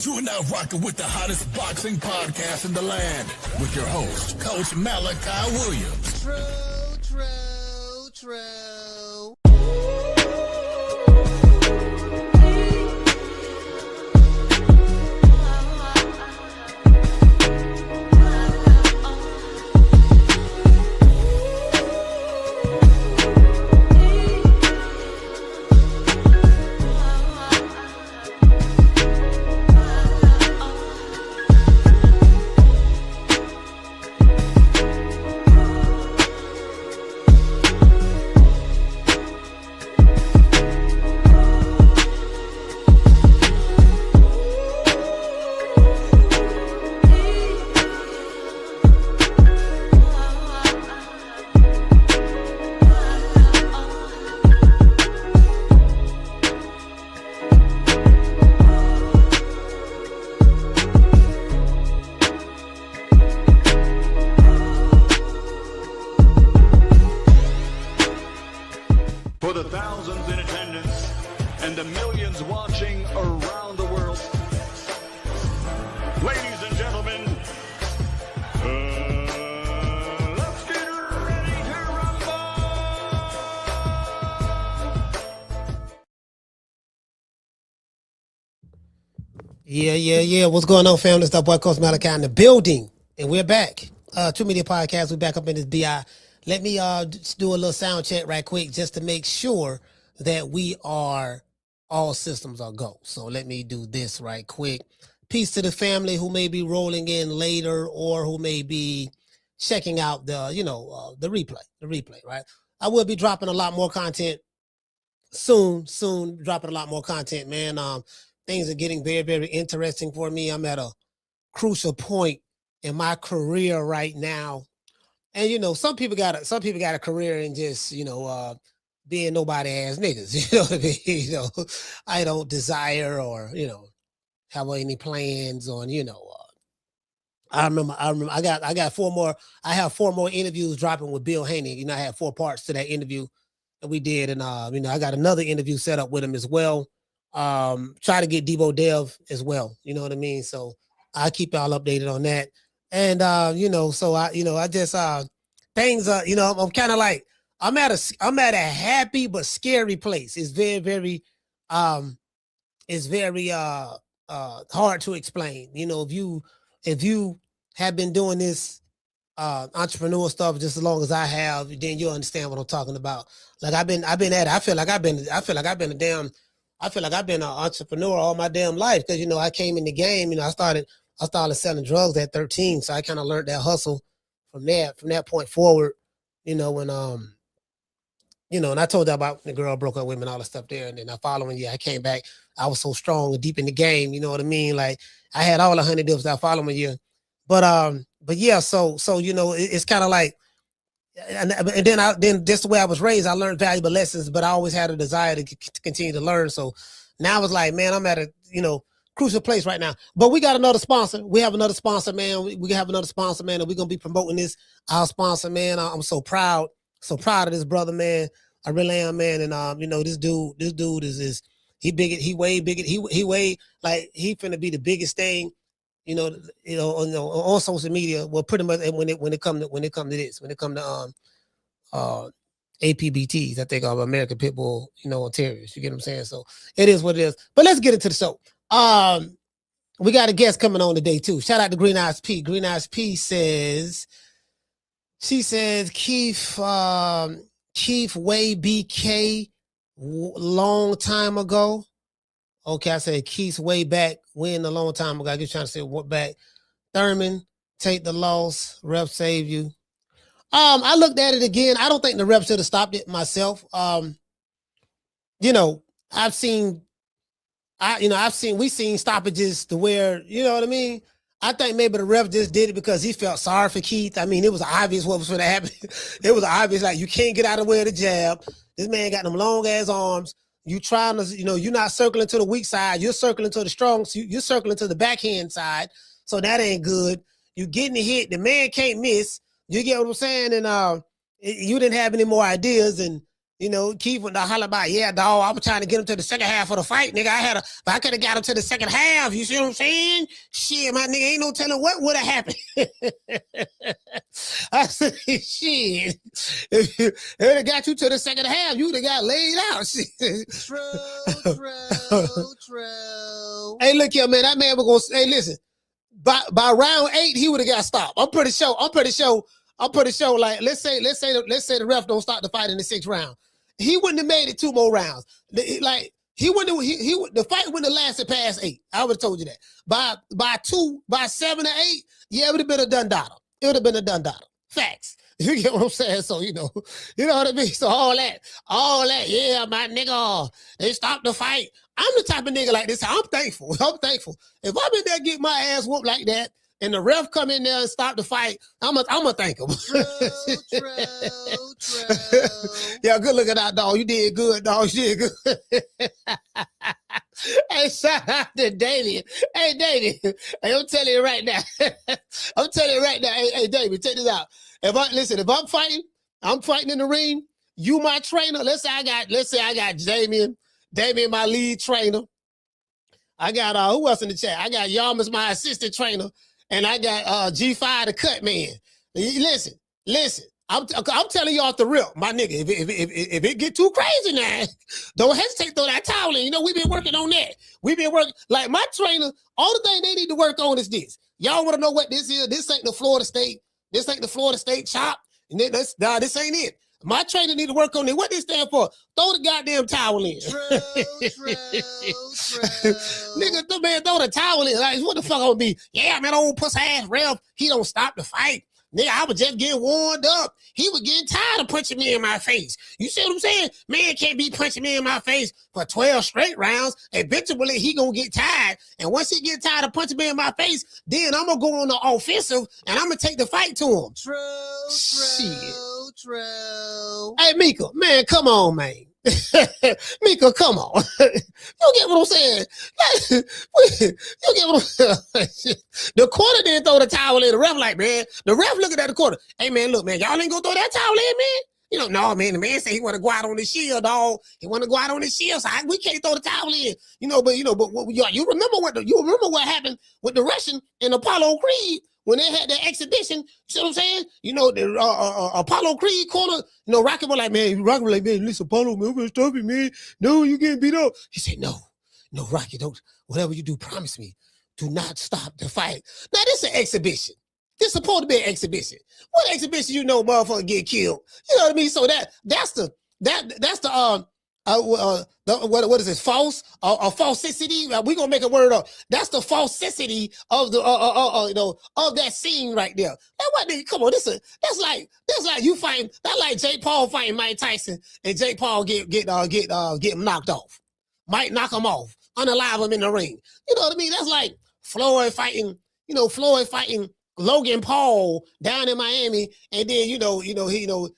You are now rocking with the hottest boxing podcast in the land with your host, Coach Malachi Williams. True. For the thousands in attendance and the millions watching around the world, ladies and gentlemen, let's get ready to rumble! Yeah. What's going on, family? It's that boy Coach Malachi in the building, and we're back. True Media Podcast. We're back up in this BI. Let me just do a little sound check right quick just to make sure that we are all systems are go. So let me do this right quick. Peace to the family who may be rolling in later or who may be checking out the replay, right? I will be dropping a lot more content soon, dropping a lot more content, man. Things are getting very, very interesting for me. I'm at a crucial point in my career right now. And some people got a career in just being nobody ass niggas. You know what I mean? I don't desire or have any plans on. I remember I got four more. I have four more interviews dropping with Bill Haney. I had 4 parts to that interview that we did, and I got another interview set up with him as well. Try to get Devo Dev as well. You know what I mean? So I keep y'all updated on that. And so I just things I'm kind of like I'm at a happy but scary place. It's very hard to explain. If you have been doing this entrepreneur stuff just as long as I have, then you'll understand what I'm talking about. Like I've been at it. I feel like I've been an entrepreneur all my damn life because I came in the game. I started selling drugs at 13, so I kind of learned that hustle from that point forward. And I told you about the girl broke up with me and all the stuff there, and then the following year I came back. I was so strong and deep in the game, you know what I mean? Like I had all the 100 dips that following year, but yeah, so it's kind of like, and then just the way I was raised, I learned valuable lessons, but I always had a desire to continue to learn. So now it's like, man, I'm at a crucial place right now. But we got another sponsor. We have another sponsor, man. We have another sponsor, man, and we're gonna be promoting this. Our sponsor, man. I'm so proud of this brother, man. I really am, man. And this dude is he big. He way bigger. He way like he finna be the biggest thing. On social media. Well, pretty much when it come to APBTs, I think of American Pitbull, Terriers. You get what I'm saying? So it is what it is. But let's get into the show. We got a guest coming on today too. Shout out to Green Eyes P. Green Eyes P says, Keith way BK long time ago. Okay, I said Keith's way back when a long time ago. I just trying to say what back. Thurman, take the loss. Rep save you. I looked at it again. I don't think the rep should have stopped it myself. We've seen stoppages to where, you know what I mean? I think maybe the ref just did it because he felt sorry for Keith. I mean, it was obvious what was going to happen. It was obvious, like, you can't get out of the way of the jab. This man got them long ass arms. You trying to, you're not circling to the weak side. You're circling to the strong. So you're circling to the backhand side. So that ain't good. You getting the hit. The man can't miss. You get what I'm saying? And you didn't have any more ideas. And Keith would holler about, yeah, dog, I was trying to get him to the second half of the fight, nigga. I could have got him to the second half. You see what I'm saying? Shit, my nigga, ain't no telling what would have happened. I said, shit. If it would have got you to the second half, you would have got laid out. True. Hey, look here, man. That man was going to say, listen, by round 8, he would have got stopped. I'm pretty sure. Like, let's say the ref don't start the fight in the 6th round. He wouldn't have made it 2 more rounds. The fight wouldn't have lasted past 8. I would have told you that. By 7 or 8, yeah, it would have been a done data. It would have been a done data. Facts. You get what I'm saying? So, you know what I mean? So all that, yeah, my nigga, they stopped the fight. I'm the type of nigga like this. I'm thankful. If I'm in there get my ass whooped like that, and the ref come in there and stop the fight, I'm a thank him. True. Yeah, good looking out, dog. You did good, dog. You did good. Hey, shout out to David. Hey, David. Hey, I'm telling you right now. Hey, David, check this out. If I'm fighting in the ring. You my trainer. Let's say I got Damien, my lead trainer. I got who else in the chat? I got Yarmus, my assistant trainer. And I got G5, the cut man. Listen. I'm telling you off the rip, my nigga. If it get too crazy now, don't hesitate to throw that towel in. We've been working on that. We've been working. Like my trainer, all the thing they need to work on is this. Y'all want to know what this is? This ain't the Florida State. This ain't the Florida State chop. And this ain't it. My trainer need to work on it. What this stand for? Throw the goddamn towel in. True. Nigga, throw the towel in. Like, what the fuck gonna be? Yeah, man, old pussy ass ref. He don't stop the fight. Nigga, I was just getting warmed up. He was getting tired of punching me in my face. You see what I'm saying? Man can't be punching me in my face for 12 straight rounds. Eventually, he gonna get tired. And once he get tired of punching me in my face, then I'm gonna go on the offensive and I'm gonna take the fight to him. True. Hey, Mika, man, come on, man. Mika, come on. You get what I'm saying? You get what I'm saying? The corner didn't throw the towel in. The ref like, man, the ref looking at the corner. Hey, man, look, man, y'all ain't gonna throw that towel in, man. No, man, the man said he want to go out on the shield, dog. He want to go out on the shield, so we can't throw the towel in. But you remember what happened with the Russian and Apollo Creed when they had that exhibition? You see what I'm saying? The Apollo Creed corner, Rocky was like, man, listen, Apollo, man, stop it, man. No, you getting beat up. He said, no, Rocky, don't. Whatever you do, promise me, do not stop the fight. Now, this is an exhibition. This supposed to be an exhibition. What exhibition motherfucker get killed? You know what I mean? So that's the what is this? False falsicity? We're gonna make a word up. That's the falsicity of the of that scene right there. Come on, that's like you fighting. That's like Jake Paul fighting Mike Tyson, and Jake Paul get him knocked off. Might knock him off, unalive him in the ring. You know what I mean? That's like Floyd fighting Logan Paul down in Miami, and then he unalive.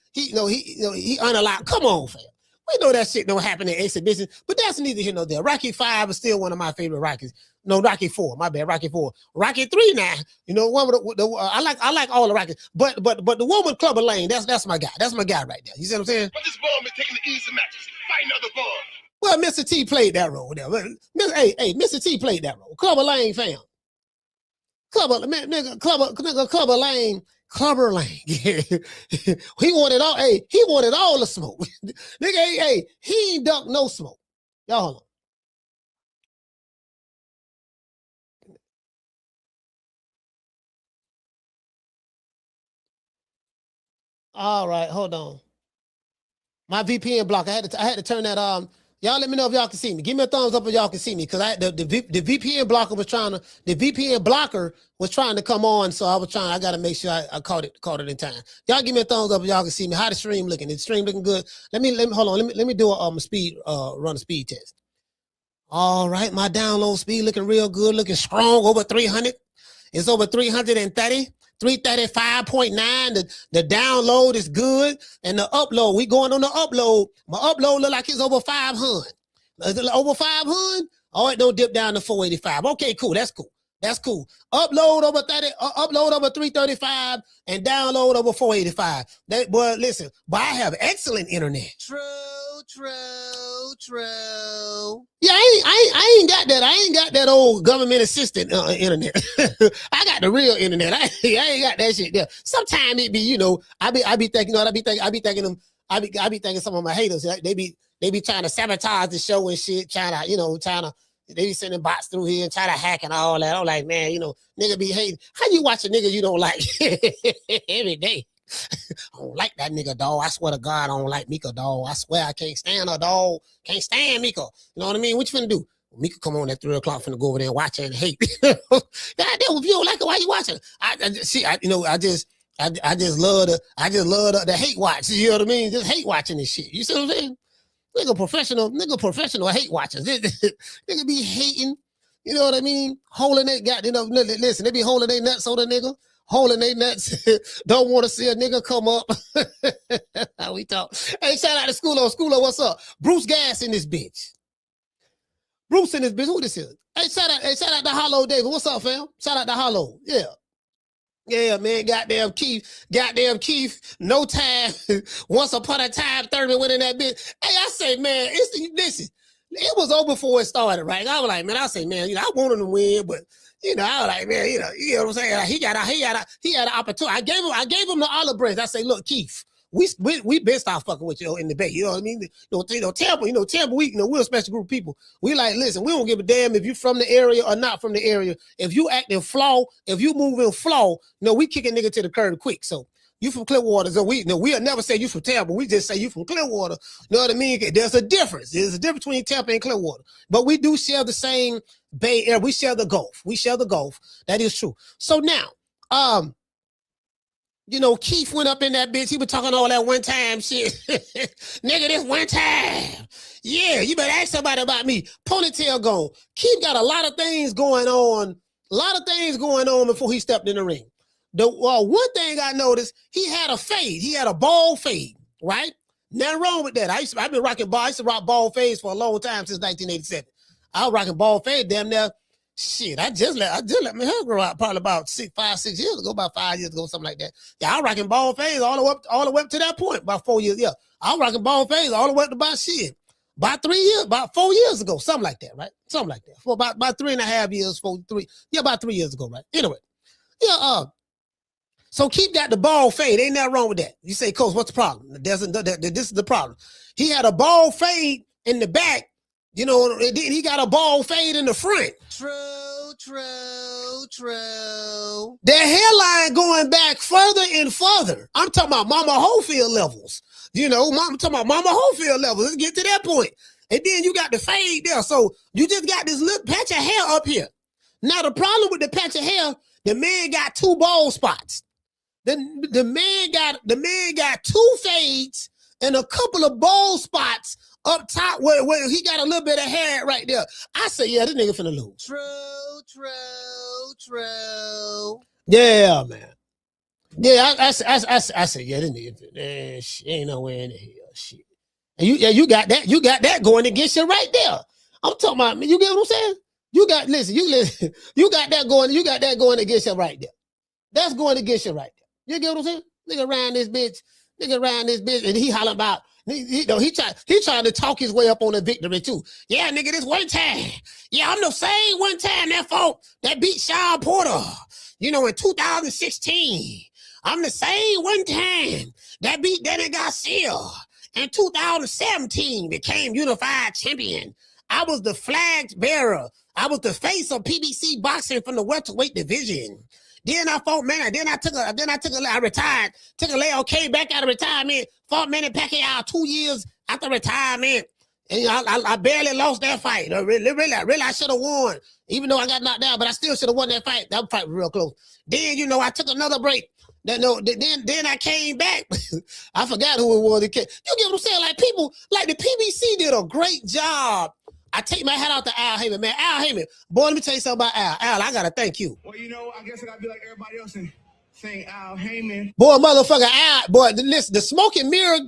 Come on, fam. We know that shit don't happen in exhibition, but that's neither here nor there. Rocky 5 is still one of my favorite Rockies. No, Rocky 4. My bad, Rocky 4. Rocky 3 now. One with I like all the Rockies, but the one with Clubber Lane, that's my guy. That's my guy right there. You see what I'm saying? But this bum is taking the easy matches. Fight another bum. Well, Mr. T played that role there. Mr. T played that role. Clubber Lane, fam. Clubber Lane. He wanted all the smoke. Nigga, he ain't duck no smoke. Y'all hold on. All right, hold on. My VPN block. I had to turn that Y'all let me know if y'all can see me. Give me a thumbs up if y'all can see me, because the VPN blocker was trying to come on, so I got to make sure I caught it in time. Y'all give me a thumbs up if y'all can see me. How the stream looking? Is the stream looking good? Let me hold on. Let me do a run a speed test. All right, my download speed looking real good, looking strong, over 300. It's over 330. 335.9. The download is good, and the upload, we going on the upload. My upload look like it's over 500. Is it over 500? All right, don't dip down to 485. Okay, cool. That's cool. That's cool. Upload over 335 and download over 485. But listen, but I have excellent internet. True. Yeah, I ain't got that. I ain't got that old government assistant internet. I got the real internet. I ain't got that shit there. Sometimes it be, I be thinking, I be thinking some of my haters, they be trying to sabotage the show and shit, trying to, they be sending bots through here and try to hack and all that. I'm like, man, nigga be hating. How you watch a nigga you don't like every day? I don't like that nigga, dog. I swear to God, I don't like Mika, dog. I swear I can't stand her, dog. Can't stand Mika. You know what I mean? What you finna do? Mika come on at 3 o'clock, finna go over there and watch her and hate. God damn, if you don't like it, why you watching? I just love the hate watch. You know what I mean? Just hate watching this shit. You see what I'm saying? Nigga professional hate watchers. Nigga be hating, you know what I mean? Holding they got, listen, they be holding their nuts on the nigga, holding their nuts, don't want to see a nigga come up. How we talk. Hey, shout out to Schoolo, what's up? Bruce Gas in this bitch. Bruce in this bitch, who this is? Hey, shout out to Hollow David, what's up, fam? Shout out to Hollow, yeah. Yeah, man, goddamn Keith, no time. Once upon a time, Thurman went in that bitch. Hey, I say, man, listen, it was over before it started, right? I was like, man, I wanted to win, but I was like, man, you know what I'm saying? Like, he had an opportunity. I gave him the olive branch. I say, look, Keith, we been start fucking with you in the bay. You know what I mean? Tampa, we're a special group of people. We like, listen, we don't give a damn if you from the area or not from the area. If you acting flaw, if you moving flaw, we kick a nigga to the curb quick. So you from Clearwater, so we'll never say you from Tampa. We just say you from Clearwater. You know what I mean? There's a difference. There's a difference between Tampa and Clearwater. But we do share the same Bay Area. We share the Gulf. That is true. So now, Keith went up in that bitch. He was talking all that one time shit. Nigga, this one time. Yeah, you better ask somebody about me. Ponytail gone. Keith got a lot of things going on. Before he stepped in the ring. The one thing I noticed, he had a fade. He had a bald fade, right? Nothing wrong with that. I've been rocking ball. I used to rock bald fades for a long time, since 1987. I was rocking bald fade damn near. Shit, I just let my hair grow out probably about 5, 6 years ago, about 5 years ago, something like that. Yeah, I was rocking bald fades all the way up to that point, about 4 years. Yeah, I was rocking bald fades all the way up to about 4 years ago, something like that, right? Something like that. For about 3.5 years, about 3 years ago, right? Anyway, yeah. So keep that the bald fade. Ain't nothing wrong with that. You say, Coach, what's the problem? This is the problem. He had a bald fade in the back. He got a bald fade in the front. True. Their hairline going back further and further. I'm talking about Mama Holyfield levels. I'm talking about Mama Holyfield levels. Let's get to that point. And then you got the fade there. So you just got this little patch of hair up here. Now, the problem with the patch of hair, the man got 2 bald spots. The man got 2 fades and a couple of bald spots up top where he got a little bit of hair right there. I say, yeah, this nigga finna lose. True. Yeah, man. Yeah, I say, yeah, this nigga, ain't nowhere in the hell, shit. And you got that going against you right there. I'm talking about, you get what I'm saying? You got that going against you right there. That's going against you right there. You get what I'm saying? Nigga around this bitch, and he hollering about, he trying to talk his way up on the victory too. Yeah, nigga, this one time. Yeah, I'm the same one time that beat Sean Porter, in 2016. I'm the same one time that beat Danny Garcia. In 2017, became unified champion. I was the flag bearer. I was the face of PBC boxing from the welterweight division. Then I fought I retired, took a layoff, came back out of retirement, fought Manny Pacquiao 2 years after retirement. And I barely lost that fight. Really, I should have won. Even though I got knocked out, but I still should have won that fight. That fight was real close. Then, I took another break. Then I came back. I forgot who it was. You get what I'm saying? Like people, like the PBC did a great job. I take my hat out to Al Heyman, man. Al Heyman, boy, let me tell you something about Al. Al, I gotta thank you. Well, I guess I gotta be like everybody else and Saying Al Heyman. Boy, motherfucker, Al, boy, listen, the smoking mirror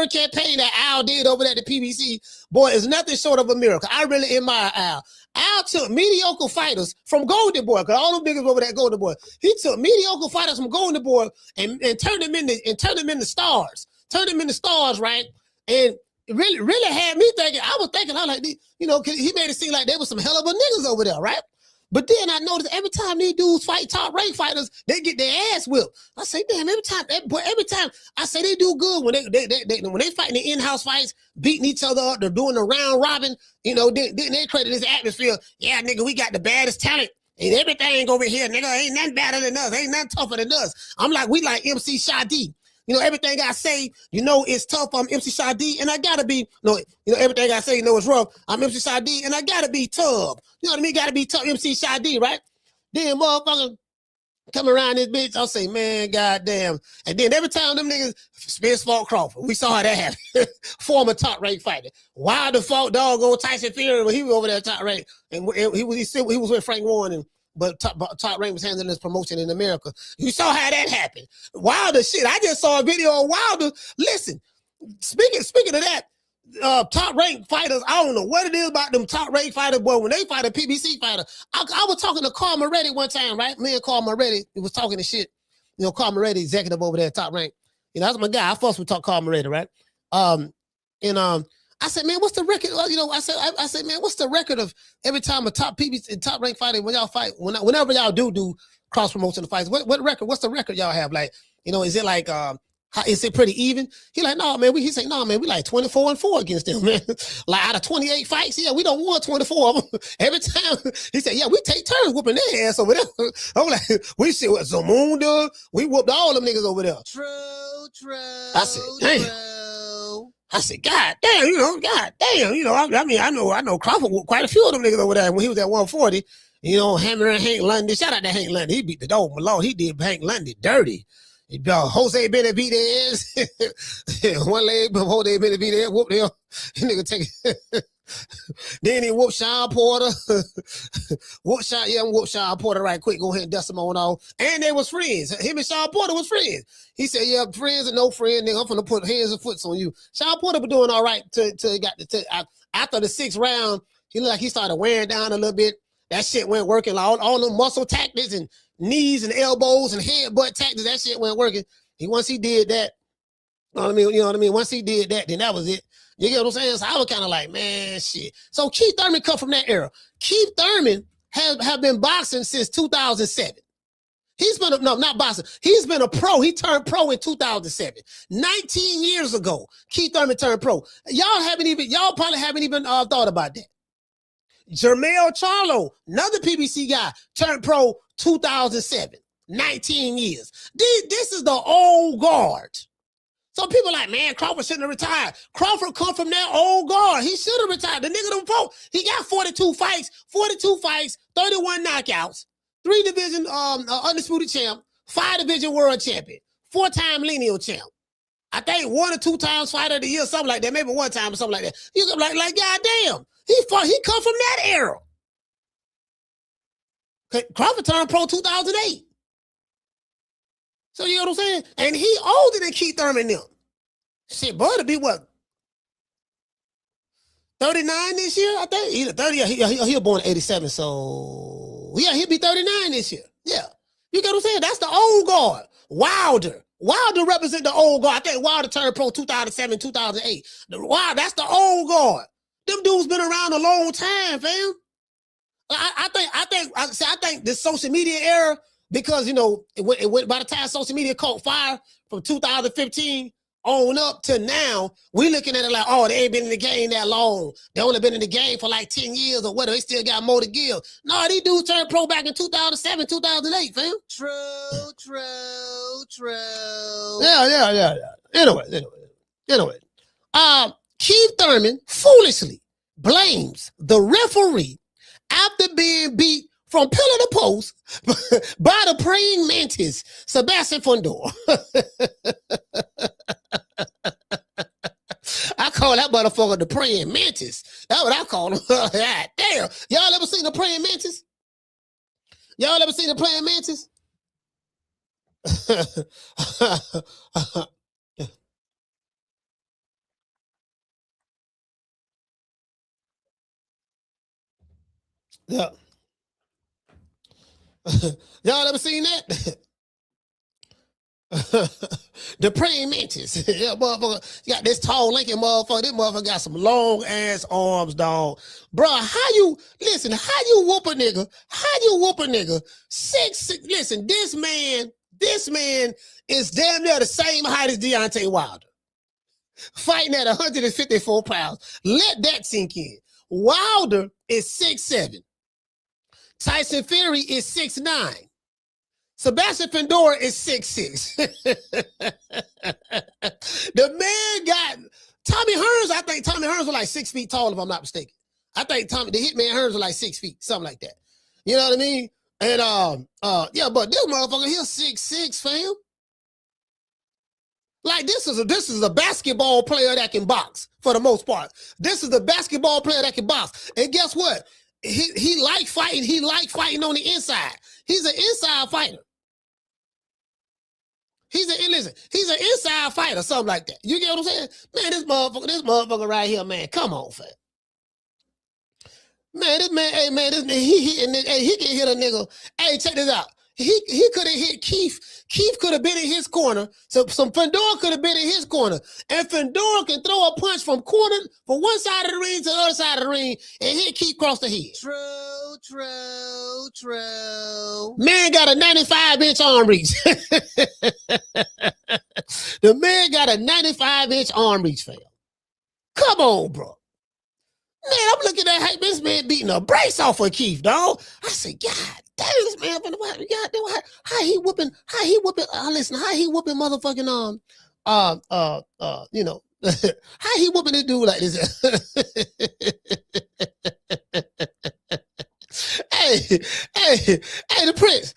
campaign that Al did over there at the PBC, boy, is nothing short of a miracle. I really admire Al. Al took mediocre fighters from Golden Boy, because all them niggas over there Golden Boy. He took mediocre fighters from Golden Boy and turned them into stars. Turned them into stars, right? And it really had me thinking, I was like, you know, he made it seem like there was some hell of a niggas over there, right? But then I noticed every time these dudes fight top rank fighters, they get their ass whipped. I say, damn, every time I say they do good when they fighting the in-house fights, beating each other up, they're doing the round robin, you know, then they created this atmosphere. Yeah, nigga, we got the baddest talent. And everything over here, nigga, ain't nothing better than us, ain't nothing tougher than us. I'm like, we like MC Shadi. You know, everything I say, you know, it's tough. I'm MC Shadi, and I gotta be, everything I say, you know, it's rough. I'm MC Shadi, and I gotta be tough. You know what I mean? Gotta be tough, MC Shadi, right? Then motherfucker come around this bitch, I'll say, man, goddamn. And then every time them niggas, Spence fought Crawford. We saw how that happened. Former top rank fighter. Why the fuck doggone Tyson Fury when he was over there top rank, and he was with Frank Warren, but top rank was handling his promotion in America. You saw how that happened. Wilder shit. I just saw a video on Wilder. Listen, speaking of that, top rank fighters, I don't know what it is about them top rank fighters, but when they fight a PBC fighter, I was talking to Carl Moretti one time, right? Me and Carl Moretti, he was talking to shit. You know, Carl Moretti, executive over there at Top Rank. You know, that's my guy. I first would talk Carl Moretti, right? I said, man, what's the record? You know, I said, man, what's the record of every time a top PBC, top rank fighter, when y'all fight, whenever y'all do cross promotion fights, what record? What's the record y'all have? Like, you know, is it like, is it pretty even? He like, no, man. He we like 24-4 against them, man. Like out of 28 fights, yeah, we don't want 24 of them. Every time, he said, yeah, we take turns whooping their ass over there. I'm like, we see what Zamoon do. We whooped all them niggas over there. True. I said, damn. I said, God damn, you know, I know Crawford whooped quite a few of them niggas over there when he was at 140. You know, hammering Hank London. Shout out to Hank London. He beat the dog Malone. He did Hank London dirty. Jose Bennett beat their ass. One leg, but Jose Bennett beat their ass. Whoop them. Nigga take it. Then he whooped Sean Porter. Whooped Sean Porter right quick. Go ahead and dust him on off. And they was friends. Him and Sean Porter was friends. He said, yeah, friends and no friend, nigga. I'm finna put hands and foots on you. Sean Porter was doing all right till he got after the 6th round. He looked like he started wearing down a little bit. That shit went working. Like all the muscle tactics and knees and elbows and headbutt tactics, that shit went working. Once he did that, you know what I mean? Once he did that, then that was it. You get what I'm saying? So I was kind of like, man, shit. So Keith Thurman come from that era. Keith Thurman have been boxing since 2007. He's been not boxing. He's been a pro. He turned pro in 2007. 19 years ago, Keith Thurman turned pro. Y'all probably haven't even thought about that. Jermell Charlo, another PBC guy, turned pro 2007. 19 years. This is the old guard. So people like, man, Crawford shouldn't have retired. Crawford come from that old guard. He should have retired. The nigga don't vote. He got 42 fights, 31 knockouts, 3 division undisputed champ, 5 division world champion, 4-time lineal champ. I think 1 or 2 times fighter of the year, something like that. Maybe 1 time or something like that. You like goddamn. He come from that era. Crawford turned pro 2008. So you know what I'm saying? And he older than Keith Thurman them. Shit, boy, to be what? 39 this year, I think. Either 30, he was born in 87, so yeah, he'll be 39 this year. Yeah. You get what I'm saying? That's the old guard. Wilder represent the old guard. I think Wilder turned pro 2007, 2008. Wow, that's the old guard. Them dudes been around a long time, fam. I think this social media era, because you know it went by the time social media caught fire from 2015 on up to now, we looking at it like, oh, they ain't been in the game that long. They only been in the game for like 10 years or whatever. They still got more to give. No, these dudes turned pro back in 2007, 2008, fam. True. Yeah. Anyway. Keith Thurman foolishly blames the referee after being beat from pillar to post by the praying mantis, Sebastian Fundora. I call that motherfucker the praying mantis. That's what I call him. God damn. Y'all ever seen the praying mantis? Yeah. Y'all ever seen that? The praying mantis. Yeah, motherfucker. You got this tall Lincoln motherfucker. This motherfucker got some long ass arms, dog. Bro, how you whoop a nigga? How you whoop a nigga? Listen, this man is damn near the same height as Deontay Wilder. Fighting at 154 pounds. Let that sink in. Wilder is 6'7". Tyson Fury is 6'9". Sebastian Fundora is 6'6". The man got Tommy Hearns. I think Tommy Hearns was like 6 feet tall, if I'm not mistaken. I think the Hitman Hearns was like 6 feet, something like that. You know what I mean? And yeah, but this motherfucker, he's 6'6", fam. Like this is a basketball player that can box for the most part. This is a basketball player that can box. And guess what? He like fighting. He like fighting on the inside. He's an inside fighter. He's an inside fighter, something like that. You get what I'm saying? Man, this motherfucker right here, man. Come on, fam. Man, this man, hey man, this he can hit a nigga. Hey, check this out. He could have hit Keith. Keith could have been in his corner. So some Fundora could have been in his corner. And Fundora can throw a punch from one side of the ring to the other side of the ring and hit Keith across the head. True. Man got a 95-inch arm reach. The man got a 95-inch arm reach, fam. Come on, bro. Man, I'm looking at this man beating a brace off of Keith, dog. I said, God damn, this man, how he whooping, listen, how he whooping motherfucking, you know, how he whooping this dude like this? Hey, the prince.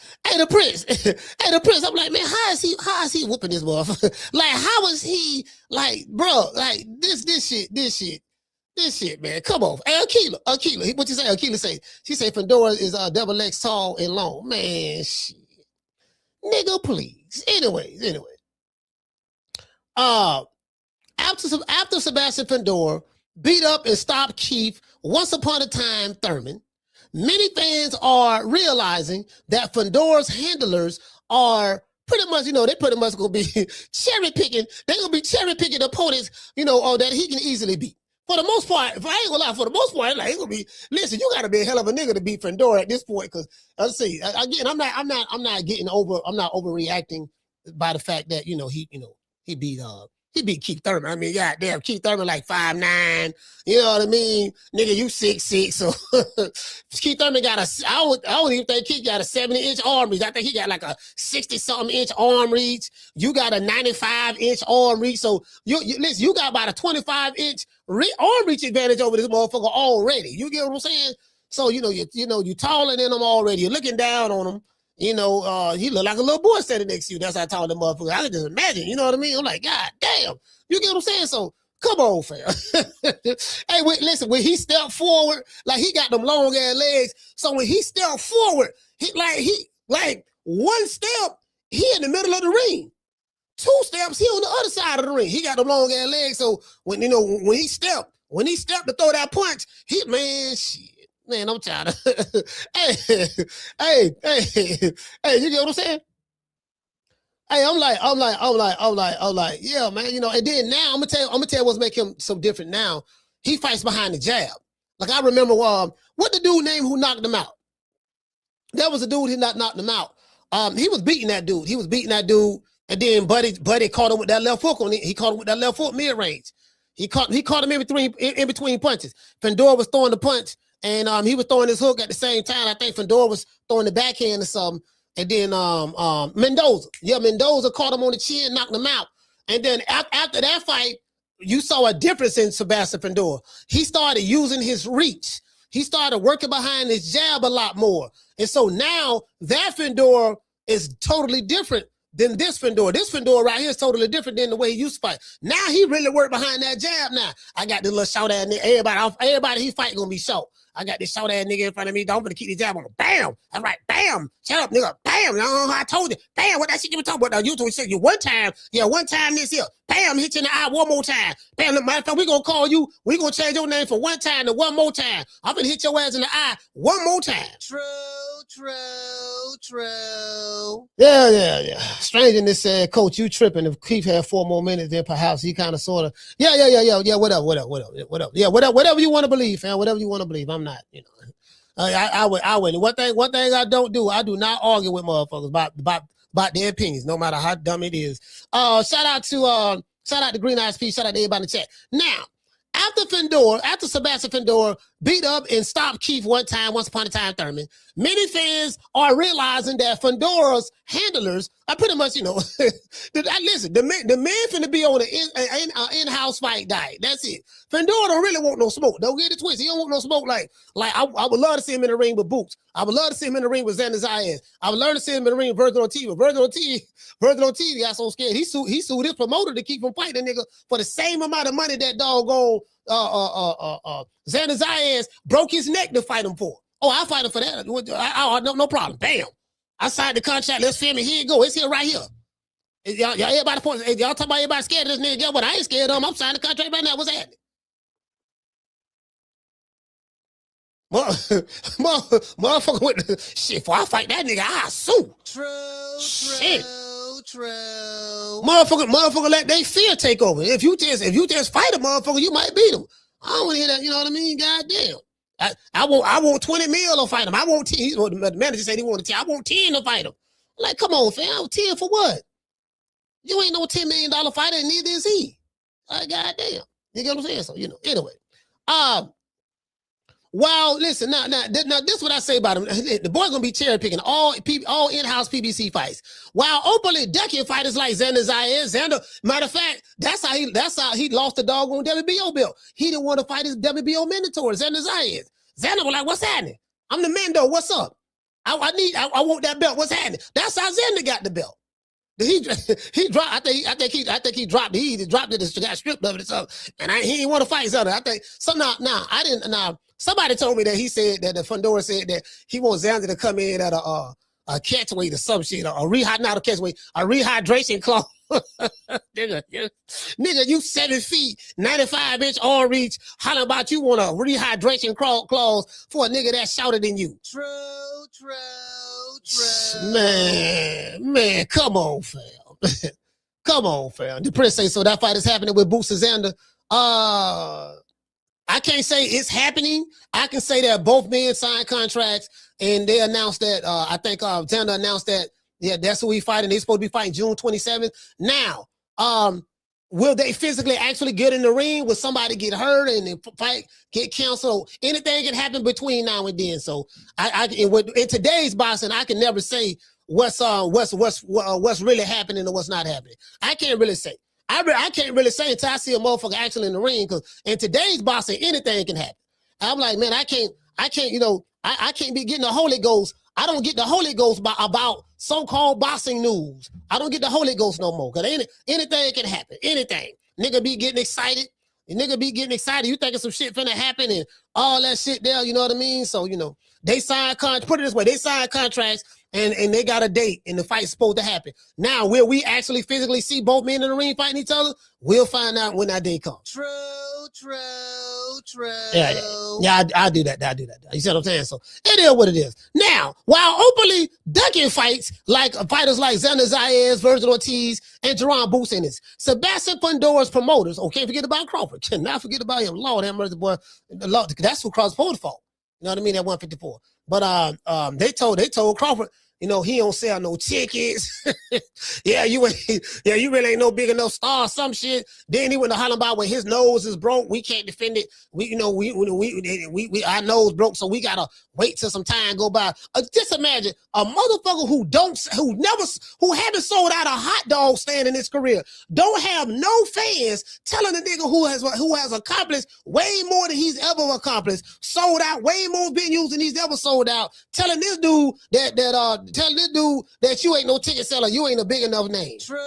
I'm like, man, how is he whooping this motherfucker? Like, how is he, like, bro, like, this shit, man. Come on. Hey, Akila. What you say? Akila say? She say Fundora is double X tall and long. Man, shit. Nigga, please. Anyway. After Sebastian Fundora beat up and stopped Keith once upon a time Thurman, many fans are realizing that Fundora's handlers are pretty much, they pretty much gonna be cherry picking. They're gonna be cherry picking opponents, that he can easily beat. For the most part, if I ain't gonna lie, like it's gonna be. Listen, you gotta be a hell of a nigga to beat Fundora at this point, because let's see. Again, I'm not getting over. I'm not overreacting by the fact that he beat Keith Thurman. I mean, goddamn, Keith Thurman like 5'9". You know what I mean, nigga, you 6'6". So Keith Thurman got I don't even think Keith got a 70-inch arm reach. I think he got like a 60-something inch arm reach. You got a 95-inch arm reach. So listen, you got about a 25-inch arm reach advantage over this motherfucker already. You get what I'm saying? So you taller than him already. You're looking down on him. He look like a little boy standing next to you. That's how tall the motherfucker. I can just imagine. You know what I mean? I'm like, God damn. You get what I'm saying? So come on, fam. Hey, listen. When he stepped forward, like he got them long ass legs. So when he stepped forward, he one step, he in the middle of the ring. 2 steps, he on the other side of the ring. He got them long ass legs. So when he stepped to throw that punch, shit. Man, I'm trying to. hey, you get what I'm saying? Hey, I'm like, yeah, man. And then now I'm gonna tell you what's making him so different now. He fights behind the jab. Like I remember, what the dude named who knocked him out? That was a dude who knocked him out. He was beating that dude. And then Buddy caught him with that left hook on it. He caught him with that left hook mid range. He caught him in between punches. Fundora was throwing the punch. And he was throwing his hook at the same time. I think Fundora was throwing the backhand or something. And then Mendoza caught him on the chin, knocked him out. And then after that fight, you saw a difference in Sebastian Fundora. He started using his reach. He started working behind his jab a lot more. And so now that Fundora is totally different than this Fundora. This Fundora right here is totally different than the way he used to fight. Now he really worked behind that jab now. I got this little short ass nigga. Everybody he fight gonna be short. I got this short ass nigga in front of me. Don't gonna keep the jab on. Bam. That's right. Bam. Shut up, nigga. Bam. I told you. Bam. What that shit you were talking about? Now, you said you one time. Yeah, one time this here. Bam. Hit you in the eye one more time. Bam. Matter of fact, we gonna call you. We gonna change your name from one time to one more time. I'm gonna hit your ass in the eye one more time. True. Yeah. Strangeness said, Coach, you tripping. If Keith had 4 more minutes, then perhaps he kind of sort of. Yeah. What up? Yeah, whatever you want to believe, fam. Whatever you want to believe. I'm not, I wouldn't. One thing I don't do. I do not argue with motherfuckers about their opinions, no matter how dumb it is. Shout out to Green Eyes P. Shout out to everybody in the chat. Now, after Sebastian Fundora beat up and stopped Keith once upon a time, Thurman, many fans are realizing that Fundora's handlers are pretty much, listen, the man finna be on an in-house fight diet. That's it. Fundora don't really want no smoke. Don't get it twisted. He don't want no smoke like I would love to see him in the ring with Boots. I would love to see him in the ring with Xander Zayas. I would love to see him in the ring with Vergil Ortiz. Vergil Ortiz got so scared. He sued his promoter to keep from fighting the nigga for the same amount of money that doggone Xander Zayas broke his neck to fight him for. Oh, I'll fight him for that. No problem. Bam. I signed the contract. Let's film it. Here you go. It's here right here. Y'all everybody points. Y'all talking about everybody scared of this nigga. But I ain't scared of him. I'm signing the contract right now. What's happening? Motherfucker with the shit. Before I fight that nigga, I sue. True. Motherfucker, let they fear take over. If you just fight a motherfucker, you might beat him. I don't want to hear that. You know what I mean? Goddamn. I want 20 mil to fight him. I want 10. The manager said he wanted 10. I want 10 to fight him. Like, come on, fam. 10 for what? You ain't no $10 million fighter, and neither is he. Like, goddamn. You get what I'm saying? So, anyway. Well, listen, now, this is what I say about him. The boy's gonna be cherry picking all in-house PBC fights, while openly ducking fighters like Xander Zayas. Matter of fact, that's how he lost the doggone WBO belt. He didn't want to fight his WBO mentor, Xander Zayas. Xander was like, "What's happening? I'm the Mendo. What's up? I want that belt. What's happening?" That's how Xander got the belt. He dropped. I think he dropped it. He either dropped it or got stripped of it or something. And he didn't want to fight Xander. I think so. Now I didn't. Now somebody told me that he said that the Fundora said that he wants Xander to come in at a catchweight or some shit, or a rehydration clause. nigga, you 7 feet, 95-inch arm reach. How about you want a rehydration clause for a nigga that's shorter than you? True. Man, come on, fam. The prince say so. That fight is happening with Boots and Xander. I can't say it's happening. I can say that both men signed contracts, and they announced that. I think Xander announced that. Yeah, that's who he fighting. They're supposed to be fighting June 27th. Now, will they physically actually get in the ring? Will somebody get hurt and the fight get canceled? Anything can happen between now and then. So, in today's boxing, I can never say what's really happening or what's not happening. I can't really say. I can't really say until I see a motherfucker actually in the ring, because in today's boxing, anything can happen. I'm like, man, I can't, I can't be getting the Holy Ghost. I don't get the Holy Ghost about so-called boxing news. I don't get the Holy Ghost no more, because anything can happen. Anything. Nigga be getting excited. You thinking some shit finna happen and all that shit there, you know what I mean? So, they signed contracts. Put it this way, they signed contracts and they got a date and the fight's supposed to happen. Now, will we actually physically see both men in the ring fighting each other? We'll find out when that day comes. True. Yeah, I do that. You see what I'm saying? So it is what it is. Now, while openly ducking fights like fighters like Xander Zayas, Vergil Ortiz, and Jaron Boots Ennis, Sebastian Fundora's promoters, can't forget about Crawford. Cannot forget about him. Lord have mercy, boy. That's who Crawford fought. You know what I mean? At 154. But they told Crawford, he don't sell no tickets. you really ain't no big enough star, some shit. Then he went to holler about when his nose is broke, we can't defend it. Our nose broke, so we gotta wait till some time go by. Just imagine a motherfucker who haven't sold out a hot dog stand in his career, don't have no fans, telling a nigga who has accomplished way more than he's ever accomplished, sold out way more venues than he's ever sold out, telling this dude that tell this dude that you ain't no ticket seller. You ain't a big enough name. True.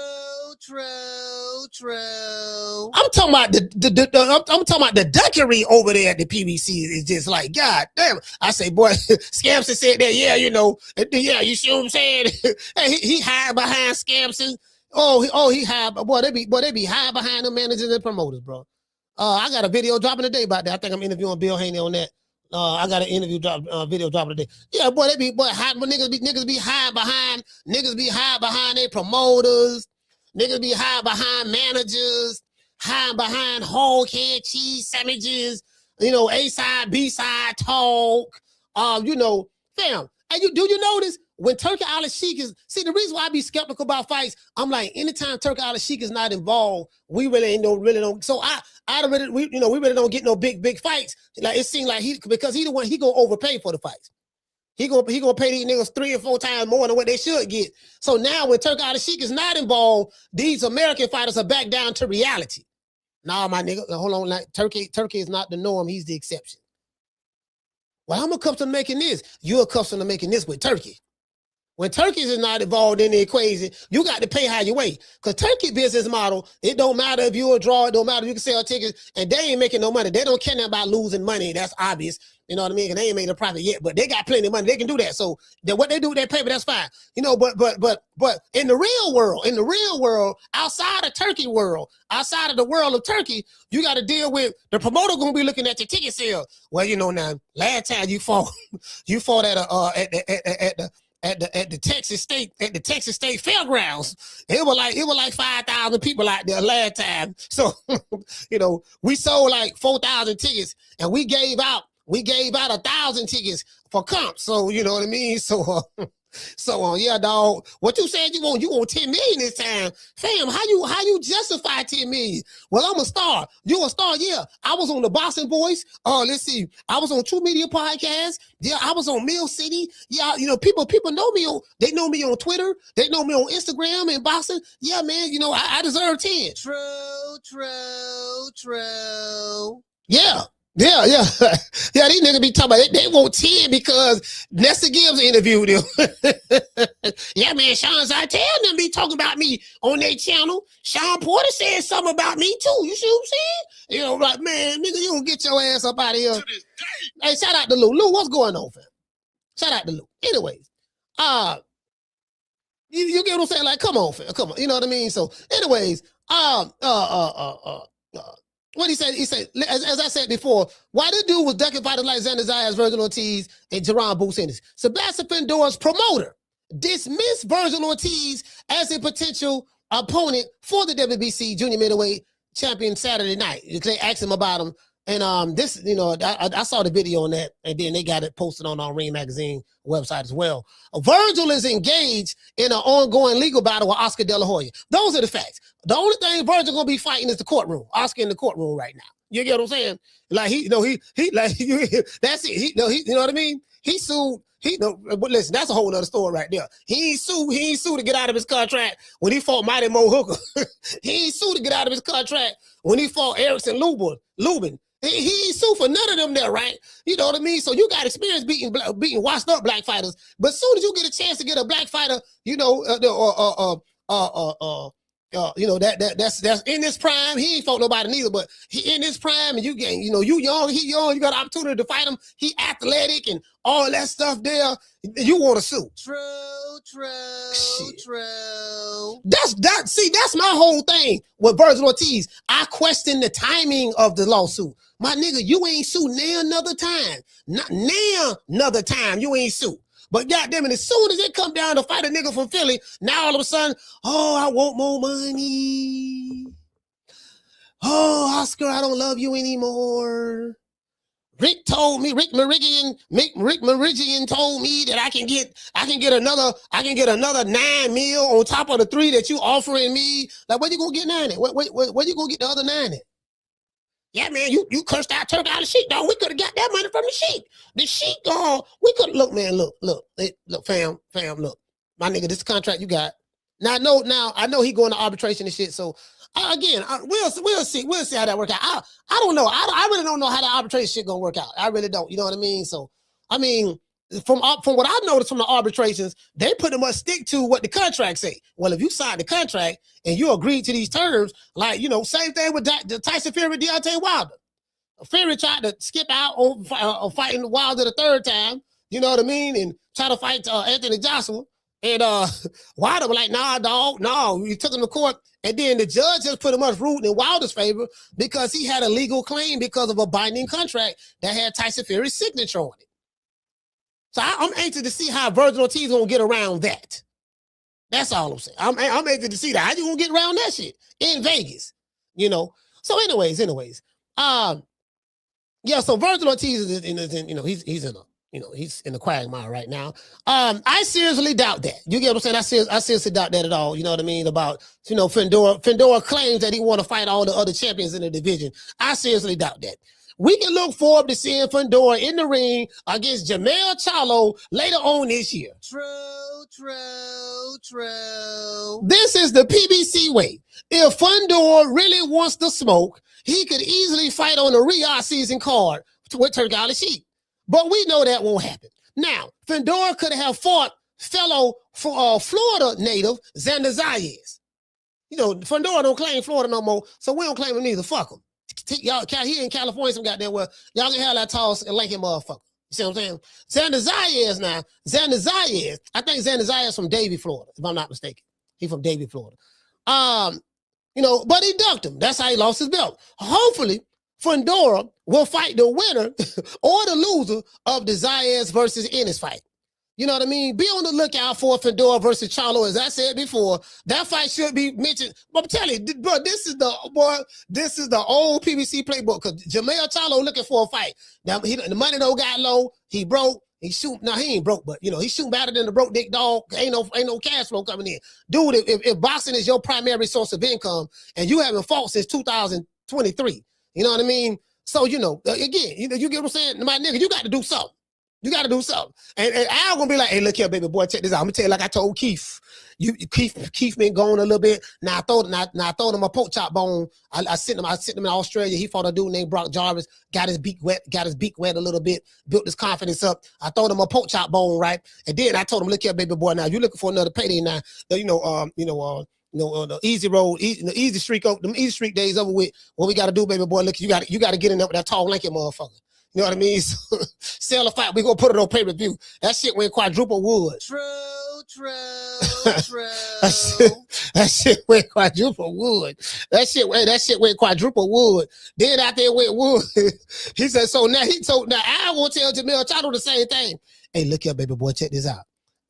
I'm talking about I'm talking about the duckery over there at the PBC is just like, God damn. I say, boy, Scampson said that, yeah, you know, yeah, you see what I'm saying? Hey, he hide behind Scampson. He hide, boy, they be hide behind the managers and promoters, bro. I got a video dropping today about that. I think I'm interviewing Bill Haney on that. I got an video dropping today. Yeah, boy, niggas be hide behind their promoters. Niggas be hide behind managers, hide behind hog head cheese sandwiches, you know, A-side, B-side talk. You know, fam. And do you notice when Turki Al Sheikh is, see, the reason why I be skeptical about fights, I'm like, anytime Turki Al Sheikh is not involved, we really don't. So we really don't get no big fights. Like, it seems like because he the one, he gonna overpay for the fights. He gonna pay these niggas 3 or 4 times more than what they should get. So now when Turki Al Sheikh is not involved, these American fighters are back down to reality. Nah, my nigga, hold on. Like, Turki is not the norm. He's the exception. Well, I'm accustomed to making this. You're accustomed to making this with Turki. When Turki is not involved in the equation, you got to pay how you weigh. Because Turki business model, it don't matter if you're a draw, it don't matter if you can sell tickets, and they ain't making no money. They don't care nothing about losing money. That's obvious. You know what I mean? And they ain't made a profit yet, but they got plenty of money. They can do that. So what they do with their paper, that's fine. You know, but in the real world, outside of Turki world, outside of the world of Turki, you got to deal with the promoter gonna be looking at your ticket sale. Well, you know, now last time you fought at the Texas State Fairgrounds. It was like 5,000 people out there last time. So you know, we sold like 4,000 tickets, and we gave out 1,000 tickets for comp. So you know what I mean. So yeah, dog. What you said you want 10 million this time, fam? How you justify 10 million? Well, I'm a star. You a star? Yeah. I was on the Boston Voice. Let's see. I was on True Media Podcast. Yeah, I was on Mill City. Yeah, you know, people know me they know me on Twitter. They know me on Instagram and Boston. Yeah, man. You know, I deserve 10. True. Yeah. Yeah, these niggas be talking about they want 10 because Nessa Gibbs interviewed them. Yeah, man, Sean Zartel them be talking about me on their channel. Sean Porter said something about me too. You see what I'm saying? You know, like, man, nigga, you don't get your ass up out of here. Hey, shout out to Lou. Lou, what's going on, fam? Shout out to Lou. Anyways, you get what I'm saying? Like, come on, fam. Come on. You know what I mean? So, anyways, what he said, as I said before, why this dude was ducking fighters like Xander Zayas, Vergil Ortiz, and Jaron Boots Ennis. Sebastian Fundora's promoter dismissed Vergil Ortiz as a potential opponent for the WBC junior middleweight champion Saturday night. They asked him about him. And this, you know, I saw the video on that, and then they got it posted on our Ring Magazine website as well. Vergil is engaged in an ongoing legal battle with Oscar De La Hoya. Those are the facts. The only thing Vergil gonna be fighting is the courtroom. Oscar in the courtroom right now. You get what I'm saying? Like he like that's it. You know what I mean? He sued. But listen, that's a whole other story right there. He ain't sued to get out of his contract when he fought Mighty Mo Hooker. He ain't sued to get out of his contract when he fought Erickson Lubin. He ain't sued for none of them there, right? You know what I mean? So you got experience beating washed up black fighters, but as soon as you get a chance to get a black fighter, you know, that's in this prime. He ain't fought nobody neither, but he in this prime, and you getting, you know, you young, he young, you got an opportunity to fight him. He athletic and all that stuff there. You want to sue? True. That's my whole thing with Vergil Ortiz. I question the timing of the lawsuit. My nigga, you ain't sued now another time. Not now another time. You ain't sued. But goddamn it, as soon as it come down to fight a nigga from Philly, now all of a sudden, oh, I want more money. Oh, Oscar, I don't love you anymore. Rick Meridian told me that I can get another 9 mil on top of the 3 that you offering me. Like, where you gonna get 9 at? Where you gonna get the other 9 at? Yeah, man, you cursed out Turki Al Sheikh, dog. We could have got that money from the Sheikh. The Sheikh, we could look, man, look, fam, look. My nigga, this contract you got. Now I know he going to arbitration and shit. So we'll see how that work out. I don't know. I really don't know how the arbitration shit gonna work out. I really don't. You know what I mean? So I mean, From what I noticed from the arbitrations, they pretty much stick to what the contract say. Well, if you sign the contract and you agree to these terms, like, same thing with the Tyson Fury, Deontay Wilder. Fury tried to skip out on fighting Wilder the third time, you know what I mean, and try to fight Anthony Joshua. And Wilder was like, nah, dog, no. He took him to court, and then the judge just pretty much ruled in Wilder's favor because he had a legal claim because of a binding contract that had Tyson Fury's signature on it. So I'm anxious to see how Vergil Ortiz gonna get around that. That's all I'm saying. I'm anxious to see that. How you gonna get around that shit in Vegas? So anyways. Yeah. So Vergil Ortiz is he's in the quagmire right now. I seriously doubt that. You get what I'm saying? I seriously doubt that at all. You know what I mean? About Fundora. Fundora claims that he want to fight all the other champions in the division. I seriously doubt that. We can look forward to seeing Fundora in the ring against Jermell Charlo later on this year. True. This is the PBC way. If Fundora really wants to smoke, he could easily fight on the Riyadh season card with Vergil Ortiz. But we know that won't happen. Now, Fundora could have fought fellow Florida native Xander Zayas. Fundora don't claim Florida no more, so we don't claim him neither. Fuck him. Y'all, he in California, some goddamn well, y'all can have that tall and lanky motherfucker. You see what I'm saying? Xander Zayas, I think Xander Zayas from Davie, Florida, if I'm not mistaken. He from Davie, Florida. But he ducked him. That's how he lost his belt. Hopefully, Fundora will fight the winner or the loser of the Zayas versus Ennis fight. You know what I mean? Be on the lookout for Fundora versus Charlo. As I said before, that fight should be mentioned. But I'm telling you, bro, this is the old PBC playbook. Because Jermell Charlo looking for a fight. Now the money though got low. He broke. He shoot. Now he ain't broke, but he shoot better than the broke dick dog. Ain't no cash flow coming in, dude. If boxing is your primary source of income and you haven't fought since 2023, you know what I mean? So again, you get what I'm saying, my nigga, you got to do something. You got to do something. And Al gonna be like, hey, look here, baby boy, check this out. I'm gonna tell you like I told Keith. Keith been gone a little bit. Now I throw him a pork chop bone. I sent him in Australia. He fought a dude named Brock Jarvis, got his beak wet a little bit, built his confidence up. I throw him a pork chop bone, right? And then I told him, look here, baby boy, now you looking for another payday now. The easy road, the easy streak, them easy streak days over with. What we got to do, baby boy, look, you got to get in there with that tall, lanky motherfucker. You know what I mean? So, sell a fight. We gonna put it on pay-per-view. That shit went quadruple wood. True. that shit went quadruple wood. That shit went quadruple wood. Then out there went wood. He said, now I won't tell Jermell Charlo the same thing. Hey, look here, baby boy, check this out.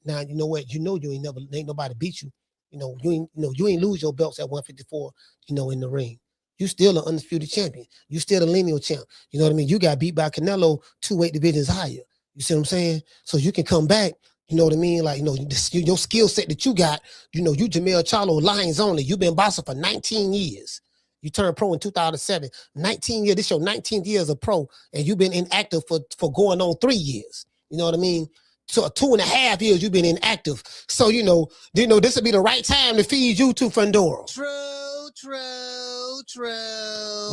Now you know what? You ain't nobody beat you. You ain't lose your belts at 154, in the ring. You still an undisputed champion. You still a lineal champ. You know what I mean? You got beat by Canelo 2 weight divisions higher. You see what I'm saying? So you can come back, you know what I mean? Like, your skill set that you got, you Jermell Charlo, Lions only. You've been boxing for 19 years. You turned pro in 2007. 19 years, this your 19th year as a pro, and you've been inactive for going on 3 years. You know what I mean? So 2.5 years you've been inactive. So, this would be the right time to feed you to Fundora. True.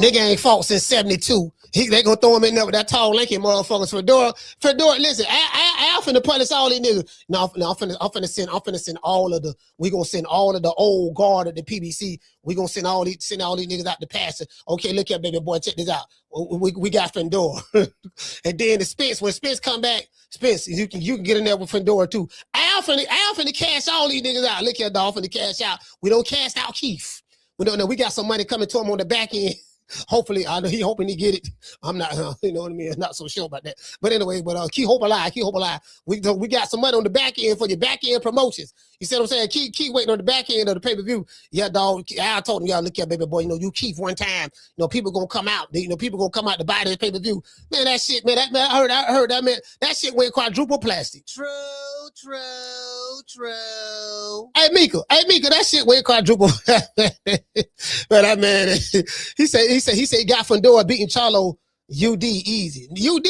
Nigga ain't fought since 72. They gonna throw him in there with that tall, lanky motherfuckers. Fundora, listen, I finna punish all these niggas. No, I'm finna send all of the, we gonna send all of the old guard at the PBC. We gonna send all these niggas out to pasture. Okay, look here, baby boy, check this out. We got Fundora. And then when Spence come back, Spence, you can get in there with Fundora too. Al finna cash all these niggas out. Look here, dog, finna cash out. We don't cash out Keith. We don't know. We got some money coming to him on the back end. Hopefully, I know he hoping he get it. I'm not, you know what I mean? I'm not so sure about that. But anyway, keep hope alive. We got some money on the back end for your back end promotions. You see what I'm saying? Keep waiting on the back end of the pay-per-view. Yeah, dog. I told him, y'all, look here, baby boy. You keep one time. People gonna come out. People gonna come out to buy this pay-per-view. Man, that shit, man. I heard that, man. That shit went quadruple plastic. True. Hey Mika, that shit went quadruple. But that man, he said he got Fundora beating Charlo UD easy. He'll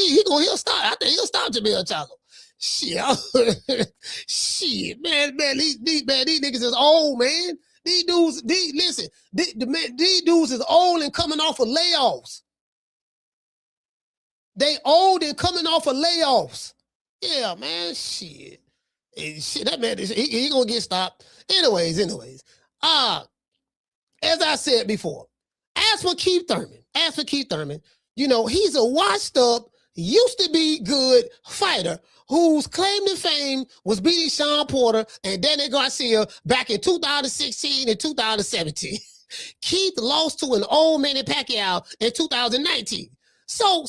stop. I think he'll stop Jermell Charlo. Shit, man, these niggas is old, man. These dudes is old and coming off of layoffs. They old and coming off of layoffs. Yeah, man, shit. Shit, that man, he gonna get stopped. Anyways. As I said before, as for Keith Thurman, you know, he's a washed up, used to be good fighter whose claim to fame was beating Sean Porter and Danny Garcia back in 2016 and 2017. Keith lost to an old Manny Pacquiao in 2019. So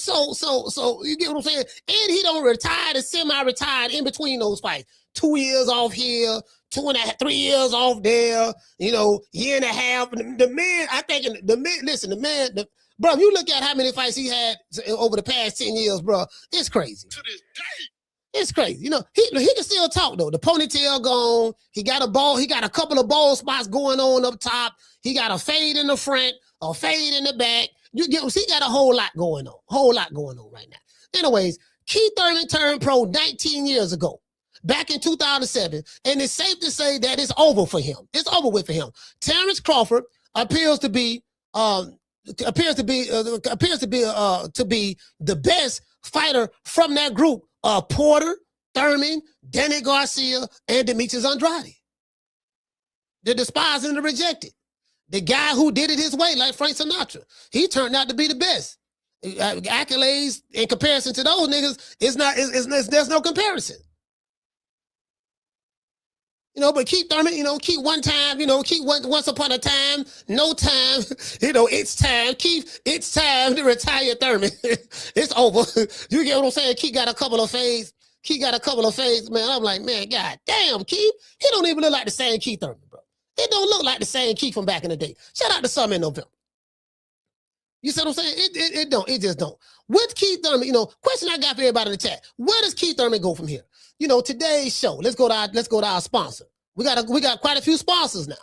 you get what I'm saying? And he don't retire to semi-retired in between those fights. 2 years off here, 2.5, 3 years off there, you know, year and a half. The man, I think, bro, if you look at how many fights he had over the past 10 years, bro, it's crazy. To this day. It's crazy. You know, he can still talk, though. The ponytail gone. He got a couple of bald spots going on up top. He got a fade in the front, a fade in the back. He got a whole lot going on right now. Anyways, Keith Thurman turned pro 19 years ago, back in 2007, and it's safe to say that it's over for him. It's over with for him. Terrence Crawford appears to be the best fighter from that group. Porter, Thurman, Danny Garcia, and Demetrius Andrade. The despised and the rejected. The guy who did it his way, like Frank Sinatra. He turned out to be the best. Accolades in comparison to those niggas, there's no comparison. You know, but Keith Thurman, you know, Keith one time, you know, Keith once upon a time, no time, you know, it's time. Keith, it's time to retire Thurman. It's over. You get what I'm saying? Keith got a couple of fades. Man, I'm like, man, god damn, Keith. He don't even look like the same Keith Thurman, bro. It don't look like the same Keith from back in the day. Shout out to Summer in November. You see what I'm saying? It just don't. With Keith Thurman, you know, question I got for everybody in the chat. Where does Keith Thurman go from here? You know, today's show, let's go to our sponsor. We got quite a few sponsors now.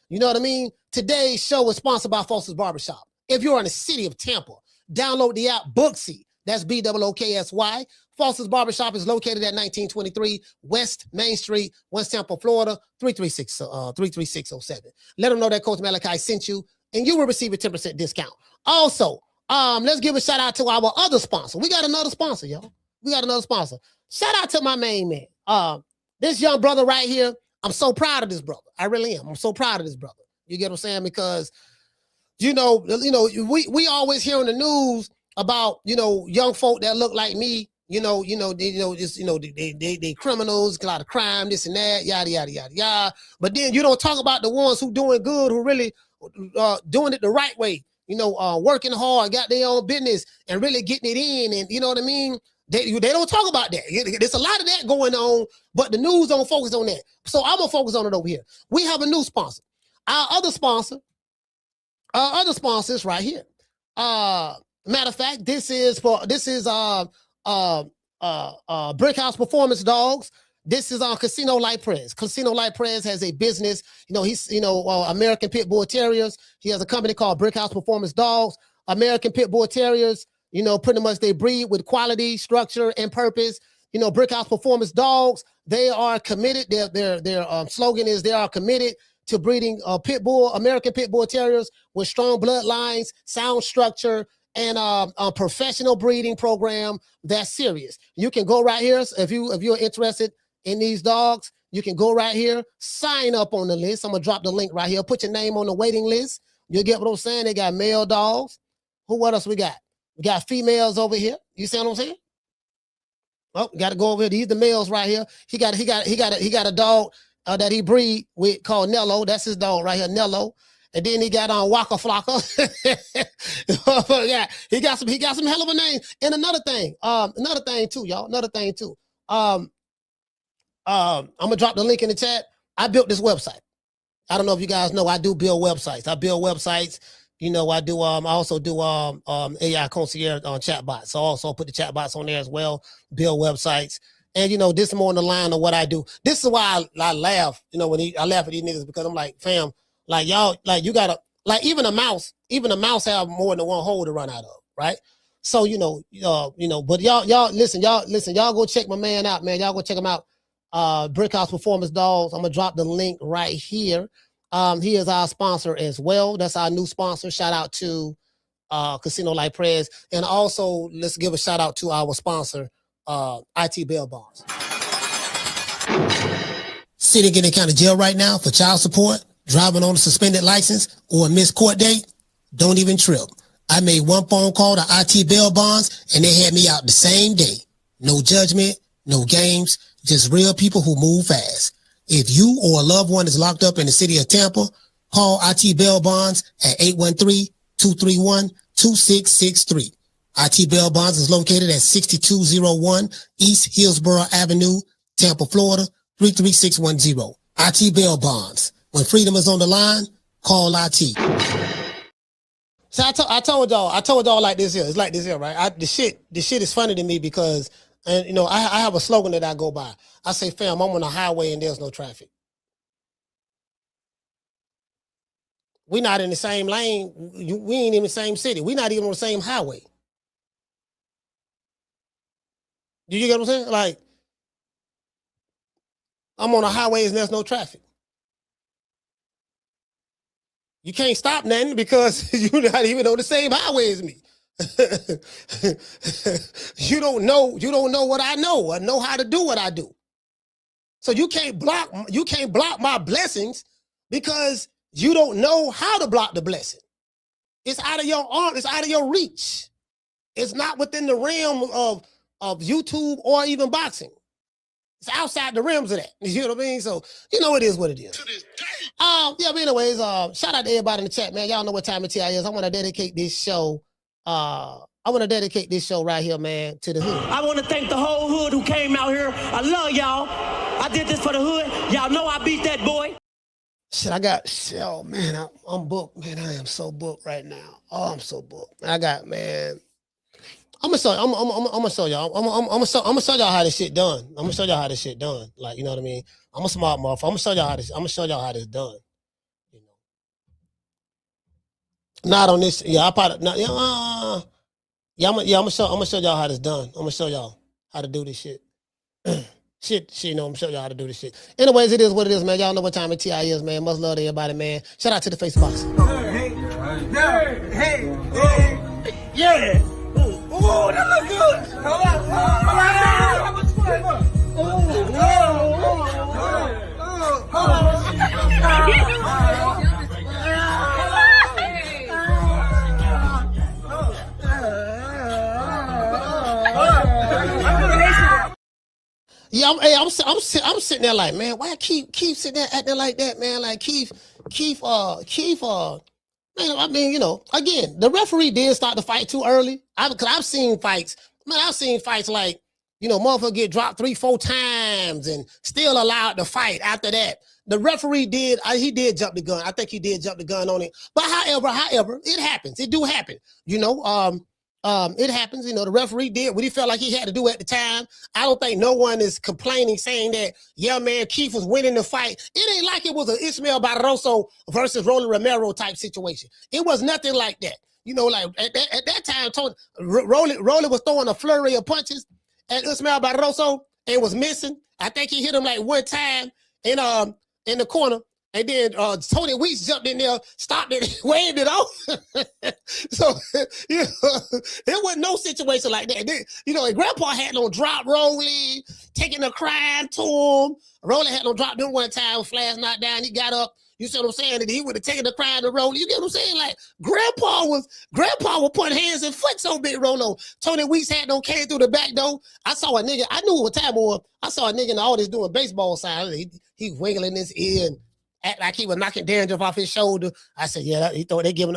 You know what I mean? Today's show is sponsored by Foster's Barbershop. If you're in the city of Tampa, download the app Booksy. That's BOOKSY. Foster's Barbershop is located at 1923 West Main Street, West Tampa, Florida, 33607. Let them know that Coach Malachi sent you, and you will receive a 10% discount. Also, let's give a shout out to our other sponsor. We got another sponsor, y'all. Shout out to my main man. This young brother right here, I'm so proud of this brother. I really am. I'm so proud of this brother. You get what I'm saying? Because, you know, we always hear on the news about, you know, young folk that look like me, they criminals, a lot of crime, this and that, yada, yada, yada, yada. But then you don't talk about the ones who doing good, who really doing it the right way, you know, working hard, got their own business and really getting it in. And you know what I mean? They don't talk about that. There's a lot of that going on, but the news don't focus on that. So I'm gonna focus on it over here. We have a new sponsor. Our other sponsor is right here. Matter of fact, this is Brick House Performance Dogs. This is on Casino Light Prez. Casino Light Prez has a business. You know, he's American Pit Bull Terriers. He has a company called Brick House Performance Dogs. American Pit Bull Terriers. You know, pretty much they breed with quality, structure, and purpose. You know, Brick House Performance Dogs, they are committed. Their slogan is they are committed to breeding American Pit Bull Terriers with strong bloodlines, sound structure, and a professional breeding program that's serious. You can go right here. If you're interested in these dogs, you can go right here, sign up on the list. I'm going to drop the link right here. Put your name on the waiting list. You get what I'm saying? They got male dogs. What else we got? We got females over here. You see what I'm saying? Oh, got to go over here. These the males right here. He got a dog that he breed with called Nello. That's his dog right here, Nello. And then he got on Waka Flocka. Yeah, he got some hell of a name. And another thing too, y'all. I'm gonna drop the link in the chat. I built this website. I don't know if you guys know I do build websites. You know, I also do AI concierge on chatbots. So also put the chatbots on there as well, build websites. And, you know, this is more in the line of what I do. This is why I laugh, you know, I laugh at these niggas because I'm like, fam, like y'all, like you gotta, like even a mouse have more than one hole to run out of, right? So, but y'all listen, y'all go check my man out, man. Y'all go check him out. Brick House Performance Dogs. I'm gonna drop the link right here. He is our sponsor as well. That's our new sponsor. Shout out to Casino Light Prez. And also let's give a shout out to our sponsor, IT bail bonds. Sitting in kind of jail right now for child support, driving on a suspended license, or a missed court date, don't even trip. I made one phone call to IT bail bonds, and they had me out the same day. No judgment, no games, just real people who move fast. If you or a loved one is locked up in the city of Tampa, call IT bail bonds at 813-231-2663. IT bail bonds is located at 6201 East Hillsborough Avenue, Tampa, Florida, 33610. IT bail bonds. When freedom is on the line, call IT. So I told y'all like this here. It's like this here, right? The shit is funny to me because, and you know, I have a slogan that I go by. I say, fam, I'm on the highway and there's no traffic. We not in the same lane. We ain't in the same city. We not even on the same highway. Do you get what I'm saying? Like, I'm on the highways and there's no traffic. You can't stop nothing because you're not even on the same highway as me. You don't know what I know. I know how to do what I do. So you can't block my blessings because you don't know how to block the blessing. It's out of your arm, it's out of your reach. It's not within the realm of YouTube or even boxing. It's outside the realms of that. You know what I mean? So, you know, it is what it is. To this day. Yeah, but anyways, shout out to everybody in the chat, man. Y'all know what time it is. I want to dedicate this show. I want to dedicate this show right here, man, to the hood. I want to thank the whole hood who came out here. I love y'all. I did this for the hood. Y'all know I beat that boy. Shit, oh, man, I'm booked. Man, I am so booked right now. Oh, I'm so booked. I'm gonna show y'all. I'm gonna show y'all how this shit done. I'm gonna show y'all how this shit done. Like, you know what I mean? I'm a smart motherfucker. I'm gonna show y'all how this done. You know, not on this. Yeah, I probably not. I'm gonna show y'all how this done. I'm gonna show y'all how to do this shit. Shit, you know, I'm showing y'all how to do this shit. Anyways, it is what it is, man. Y'all know what time it is, man. Much love to everybody, man. Shout out to the Face Box. Hey, yeah. Oh, that look good. Yeah, I'm sitting there like, man, why Keith sitting there acting like that, man? Like Keith, man, I mean, you know, again, the referee did start the fight too early. Cause I've seen fights like, you know, motherfucker get dropped 3-4 times and still allowed to fight after that. The referee did jump the gun. I think he did jump the gun on it. But however, it happens. It do happen. You know, it happens. You know, the referee did what he felt like he had to do at the time. I don't think no one is complaining, saying that, yeah, man, Keith was winning the fight. It ain't like it was an Ismael Barroso versus Rolly Romero type situation. It was nothing like that. You know, like at that time, Rolly was throwing a flurry of punches at Ismael Barroso and was missing. I think he hit him like one time in the corner. And then Tony Weeks jumped in there, stopped it, waved it off. So, you know, there wasn't no situation like that. You know, and Grandpa had no drop Rolly, taking a crime to him. Rolly had no drop them one time, Flash knocked down, he got up. You see what I'm saying? And he would have taken the crime to Rolly. You get what I'm saying? Like, Grandpa was putting hands and flicks on Big Rolo. Tony Weeks had no came through the back door. I saw a nigga, I knew what time it was. I saw a nigga in the audience doing baseball signs. He wiggling his ear and act like he was knocking dandruff off his shoulder. I said, yeah, he thought they giving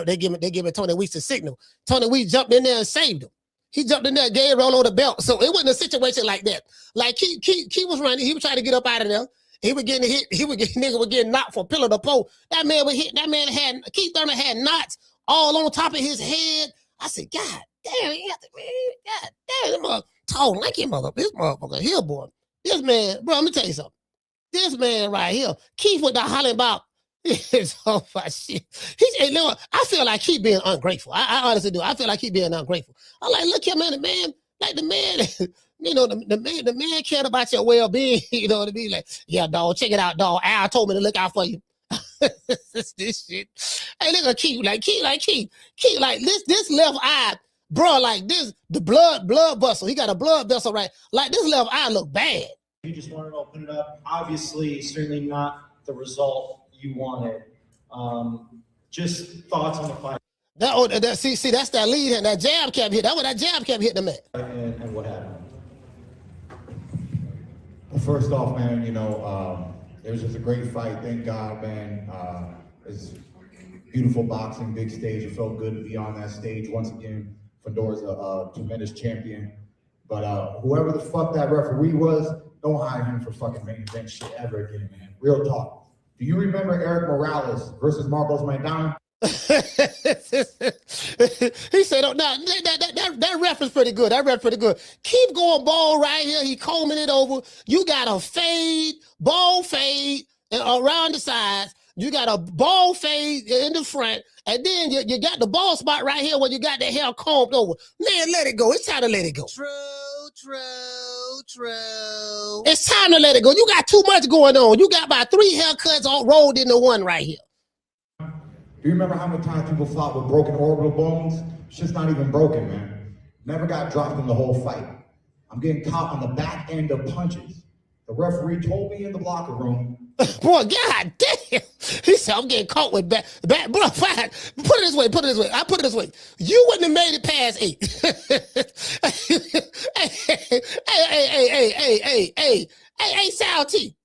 Tony Weeks a signal. Tony Weeks jumped in there and saved him. He jumped in there and gave Rolo the belt. So it wasn't a situation like that. Like he was running, he was trying to get up out of there. He was getting hit, nigga was getting knocked for pillar to pole. That man was hit, Keith Thurman had knots all on top of his head. I said, God damn, God damn, this tall, lanky motherfucker here, boy. This man, bro, let me tell you something. This man right here, Keith with the hollering about oh my shit. I feel like Keith being ungrateful. I honestly do. I feel like he being ungrateful. I'm like, look here, man, the man, you know, the man cared about your well-being. You know what I mean? Like, yeah, dog, check it out, dog. Al told me to look out for you. this shit. Hey, look at Keith, like this left eye bro, like this, the blood vessel. He got a blood vessel, right? Like this left eye look bad. You just wanted to open it up. Obviously, certainly not the result you wanted. Just thoughts on the fight. See, that's that lead hand. That jab kept hitting. That's what that jab kept hitting him at. And what happened? Well, first off, man, you know, it was just a great fight. Thank God, man. It's beautiful boxing, big stage. It felt good to be on that stage once again. Fundora's a tremendous champion. But whoever the fuck that referee was, don't hire him for fucking main event shit ever again, man. Real talk. Do you remember Eric Morales versus Marcos Maidana? He said, "Oh, no, that ref is pretty good. That ref pretty good. Keep going, ball right here. He combing it over. You got a fade, ball fade, and around the sides. You got a ball fade in the front, and then you got the ball spot right here where you got that hair combed over. Man, let it go. It's time to let it go. True. It's time to let it go. You got too much going on. You got about 3 haircuts all rolled into one right here. Do you remember how many times people fought with broken orbital bones? Shit's not even broken, man. Never got dropped in the whole fight. I'm getting caught on the back end of punches. The referee told me in the locker room. Boy, god damn. He said, I'm getting caught with back. Bro, fine. Put it this way. I put it this way. You wouldn't have made it past 8. Hey, Sal T.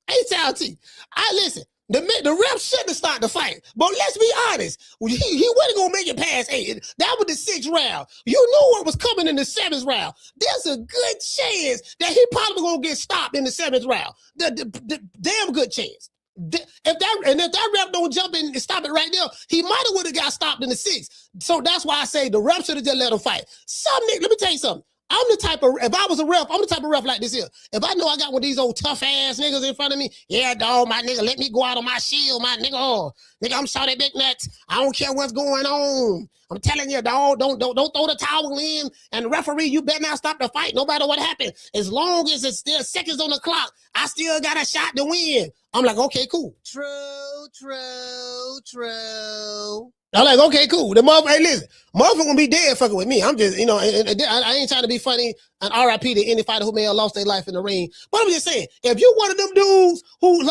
Listen. The ref shouldn't have started the fight. But let's be honest. He wasn't going to make it past 8. That was the 6th round. You knew what was coming in the 7th round. There's a good chance that he probably going to get stopped in the 7th round. The damn good chance. If that ref don't jump in and stop it right there, he might have would have got stopped in the 6th. So that's why I say the ref should have just let him fight. Let me tell you something. I'm the type of, if I was a ref, I'm the type of ref like this here. If I know I got one of these old tough ass niggas in front of me, yeah, dog, my nigga, let me go out on my shield, my nigga. Oh, nigga, I'm sorry, big nuts. I don't care what's going on. I'm telling you, dog, don't throw the towel in. And the referee, you better not stop the fight, no matter what happened. As long as it's still seconds on the clock, I still got a shot to win. I'm like, okay, cool. True. I'm like, okay, cool. The motherfucker, hey, listen, motherfucker gonna be dead fucking with me. I'm just, I ain't trying to be funny and RIP to any fighter who may have lost their life in the ring. But I'm just saying, if you're one of them dudes who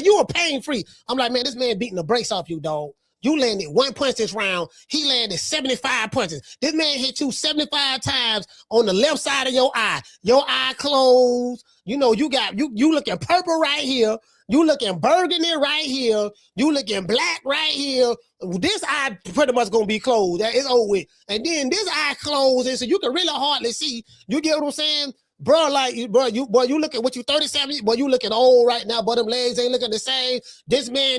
you are pain free, I'm like, man, this man beating the brakes off you, dog. You landed 1 punch this round. He landed 75 punches. This man hit you 75 times on the left side of your eye. Your eye closed. You looking purple right here. You looking burgundy right here. You looking black right here. This eye pretty much gonna be closed. It's over with. And then this eye closed, and so you can really hardly see. You get what I'm saying? Bro, you look at what you 37, boy, you looking old right now, but them legs ain't looking the same. This man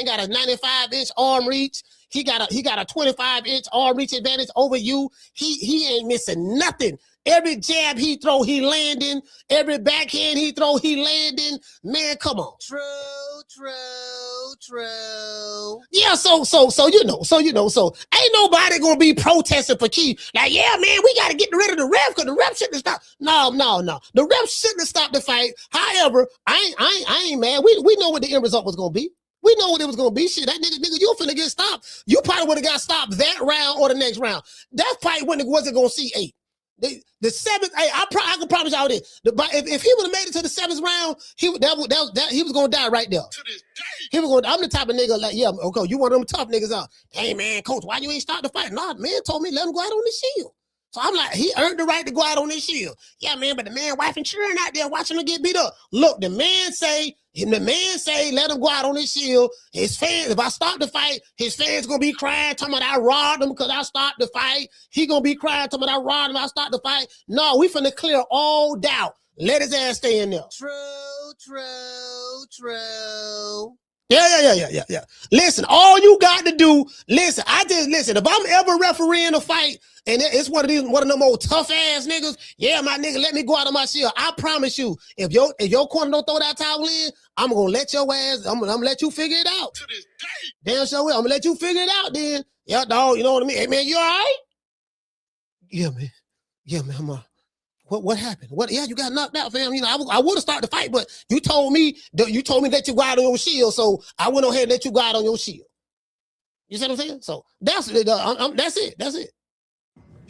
got a 95-inch arm reach. He got a 25-inch arm reach advantage over you. He ain't missing nothing. Every jab he throw, he landing. Every backhand he throw, he landing. Man, come on. True. Yeah, so ain't nobody gonna be protesting for Keith. Like, yeah, man, we gotta get rid of the ref because the ref shouldn't have stopped. No. The ref shouldn't have stopped the fight. However, I ain't mad. We know what the end result was gonna be. We know what it was gonna be. Shit, that nigga, you finna get stopped. You probably would have got stopped that round or the next round. That fight wasn't gonna see 8. The 7th, I can promise y'all this. If he would have made it to the 7th round, he was gonna die right there. To this day. He was going. I'm the type of nigga like, yeah, okay, you one of them tough niggas out. Hey man, coach, why you ain't start the fight? Nah, man told me let him go out on the shield. So I'm like, he earned the right to go out on his shield. Yeah, man, but the man, wife, and children out there watching him get beat up. Look, the man say, let him go out on his shield. His fans, if I stop the fight, his fans gonna be crying, talking about I robbed him because I stopped the fight. He gonna be crying, talking about I robbed him, I stopped the fight. No, we finna clear all doubt. Let his ass stay in there. True. Yeah. Listen, all you got to do, listen, if I'm ever refereeing a fight, and it's one of them old tough ass niggas, yeah, my nigga, let me go out of my shield. I promise you, if your corner don't throw that towel in, I'm gonna let your ass, I'm gonna let you figure it out. To this day. Damn sure will. I'm gonna let you figure it out then. Yeah, dog, you know what I mean? Hey man, you all right? Yeah, man, What happened? Yeah, you got knocked out, fam. I would have started the fight, but you told me let you go out on your shield, so I went ahead and let you go out on your shield. You see what I'm saying? So that's it. That's it.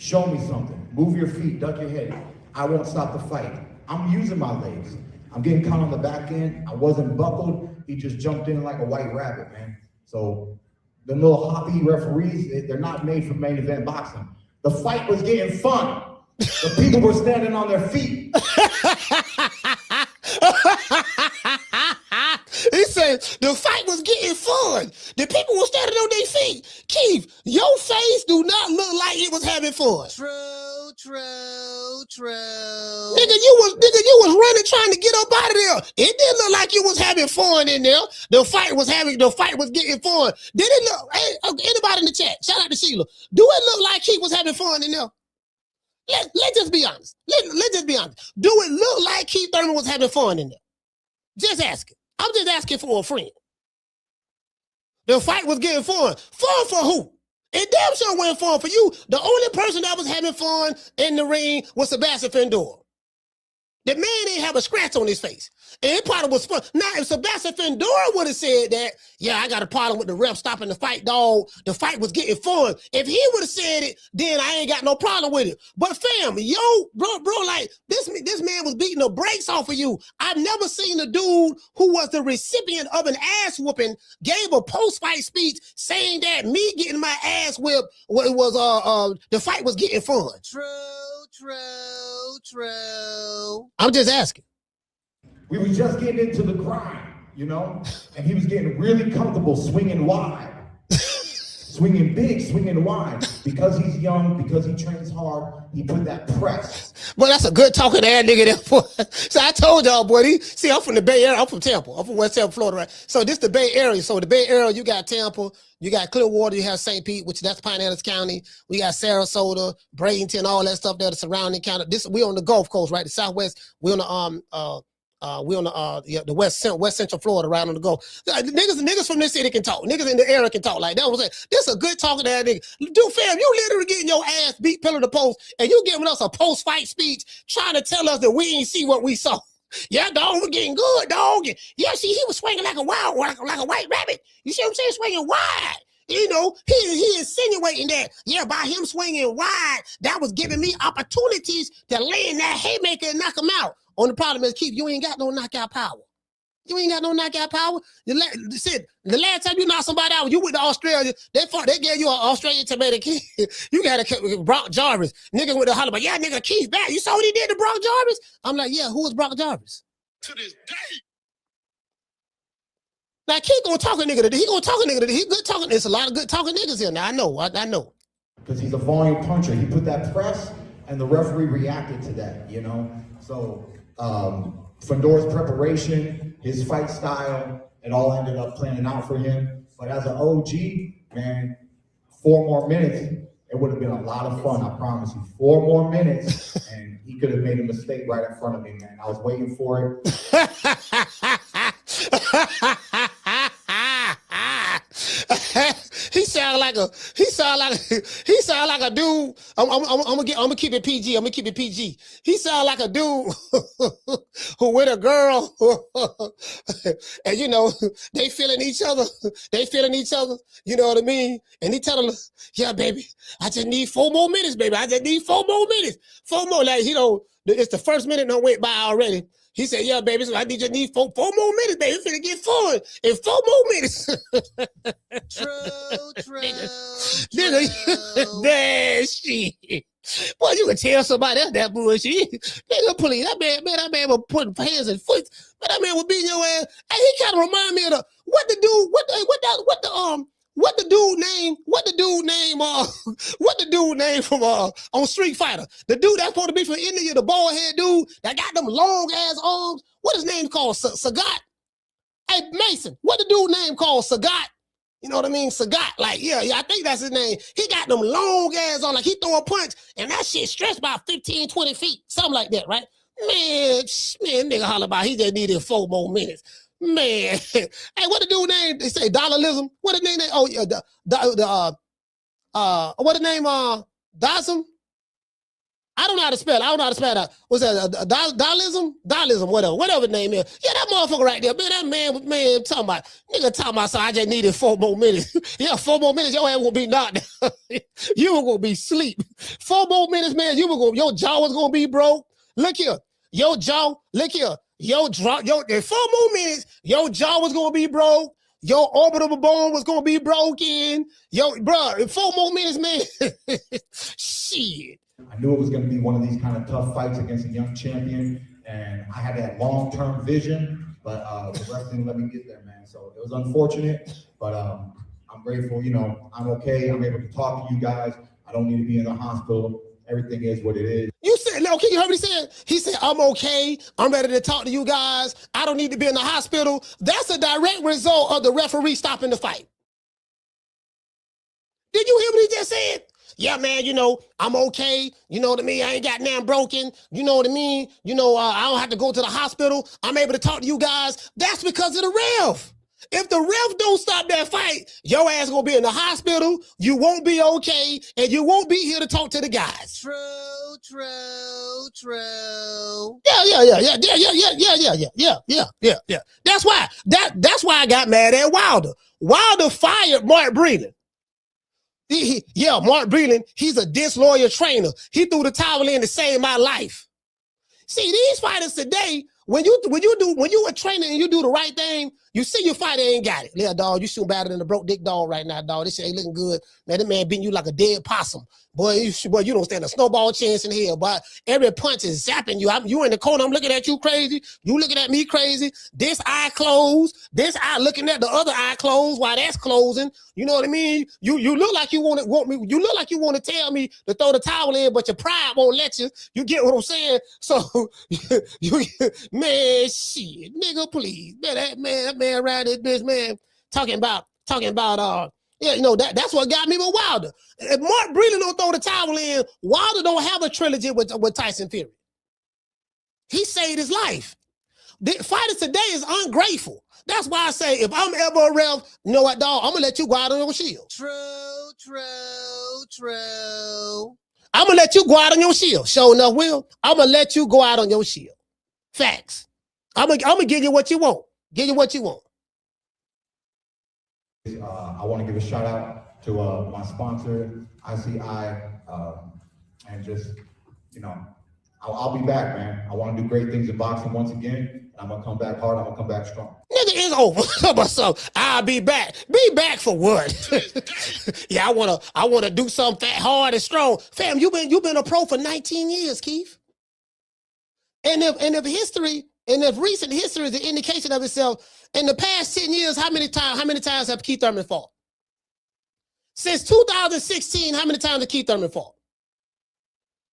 Show me something. Move your feet, duck your head. I won't stop the fight. I'm using my legs. I'm getting caught on the back end. I wasn't buckled. He just jumped in like a white rabbit, man. So the little hoppy referees, they're not made for main event boxing. The fight was getting fun. The people were standing on their feet. He said the fight was getting fun. The people were standing on their feet. Keith, your face do not look like it was having fun. True. Nigga, you was running trying to get up out of there. It didn't look like you was having fun in there. The fight was getting fun. Did it look, hey, anybody in the chat, shout out to Sheila. Do it look like Keith was having fun in there? Let's just be honest. Let's just be honest. Do it look like Keith Thurman was having fun in there? Just asking. I'm just asking for a friend. The fight was getting fun. Fun for who? It damn sure wasn't fun for you. The only person that was having fun in the ring was Sebastian Fundora. The man didn't have a scratch on his face. And it probably was fun. Now, if Sebastian Fundora would have said that, yeah, I got a problem with the ref stopping the fight, dog. The fight was getting fun. If he would have said it, then I ain't got no problem with it. But fam, bro, like this man was beating the brakes off of you. I've never seen a dude who was the recipient of an ass whooping gave a post-fight speech saying that me getting my ass whipped was the fight was getting fun. True. I'm just asking. We were just getting into the grind, you know? And he was getting really comfortable swinging wide. Swinging big, swinging wide. Because he's young, because he trains hard, he put that press. Well, that's a good talking ass nigga there, boy. So I told y'all, boy, see, I'm from the Bay Area. I'm from Tampa. I'm from West Tampa, Florida, right? So this the Bay Area. So the Bay Area, you got Tampa, you got Clearwater, you have St. Pete, which that's Pinellas County. We got Sarasota, Bradenton, all that stuff there, the surrounding county. We on the Gulf Coast, right? The Southwest. We on the West Central Florida, right on the Gulf. Niggas from this city can talk. Niggas in the area can talk. Like that was it. This a good talking ass nigga. Dude, fam, you literally getting your ass beat pillar to post, and you giving us a post-fight speech trying to tell us that we ain't see what we saw. Yeah, dog, we're getting good, dog. Yeah, see, he was swinging like a white rabbit. You see what I'm saying? Swinging wide. You know, he insinuating that, yeah, by him swinging wide, that was giving me opportunities to land that haymaker and knock him out. Only problem is, Keith, you ain't got no knockout power. You ain't got no knockout power. The last time you knocked somebody out, you went to Australia, they gave you an Australian tomato kid. You got a Brock Jarvis. Nigga went to holler, but yeah, nigga, Keith back. You saw what he did to Brock Jarvis? I'm like, yeah, who is Brock Jarvis? To this day. Now, Keith gonna talk a nigga today. He gonna talk a nigga today. He good talking. There's a lot of good talking niggas here. Now, I know. Because he's a volume puncher. He put that press, and the referee reacted to that, you know? So, Fundora's preparation, his fight style, it all ended up planning out for him. But as an OG, man, 4 more minutes, it would have been a lot of fun, I promise you. 4 more minutes, and he could have made a mistake right in front of me, man. I was waiting for it. He sound like a dude. I'm gonna keep it PG. He sound like a dude who with a girl, and you know they feeling each other. You know what I mean? And he telling her, "Yeah, baby, I just need 4 more minutes, baby. I just need 4 more minutes. 4 more." Like, you know, it's the first minute done went by already. He said, yeah, baby, so I just need 4 more minutes, baby. It's finna get fun in 4 more minutes. True. That shit. Boy, you can tell somebody else that bullshit. Nigga, please, that man was putting hands and foot. But that man was beating your ass. And he kind of remind me of what the dude name from on Street Fighter. The dude that's supposed to be from India, the bald head dude that got them long ass arms. What his name called? Sagat. Hey Mason, what the dude name called? Sagat. You know what I mean? Sagat. Like, yeah, I think that's his name. He got them long ass on, like he throw a punch and that shit stretched about 15, 20 feet. Something like that, right? Man, nigga holler about he just needed 4 more minutes. Man, hey, what the dude name? They say Dollarism. What the name? Oh yeah, what the name? Dazum. I don't know how to spell it. I don't know how to spell that. What's that? Dolism, whatever the name is. Yeah, that motherfucker right there. Man, that man talking about, so I just needed 4 more minutes. Yeah, 4 more minutes, your ass won't be knocked down. You were gonna be asleep. 4 more minutes, man, your jaw was gonna be broke. Look here, your jaw, look here. In 4 more minutes, your jaw was gonna be broke. Your orbital bone was gonna be broken. Bro, in 4 more minutes, man. Shit. I knew it was going to be one of these kind of tough fights against a young champion, and I had that long-term vision, but the rest didn't let me get there, man. So it was unfortunate, but I'm grateful. You know, I'm okay. I'm able to talk to you guys. I don't need to be in the hospital. Everything is what it is. You said, okay, you heard what he said? He said, I'm okay. I'm ready to talk to you guys. I don't need to be in the hospital. That's a direct result of the referee stopping the fight. Did you hear what he just said? Yeah, man, you know, I'm okay. You know what I mean? I ain't got nothing broken. You know what I mean? You know, I don't have to go to the hospital. I'm able to talk to you guys. That's because of the ref. If the ref don't stop that fight, your ass gonna be in the hospital. You won't be okay, and you won't be here to talk to the guys. True. Yeah. That's why I got mad at Wilder. Wilder fired Mark Breland. Mark Breland, he's a disloyal trainer. He threw the towel in to save my life. See, these fighters today, when you a trainer and you do the right thing, you see your fighter ain't got it. Yeah, dog, you shooting better than a broke dick dog right now, dog. This shit ain't looking good. Man, that man beating you like a dead possum. Boy, you don't stand a snowball chance in here, but every punch is zapping you. You in the corner, I'm looking at you crazy. You looking at me crazy. This eye closed. This eye looking at the other eye closed while that's closing. You know what I mean? You look like you want me. You look like you want to tell me to throw the towel in, but your pride won't let you. You get what I'm saying? So, man, shit, nigga, please. Man, that man around this bitch, man, talking about, yeah, you know, that's what got me with Wilder. If Mark Breland don't throw the towel in, Wilder don't have a trilogy with Tyson Fury. He saved his life. The fighters today is ungrateful. That's why I say, if I'm ever a ref, you know what, dog, I'm going to let you go out on your shield. True. I'm going to let you go out on your shield. Sure enough, Will, I'm going to let you go out on your shield. Facts. I'm going to give you what you want. Give you what you want. I want to give a shout out to my sponsor, ICI, and just, you know, I'll be back, man. I want to do great things in boxing once again. I'm gonna come back hard. I'm gonna come back strong. Nigga, it's over. So I'll be back. Be back for what? Yeah, I wanna do something hard and strong. Fam, you been a pro for 19 years, Keith. And if recent history is an indication of itself, in the past 10 years, how many times have Keith Thurman fought? Since 2016, how many times did Keith Thurman fought?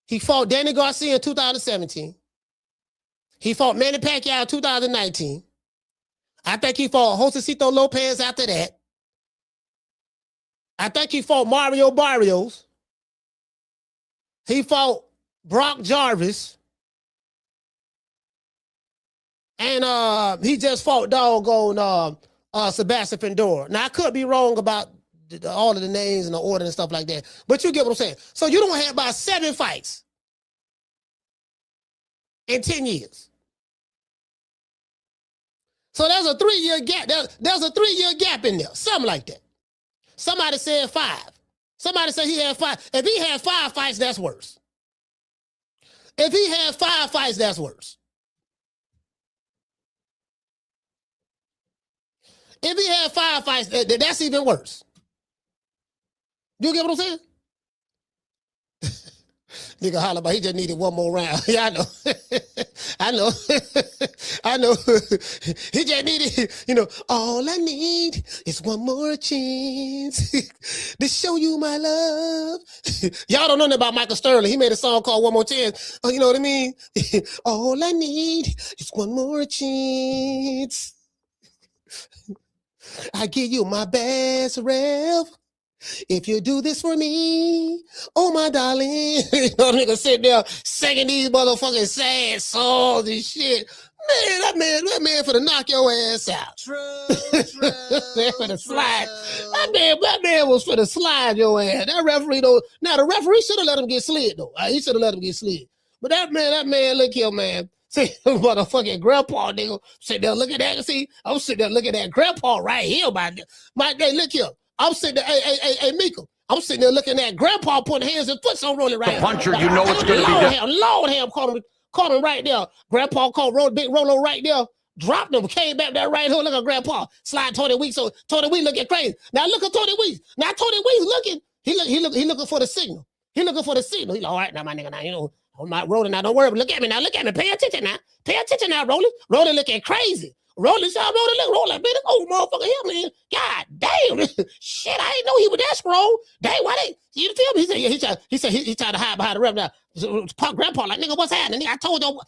He fought Danny Garcia in 2017. He fought Manny Pacquiao in 2019. I think he fought Josecito Lopez after that. I think he fought Mario Barrios. He fought Brock Jarvis. And he just fought doggone Sebastian Fundora. Now, I could be wrong about all of the names and the order and stuff like that, but you get what I'm saying. So you don't have about 7 fights in 10 years. So there's a 3-year gap. There's a 3-year gap in there, something like that. Somebody said 5. Somebody said he had 5. If he had 5 fights, that's worse. If he had 5 fights, that's worse. If he had 5 fights, that's even worse. You get what I'm saying? Nigga holler about he just needed one more round. Yeah, I know. I know. He just needed, you know, all I need is one more chance to show you my love. Y'all don't know nothing about Michael Sterling. He made a song called One More Chance. Oh, you know what I mean? All I need is one more chance. I give you my best rev. If you do this for me, oh my darling. You know, nigga sitting there singing these motherfucking sad songs and shit. Man, that man for to knock your ass out. True. Man for to slide. That man was for to slide your ass. That referee though. Now the referee should have let him get slid though. He should have let him get slid. But that man, look here, man. See, motherfucking grandpa, nigga, sit there looking at that. See, I'm sitting there looking at grandpa right here, my day. Look here, I'm sitting there. Hey, Mika, I'm sitting there looking at grandpa putting hands and foot on rolling right. The puncher, you know it's going to be. Lord ham, caught him right there. Grandpa caught big Rolo right there. Dropped him, came back that right hook. Look at grandpa slide Tony Weeks. So Tony Weeks looking crazy. Now look at Tony Weeks. Now Tony Weeks looking. He looking for the signal. He looking for the signal. He's like, all right, now my nigga, now you know. I'm not rolling now. Don't worry. But look at me now. Look at me. Pay attention now. Pay attention now, Rolling. Rolling looking crazy. Rolling, rolling, baby. Oh, motherfucker, here, man. God damn. Shit, I didn't know he was that strong. Dang, why they? You feel me? He said he tried to hide behind the ref now. Grandpa, like, nigga, what's happening? I told your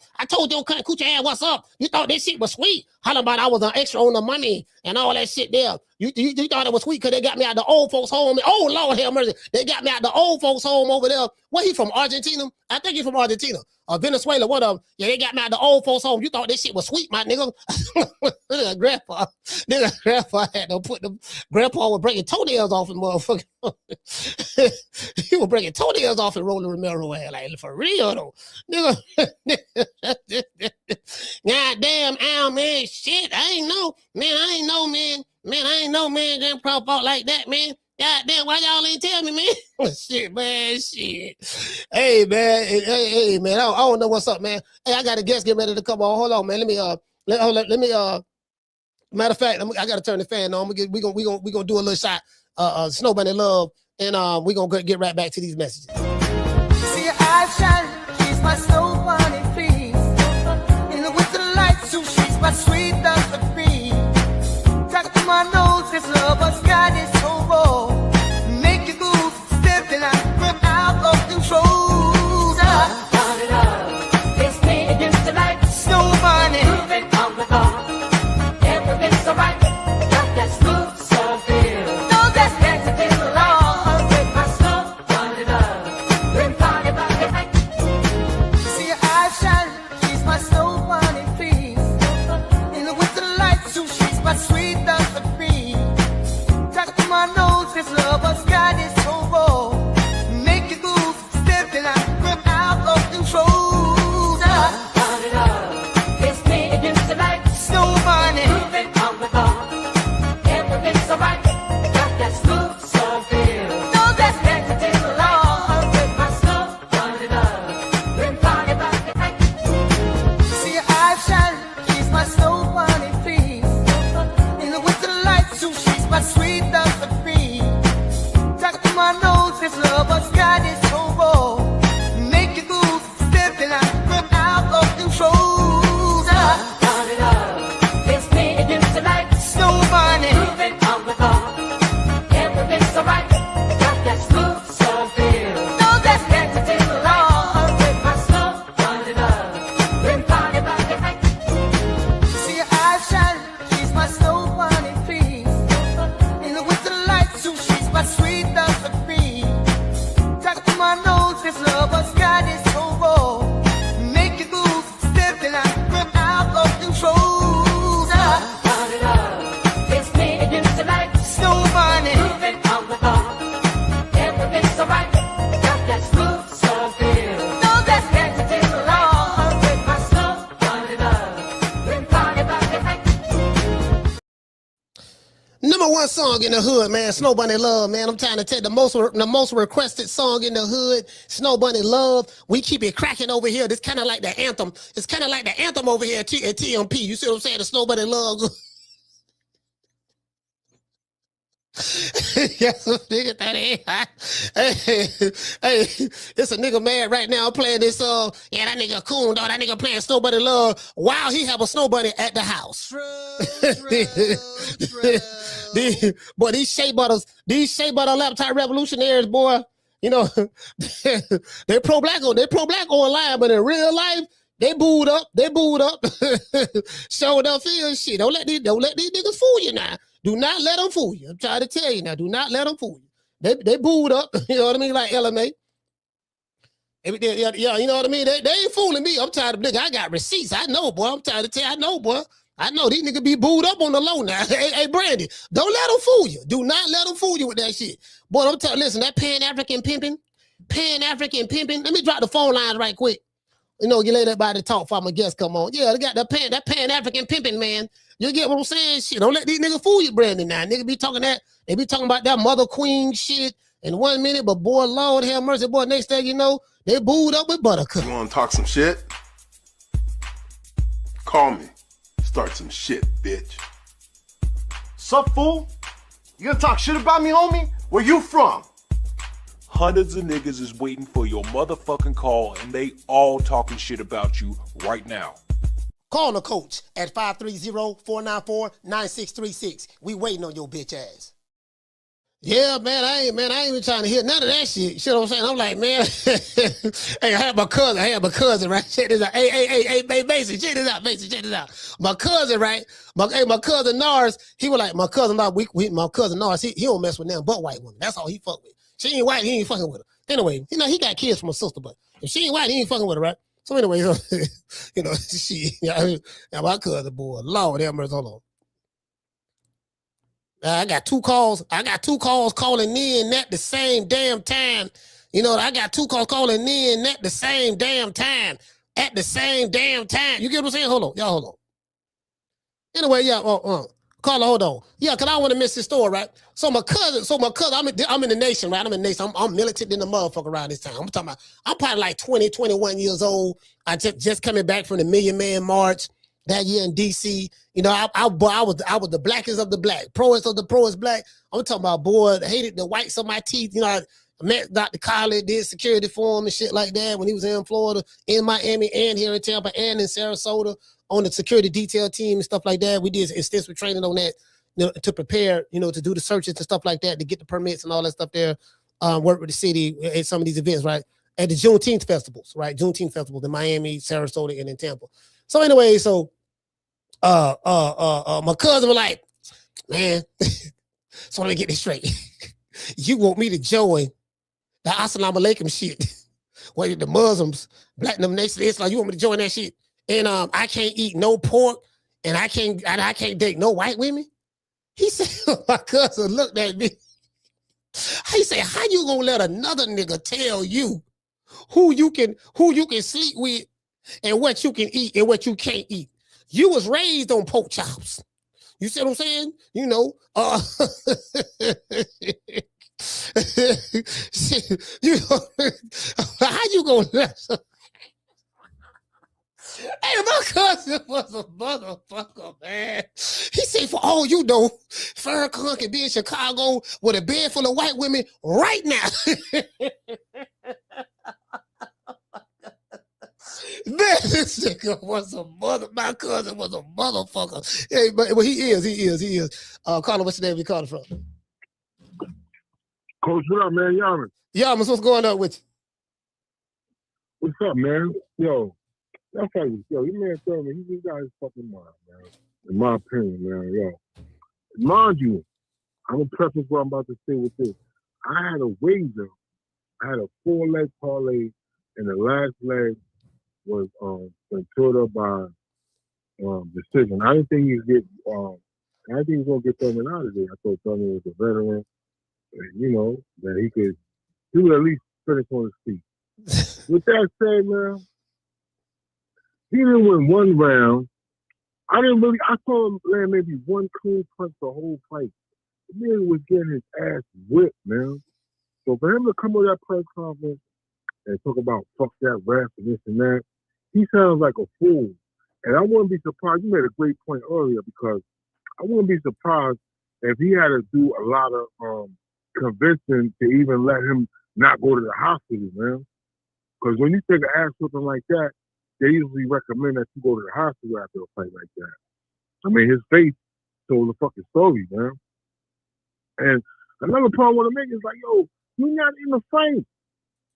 coochie ass what's up. You thought this shit was sweet. Hollering about I was an extra on the money and all that shit there. You thought it was sweet because they got me out the old folks home. Oh, Lord have mercy. They got me out the old folks home over there. What, he from Argentina? I think he's from Argentina. Or Venezuela, one of them. Yeah, they got me out the old folks home. You thought this shit was sweet, my nigga. Grandpa had to put them. Grandpa was breaking toenails off and motherfucker. He was breaking toenails off and rolling Romero ass. Like, for real though. Nigga. God damn, Al, man. Shit, I ain't know, man. I ain't know, man. Grandpa fought like that, man. God damn, why y'all ain't tell me, man? Shit, man, shit. Hey, man. I don't know what's up, man. Hey, I got a guest getting ready to come on. Hold on, man. Let me matter of fact, I gotta turn the fan on. We gonna do a little shot, Snow Bunny Love, and we gonna get right back to these messages. See your eyes shine, she's my Snow Bunny, please. In the winter light, so she's my sweet dove free. Talk to my nose, this lover's got it so raw. Make you move, stepping out of control. It's me against the light, Snow Bunny. Moving on the bar, everything's alright. Got that smooth, so feel. No, that's better than the law. With my Snow Bunny love, we're party about the night. See your eyes shine, she's my Snow Bunny, please. In the winter light, so she's my sweet dove free. Talk to my nose, this lover's got it so raw. Make you move, stepping out of control. It's me against the light, Snow Bunny. Moving on the bar, everything's alright. Got that smooth, so feel. No, that's better than the law. With my Snow Bunny love, we're party about the night. See your eyes shine, she's my Snow Bunny, please. In the winter light, so she's my sweet dove free. Talk to my nose, this lover's got it so raw. Make you move, stepping out of control. It's me against the light, Snow Bunny. Moving on the bar, everything's alright. Got that smooth, so feel. No, that's better than the law. With my Snow Bunny love, we're party about the night. See your eyes shine, she's my Snow Bunny, please. In the winter light, so she's my sweet dove free. Talk to my nose, this lover's got it so raw. Make you move, stepping out of control. It's me against the light, Snow Bunny. Moving on the bar, everything's alright. Got that smooth, so feel. No, that's better than the law. With my Snow Bunny love, we're party about the night. Number one song in the hood, man. Snow Bunny Love, man. I'm trying to tell you, the most requested song in the hood, Snow Bunny Love. We keep it cracking over here. This kind of like the anthem. It's kind of like the anthem over here at TMP. You see what I'm saying? The Snow Bunny Love. Yes, nigga, that ain't hot. Hey, it's a nigga mad right now playing this song. Yeah, that nigga coon, dog. That nigga playing Snow Bunny Love while he have a snow bunny at the house. True. Boy, these shea butter laptop revolutionaries, boy. You know, they pro-black online, but in real life, they booed up. Showing up feel shit. Don't let these niggas fool you now. Do not let them fool you. I'm trying to tell you now. Do not let them fool you. They booed up. You know what I mean? Like LMA. Yeah, you know what I mean? They ain't fooling me. I'm tired of nigga. I got receipts. I know, boy. I'm tired of tell. I know, boy. I know these niggas be booed up on the low now. Hey, Brandy, don't let them fool you. Do not let them fool you with that shit. Boy, I'm telling. Listen, that Pan-African pimping. Let me drop the phone lines right quick. You know, you let everybody talk for my guests come on. Yeah, they got that Pan-African pimping, man. You get what I'm saying? Shit, don't let these niggas fool you, Brandy. Now, nigga be talking that. They be talking about that mother queen shit in 1 minute, but boy, Lord have mercy, boy. Next thing you know, they booed up with Buttercup. You want to talk some shit? Call me. Start some shit, bitch. Sup, fool? You gonna talk shit about me, homie? Where you from? Hundreds of niggas is waiting for your motherfucking call, and they all talking shit about you right now. Call the coach at 530-494-9636. We waiting on your bitch ass. Yeah, man, I ain't even trying to hear none of that shit. You know what I'm saying? I'm like, man, hey, I had my cousin, right? Check this out. Hey, Mason, check this out. My cousin, right? My cousin Nars, he was like, my cousin Nars, he don't mess with them but white women. That's all he fuck with. She ain't white, he ain't fucking with her. Anyway, you know, he got kids from a sister, but if she ain't white, he ain't fucking with her, right? So anyway, you know, my cousin, boy, Lord have mercy, hold on. I got two calls calling in at the same damn time. You know, I got two calls calling in at the same damn time. You get what I'm saying? Hold on. Y'all hold on. Anyway, yeah, Carla, hold on. Yeah, because I want to miss this story, right? So my cousin, I'm in the nation, right? I'm in the nation. I'm militant in the motherfucker around this time. I'm talking about, I'm probably like 20, 21 years old. I just coming back from the Million Man March that year in DC. You know, I was the blackest of the black, proest of the proest black. I'm talking about, boy, hated the whites of my teeth. You know, I met Dr. Colley, did security for him and shit like that when he was in Florida, in Miami, and here in Tampa, and in Sarasota on the security detail team and stuff like that. We did extensive training on that, you know, to prepare, you know, to do the searches and stuff like that, to get the permits and all that stuff there. Work with the city at some of these events, right? At the Juneteenth festivals, right? Juneteenth festivals in Miami, Sarasota, and in Tampa. So anyway, my cousin was like, man, so let me get this straight. You want me to join the Assalamu Alaikum shit? Where the Muslims, black them nation Islam, you want me to join that shit? And I can't eat no pork, and I can't date no white women. He said, my cousin looked at me. He said, how you gonna let another nigga tell you who you can sleep with and what you can eat and what you can't eat? You was raised on pork chops. You see what I'm saying? You know, you know, how you gonna let Hey, my cousin was a motherfucker, man. He said, for all you know, Farrakhan can be in Chicago with a bed full of white women right now. Man, this nigga was my cousin was a motherfucker. Hey, but he is. Carla, what's your name? You calling from? Coach, what up, man? Yamas, what's going on with you? What's up, man? Yo, that's how your man Thurman, he just got his fucking mind, man. In my opinion, man, yo. Mind you, I'm gonna preface what I'm about to say with this. I had a wager. I had a 4-leg parlay, and the last leg was Fundora by decision. I didn't think he was gonna get Thurman out of there. I thought Thurman was a veteran, and you know that he would at least finish on his feet. With that said, man, he didn't win one round. I saw him land maybe one clean punch the whole fight. The man was getting his ass whipped, man. So for him to come to that press conference and talk about fuck that ref and this and that, he sounds like a fool. And I wouldn't be surprised. You made a great point earlier, because I wouldn't be surprised if he had to do a lot of convincing to even let him not go to the hospital, man. Because when you take an ass whipping like that, they usually recommend that you go to the hospital after a fight like that. I mean, his face told the fucking story, man. And another point I want to make is like, yo, you're not in the fight.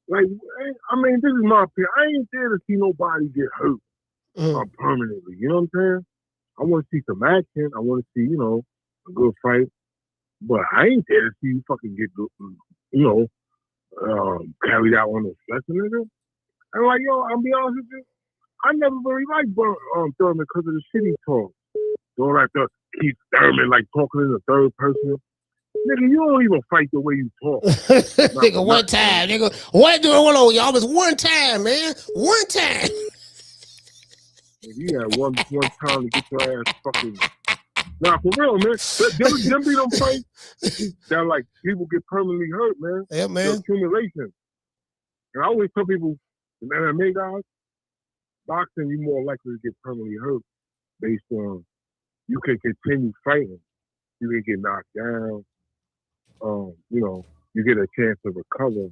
Like, I mean, this is my opinion. I ain't there to see nobody get hurt permanently. You know what I'm saying? I want to see some action. I want to see, you know, a good fight. But I ain't there to see you fucking get, you know, carried out on the stretcher, nigga. And like, yo, I'll be honest with you, I never really liked Thurman because of the shit he talk. Don't like to keep Thurman like talking in the third person. Nigga, you don't even fight the way you talk. Nigga, one time. Nigga, what do hold on, y'all? It's one time, man. One time. You had one time to get your ass fucking. Nah, for real, man. Them be them fights that like people get permanently hurt, man. Yeah, man. The accumulation. And I always tell people, the MMA guys, boxing, you more likely to get permanently hurt based on you can continue fighting. You can get knocked down. You know, you get a chance to recover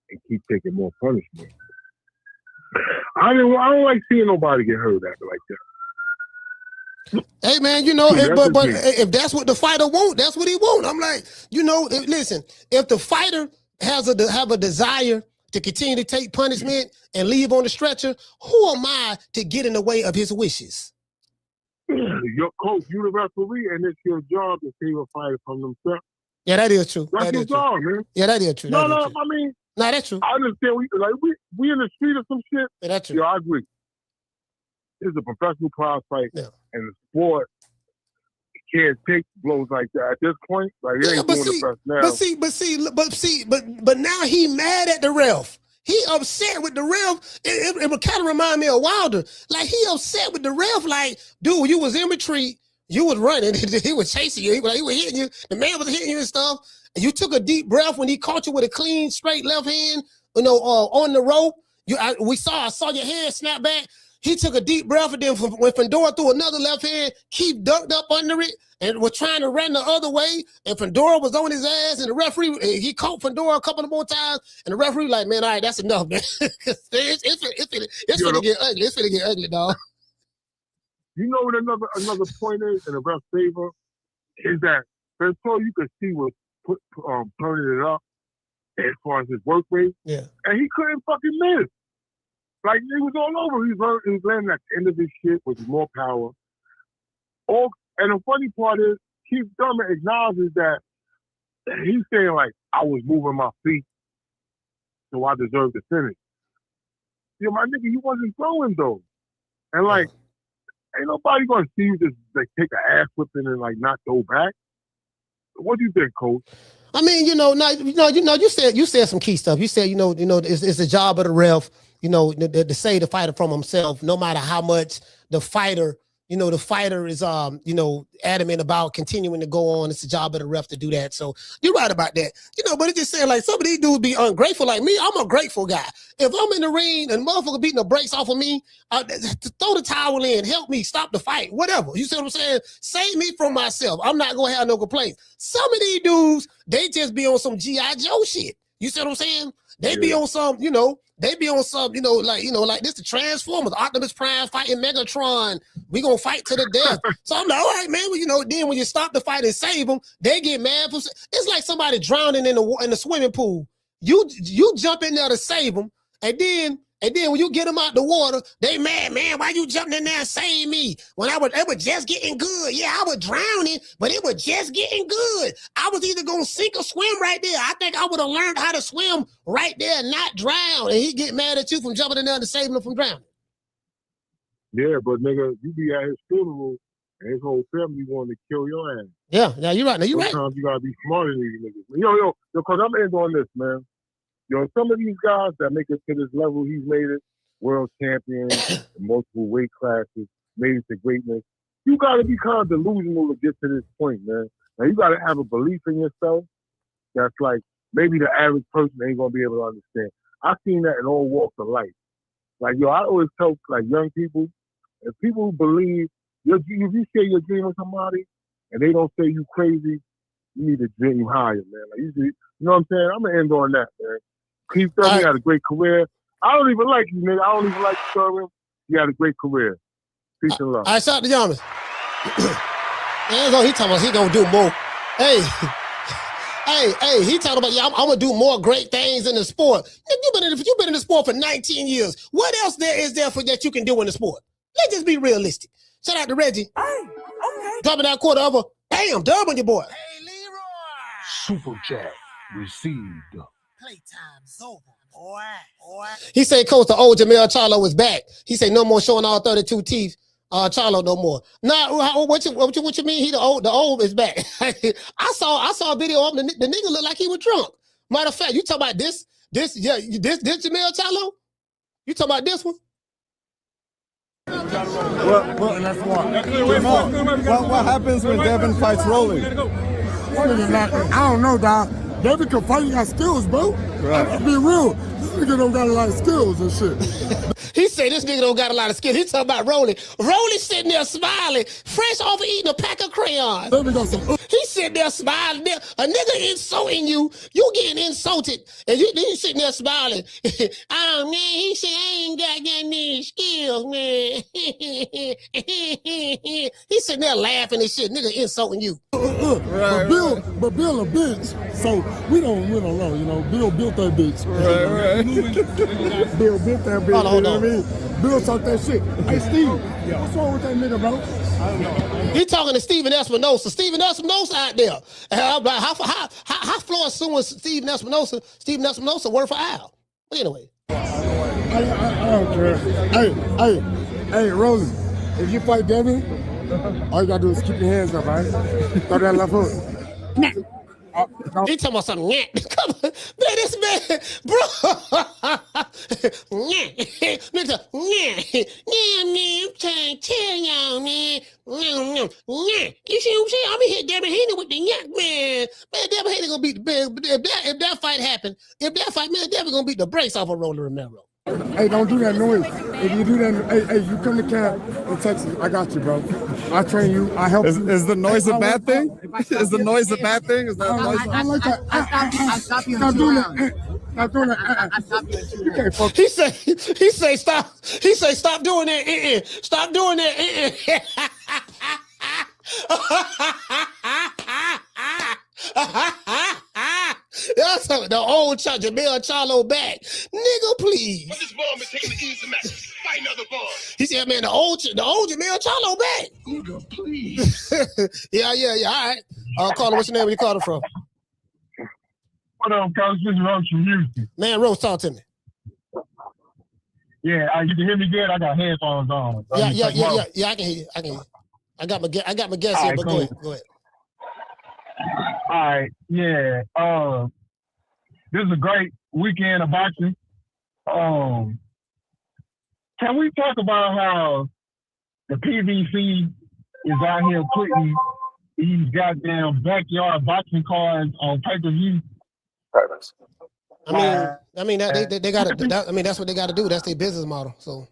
and keep taking more punishment. I don't like seeing nobody get hurt after like that. Hey man, you know, but if that's what the fighter want, that's what he want. I'm like, you know, listen, if the fighter have a desire to continue to take punishment and leave on the stretcher, who am I to get in the way of his wishes? Your coach, you the referee, and it's your job to save a fighter from themselves. Yeah, that is true. That's your job, man. Yeah, that is true. No, I mean, no, that's true. I understand. We in the street or some shit. Yeah, that's true. Yeah, I agree. It's a professional prize fight, and the sport can't take blows like that at this point. Like, it ain't doing the best now. But now he mad at the ref. He upset with the ref. It would kind of remind me of Wilder. Like, he upset with the ref. Like, dude, you was in retreat. You was running. He was chasing you. He was hitting you. The man was hitting you and stuff. And you took a deep breath when he caught you with a clean, straight left hand, you know, on the rope. I saw your hand snap back. He took a deep breath, and then when Fundora threw another left hand, Keith ducked up under it and was trying to run the other way. And Fundora was on his ass, and the referee, he caught Fundora a couple of more times. And the referee like, man, all right, that's enough, man. it's gonna get ugly. It's gonna get ugly, dog. You know what another point is in the ref's favor is that first of all you could see what turning it up as far as his work rate. Yeah. And he couldn't fucking miss. Like, he was all over. He was landing at the end of his shit with more power. And the funny part is, Keith Thurman acknowledges that he's saying, like, I was moving my feet, so I deserve to finish. You know, my nigga, you wasn't throwing, though. And, like, ain't nobody gonna see you just, like, take an ass whipping and, like, not go back. What do you think, Coach? I mean, you said some key stuff. You said, it's the job of the ref, to save the fighter from himself, no matter how much the fighter is, adamant about continuing to go on. It's the job of the ref to do that. So you're right about that. But it's just saying, like, some of these dudes be ungrateful like me. I'm a grateful guy. If I'm in the ring and motherfucker beating the brakes off of me, throw the towel in, help me, stop the fight, whatever. You see what I'm saying? Save me from myself. I'm not going to have no complaints. Some of these dudes, they just be on some G.I. Joe shit. You see what I'm saying? They be on some, like this, the Transformers, Optimus Prime fighting Megatron. We gonna fight to the death. So I'm like, all right, man. Well, then when you stop the fight and save them, they get mad. It's like somebody drowning in the swimming pool. You jump in there to save them, and then when you get them out the water, they mad, man. Why you jumping in there and save me? It was just getting good. Yeah, I was drowning, but it was just getting good. I was either gonna sink or swim right there. I think I would have learned how to swim right there and not drown. And he get mad at you from jumping in there and saving him from drowning. Yeah, but nigga, you be at his funeral and his whole family wanting to kill your ass. Yeah, now you're right. Sometimes you gotta be smarter than these niggas. Yo, because I'm end on this, man. Some of these guys that make it to this level he's made it, world champion, multiple weight classes, made it to greatness. You got to be kind of delusional to get to this point, man. Now, you got to have a belief in yourself that's like maybe the average person ain't going to be able to understand. I've seen that in all walks of life. Like, I always tell, like, young people, if people believe, if you share your dream with somebody and they don't say you crazy, you need to dream higher, man. Like, you know what I'm saying? I'm going to end on that, man. Keith Thurman had a great career. I don't even like you, nigga. I don't even like Thurman. He had a great career. Peace and love. All right, shout out to Yamas. He talking about he gonna do more. Hey, he talking about, I'm gonna do more great things in the sport. You've been in the sport for 19 years. What else is there for that you can do in the sport? Let's just be realistic. Shout out to Reggie. Hey, okay. Dropping that quarter over. Damn, dub on your boy. Super chat received. Playtime's over. He said, Coach, the old Jermell Charlo is back. He said, no more showing all 32 teeth. Charlo no more. Nah, what you mean? He the old is back. I saw a video of him. The nigga looked like he was drunk. Matter of fact, you talking about this Jermell Charlo? You talking about this one? What happens when Devin fights Rolly? I don't know, dog. Devin can fight. He got skills, bro. Right. Let's be real. This nigga don't got a lot of skills and shit. He said this nigga don't got a lot of skills. He talking about Rolly. Rolly sitting there smiling, fresh off of eating a pack of crayons. He sitting there smiling. A nigga insulting you. You getting insulted. And you sitting there smiling. Oh, man, he said I ain't got that many skills, man. He sitting there laughing and shit. Nigga insulting you. But Bill a bitch, so we don't know, you know. Bill built that bitch. Right. Bill built that bitch. Hold on. I mean, Bill talk that shit. Hey, Steve, what's wrong with that nigga, bro? I don't know. He talking to Steven Espinosa. Steven Espinosa out there. How Florence suing Steven Espinosa? Steven Espinosa work for Al. But anyway. I don't care. Hey, Roland, if you fight Devin, all you gotta do is keep your hands up, right? Throw that left hook. He talking about something. Come on, man, this man, bro. Nigga, man, I'm trying to tell y'all, man. You see what I'm saying? I'm gonna hit Devin Haney with the yak, man. Man, Devin Haney gonna beat the big. If that fight happen, man, Devin gonna beat the brakes off of Rolly Romero. Hey, don't do that noise. If you do that, hey, you come to camp in Texas, I got you, bro. I train you. I help you. Is the noise a bad thing? Is the noise a bad thing? Is that noise? I like that. I stop you. Stop doing that. Stop doing that. I stop you. You can't fuck. He say stop. He say stop doing that. Stop doing that. That's the old Jermell Charlo back. Nigga, please. But this bomb is taking the easy match. Fight another bomb. He said, man, the old Jermell Charlo back. Nigga, please. Yeah. All right. Carter, what's your name? Where you calling from? What up, Coach? This is Roach from Houston. Man, Roach, talk to me. Yeah, you can hear me good. I got headphones on. So Yeah, I can hear you. I got my guess here, but cool. Go ahead. All right, yeah. This is a great weekend of boxing. Can we talk about how the PVC is out here putting these goddamn backyard boxing cards on pay-per-view? I mean that they got to. I mean that's what they got to do. That's their business model. So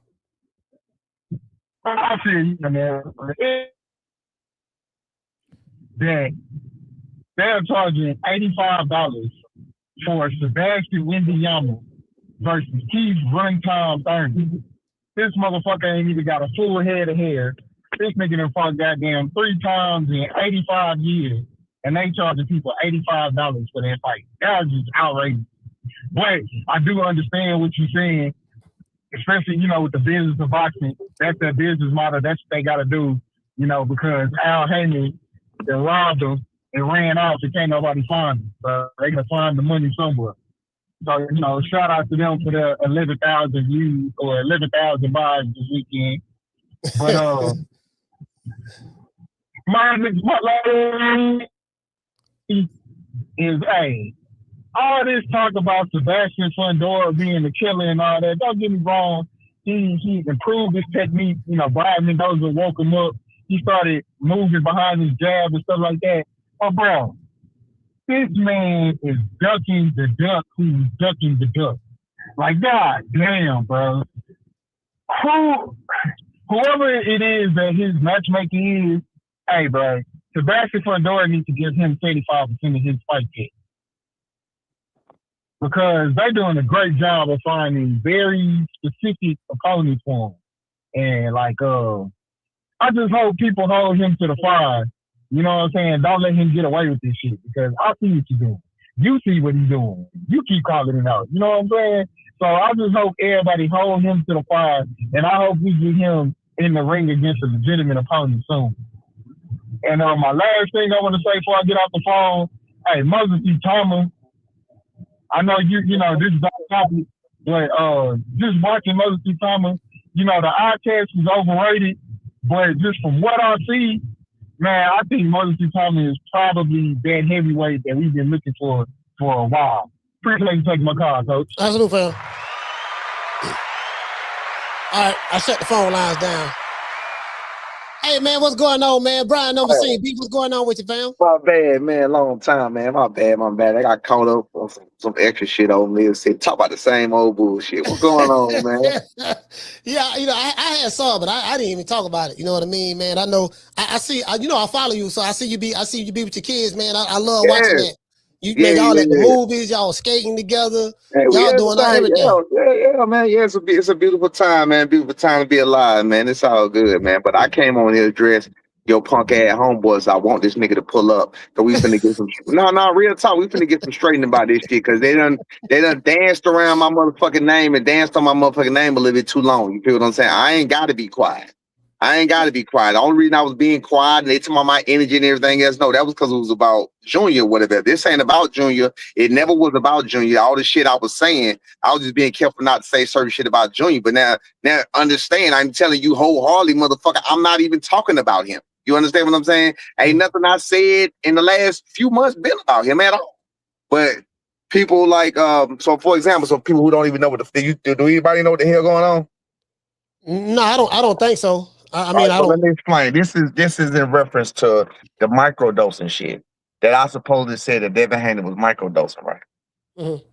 I see, man. That they're charging $85 for Sebastian Fundora versus Keith Runtime 30. This motherfucker ain't even got a full head of hair. This nigga done fought goddamn 3 times in 85 years, and they charging people $85 for that fight. That was just outrageous. But I do understand what you're saying, especially, you know, with the business of boxing. That's their business model. That's what they got to do, you know, because Al Haymon, they robbed them and ran off and can't nobody find them. So they got to find the money somewhere. So, you know, shout out to them for the 11,000 views or 11,000 buys this weekend. But my is, hey, all this talk about Sebastian Fundora being the killer and all that, don't get me wrong. He improved his technique. You know, Brian Mendoza woke him up. He started moving behind his jab and stuff like that. Oh, bro, this man is ducking the duck who's ducking the duck. Like, god damn, bro. Whoever it is that his matchmaking is, hey, bro, Sebastian Fundora needs to give him 35% of his fight kit. Because they're doing a great job of finding very specific opponents for him. And, like, I just hope people hold him to the fire. You know what I'm saying? Don't let him get away with this shit, because I see what you're doing. You see what he's doing. You keep calling it out. You know what I'm saying? So I just hope everybody hold him to the fire, and I hope we get him in the ring against a legitimate opponent soon. And my last thing I want to say before I get off the phone, hey, Moses T. Thomas, I know you know this is off topic, but just watching Moses Thomas, you know the eye test is overrated, but just from what I see, man, I think Moses Thomas is probably that heavyweight that we've been looking for a while. Appreciate you taking my call, Coach. Absolutely, fam. All right, I shut the phone lines down. Hey, man, what's going on, man? Brian, never seen beef. What's going on with you, fam? My bad, man. Long time, man. My bad. I got caught up on some extra shit on Mill City. Talk about the same old bullshit. What's going on, man? Yeah, you know, I had saw, but I didn't even talk about it. You know what I mean, man? I know, I see, you know, I follow you, so I see you be with your kids, man. I love watching that. Man, y'all at the movies, y'all skating together, hey, y'all doing everything. Yeah, man. Yeah, it's a beautiful time, man. Beautiful time to be alive, man. It's all good, man. But I came on here to address your punk ass homeboys. I want this nigga to pull up, so we finna get some. No, real talk. We finna get some straightening about this shit because they done danced around my motherfucking name and danced on my motherfucking name a little bit too long. You feel what I'm saying? I ain't got to be quiet. The only reason I was being quiet and they took my energy and everything else, no, that was because it was about Junior, whatever. This ain't about Junior. It never was about Junior. All the shit I was saying, I was just being careful not to say certain shit about Junior. But now understand, I'm telling you wholeheartedly, motherfucker, I'm not even talking about him. You understand what I'm saying? Ain't nothing I said in the last few months been about him at all. But people like, so for example, so people who don't even know what do anybody know what the hell going on? No, I don't think so. I mean, right, I don't. Let me explain. This is in reference to the microdosing shit that I supposedly said that Devin Haney was microdosing, right? Mm-hmm.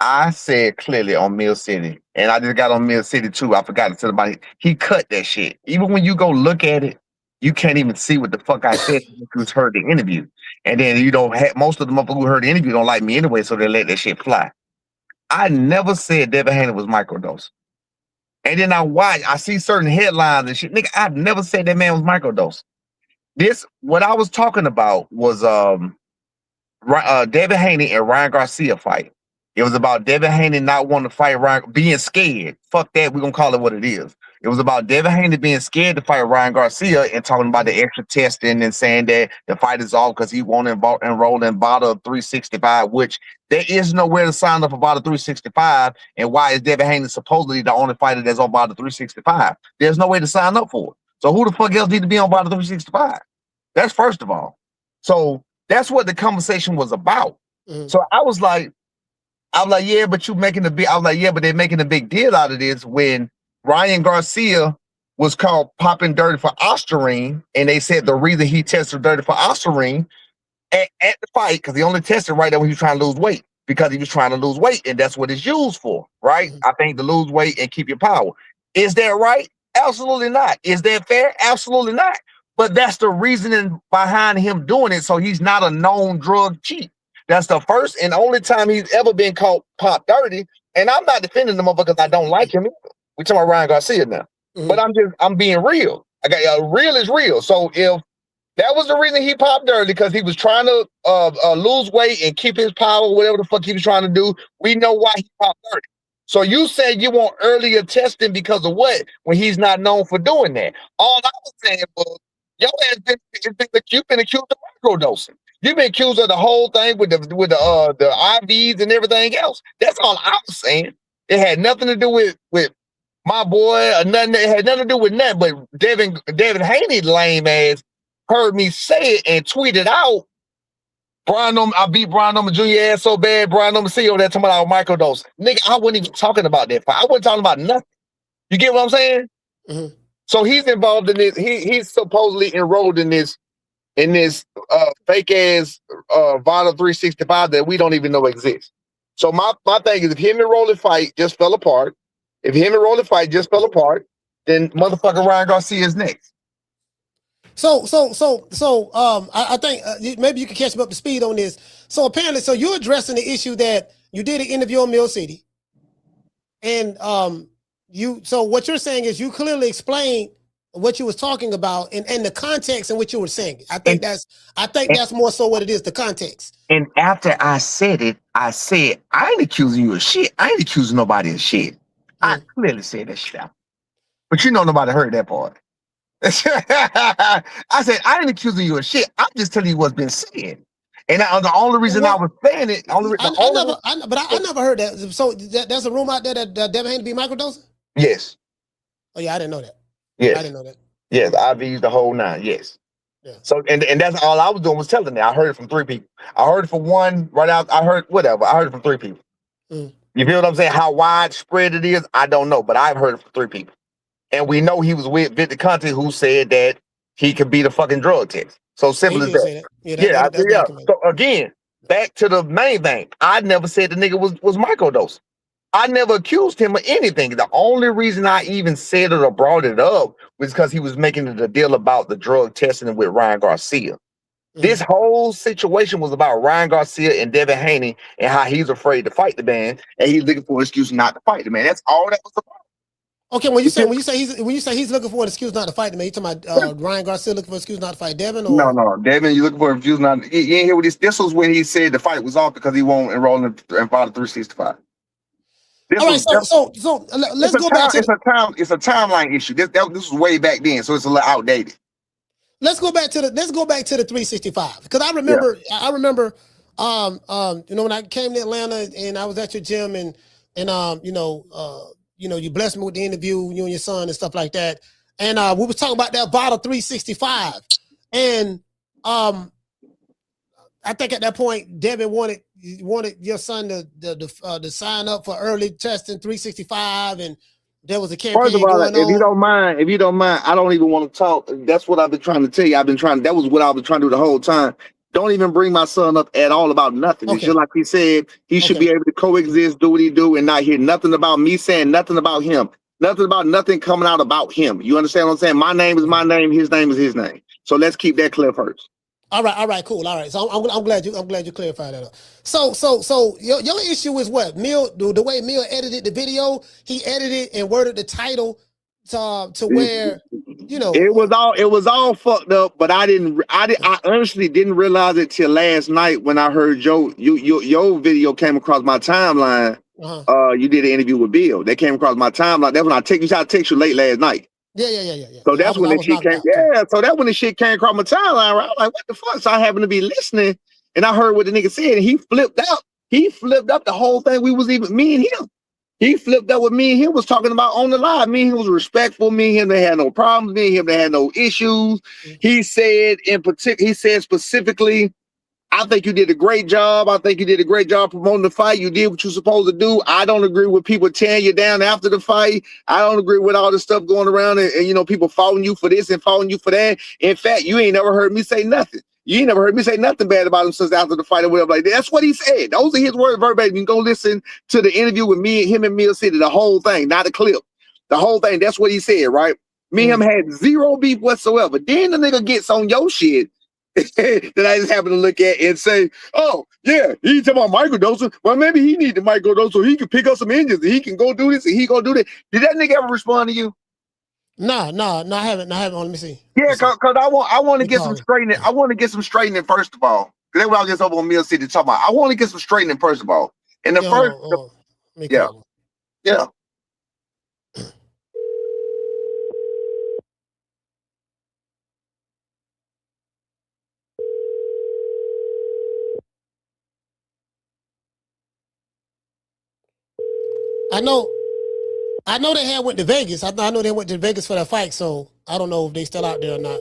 I said clearly on Mill City, and I just got on Mill City too. I forgot to tell about it. He cut that shit. Even when you go look at it, you can't even see what the fuck I said who's heard the interview. And then you don't have most of the motherfuckers who heard the interview don't like me anyway, so they let that shit fly. I never said Devin Haney was microdosing. And then I see certain headlines and shit. Nigga, I've never said that man was microdosing. What I was talking about was Devin Haney and Ryan Garcia fight. It was about Devin Haney not wanting to fight Ryan, being scared. Fuck that, we're gonna call it what it is. It was about Devin Haney being scared to fight Ryan Garcia and talking about the extra testing and saying that the fight is off because he won't enroll in BATA 365, which there is nowhere to sign up for BATA 365. And why is Devin Haney supposedly the only fighter that's on BATA 365? There's no way to sign up for it. So who the fuck else need to be on BATA 365? That's first of all. So that's what the conversation was about. Mm-hmm. So I was like, yeah, but they're making a big deal out of this when Ryan Garcia was called popping dirty for Ostarine, and they said the reason he tested dirty for Ostarine at the fight, because he only tested right there when he was trying to lose weight, because he was trying to lose weight, and that's what it's used for, right? Mm-hmm. I think to lose weight and keep your power. Is that right? Absolutely not. Is that fair? Absolutely not. But that's the reasoning behind him doing it, so he's not a known drug cheat. That's the first and only time he's ever been caught pop dirty, and I'm not defending the motherfucker because I don't like him either. We're talking about Ryan Garcia now. Mm-hmm. But I'm being real. Real is real. So if that was the reason he popped dirty, because he was trying to lose weight and keep his power, whatever the fuck he was trying to do, we know why he popped dirty. So you said you want earlier testing because of what? When he's not known for doing that. All I was saying was, your ass you've been accused of microdosing. You've been accused of the whole thing with the IVs and everything else. That's all I was saying. It had nothing to do with my boy or nothing. It had nothing to do with nothing. But Devin Haney, lame ass, heard me say it and tweeted out, I beat Brian Noma Jr. ass so bad, Brian Noma CEO that talking about microdose. Nigga, I wasn't even talking about that fight. I wasn't talking about nothing. You get what I'm saying? Mm-hmm. So he's involved in this. He's supposedly enrolled in this fake ass BATA 365 that we don't even know exists. So my thing is, if him and Rolling fight just fell apart, then motherfucker Ryan Garcia is next. So I think maybe you can catch me up to speed on this. So apparently, so you're addressing the issue that you did an interview on Mill City, and so what you're saying is you clearly explained what you was talking about and the context in which you were saying it. I think that's more so what it is, the context. And after I said it, I said, I ain't accusing you of shit. I ain't accusing nobody of shit. I clearly said that shit out. But nobody heard that part. I said, I ain't accusing you of shit. I'm just telling you what's been said. And the only reason I was saying it, I never heard that. So there's a rumor out there that Devin Haney be microdosing? Yes. Oh yeah, I didn't know that. Yes. I didn't know that. Yes, IVs the whole 9. Yes. Yeah. So and that's all I was doing was telling it. I heard it from 3 people. I heard it from one right out. I heard it from 3 people. Mm. You feel what I'm saying? How widespread it is, I don't know, but I've heard it from 3 people. And we know he was with Victor Conte, who said that he could be the fucking drug test. So simple as that. Yeah. So again, back to the main thing. I never said the nigga was microdosing. I never accused him of anything. The only reason I even said it or brought it up was because he was making a deal about the drug testing with Ryan Garcia. This whole situation was about Ryan Garcia and Devin Haney and how he's afraid to fight the man and he's looking for an excuse not to fight the man. That's all that was about. Okay, when you say he's looking for an excuse not to fight the man, you talking about Ryan Garcia looking for an excuse not to fight Devin? Or? No, Devin, you looking for an excuse not. You didn't hear what this was when he said the fight was off because he won't enroll in and file the 365. All right, so let's go back to it's a timeline issue. This was way back then, so it's a little outdated. Let's go back to the 365 because I remember you know when I came to Atlanta and I was at your gym and you blessed me with the interview, you and your son and stuff like that, and we was talking about that bottle 365, and I think at that point Devin wanted your son to sign up for early testing 365, and there was a campaign. First of all, if you don't mind, I don't even want to talk. That's what I've been trying to tell you. That was what I was trying to do the whole time. Don't even bring my son up at all about nothing. Okay. It's just like he said, he should be able to coexist, do what he do, and not hear nothing about me saying nothing about him. Nothing about nothing coming out about him. You understand what I'm saying? My name is my name, his name is his name. So let's keep that clear first. All right, cool. All right. So I'm glad you clarified that up. So your issue is what? The way Mill edited the video, he edited and worded the title to where it was all fucked up, but I honestly didn't realize it till last night when I heard your video came across my timeline. You did an interview with Bill. That came across my timeline. That's when I text you late last night. Yeah. So that's when the shit came. Yeah, so that's when the shit came across my timeline. Right? I was like, what the fuck? So I happened to be listening, and I heard what the nigga said, and he flipped out. He flipped up the whole thing. We was even me and him. He flipped up with me and him was talking about on the live. Me and him was respectful. Me and him, they had no problems. Me and him, they had no issues. He said specifically, I think you did a great job. I think you did a great job promoting the fight. You did what you're supposed to do. I don't agree with people tearing you down after the fight. I don't agree with all this stuff going around and people faulting you for this and faulting you for that. In fact, you ain't never heard me say nothing. You ain't never heard me say nothing bad about him since after the fight or whatever like that. That's what he said. Those are his words verbatim. You can go listen to the interview with him and Mill City, the whole thing, not a clip. The whole thing, that's what he said, right? Me and him had zero beef whatsoever. Then the nigga gets on your shit that I just happen to look at and say, oh, yeah, he's talking about microdosing. Well, maybe he need to microdose so he can pick up some engines and he can go do this and he go do that. Did that nigga ever respond to you? No, I haven't. Let me see. Yeah, cause I want to get some straightening. I want to get some straightening first of all. Cause that's what I was just over on Mill City talking about. I want to get some straightening first of all. And the yeah. I know they had went to Vegas. I know they went to Vegas for that fight, so I don't know if they still out there or not.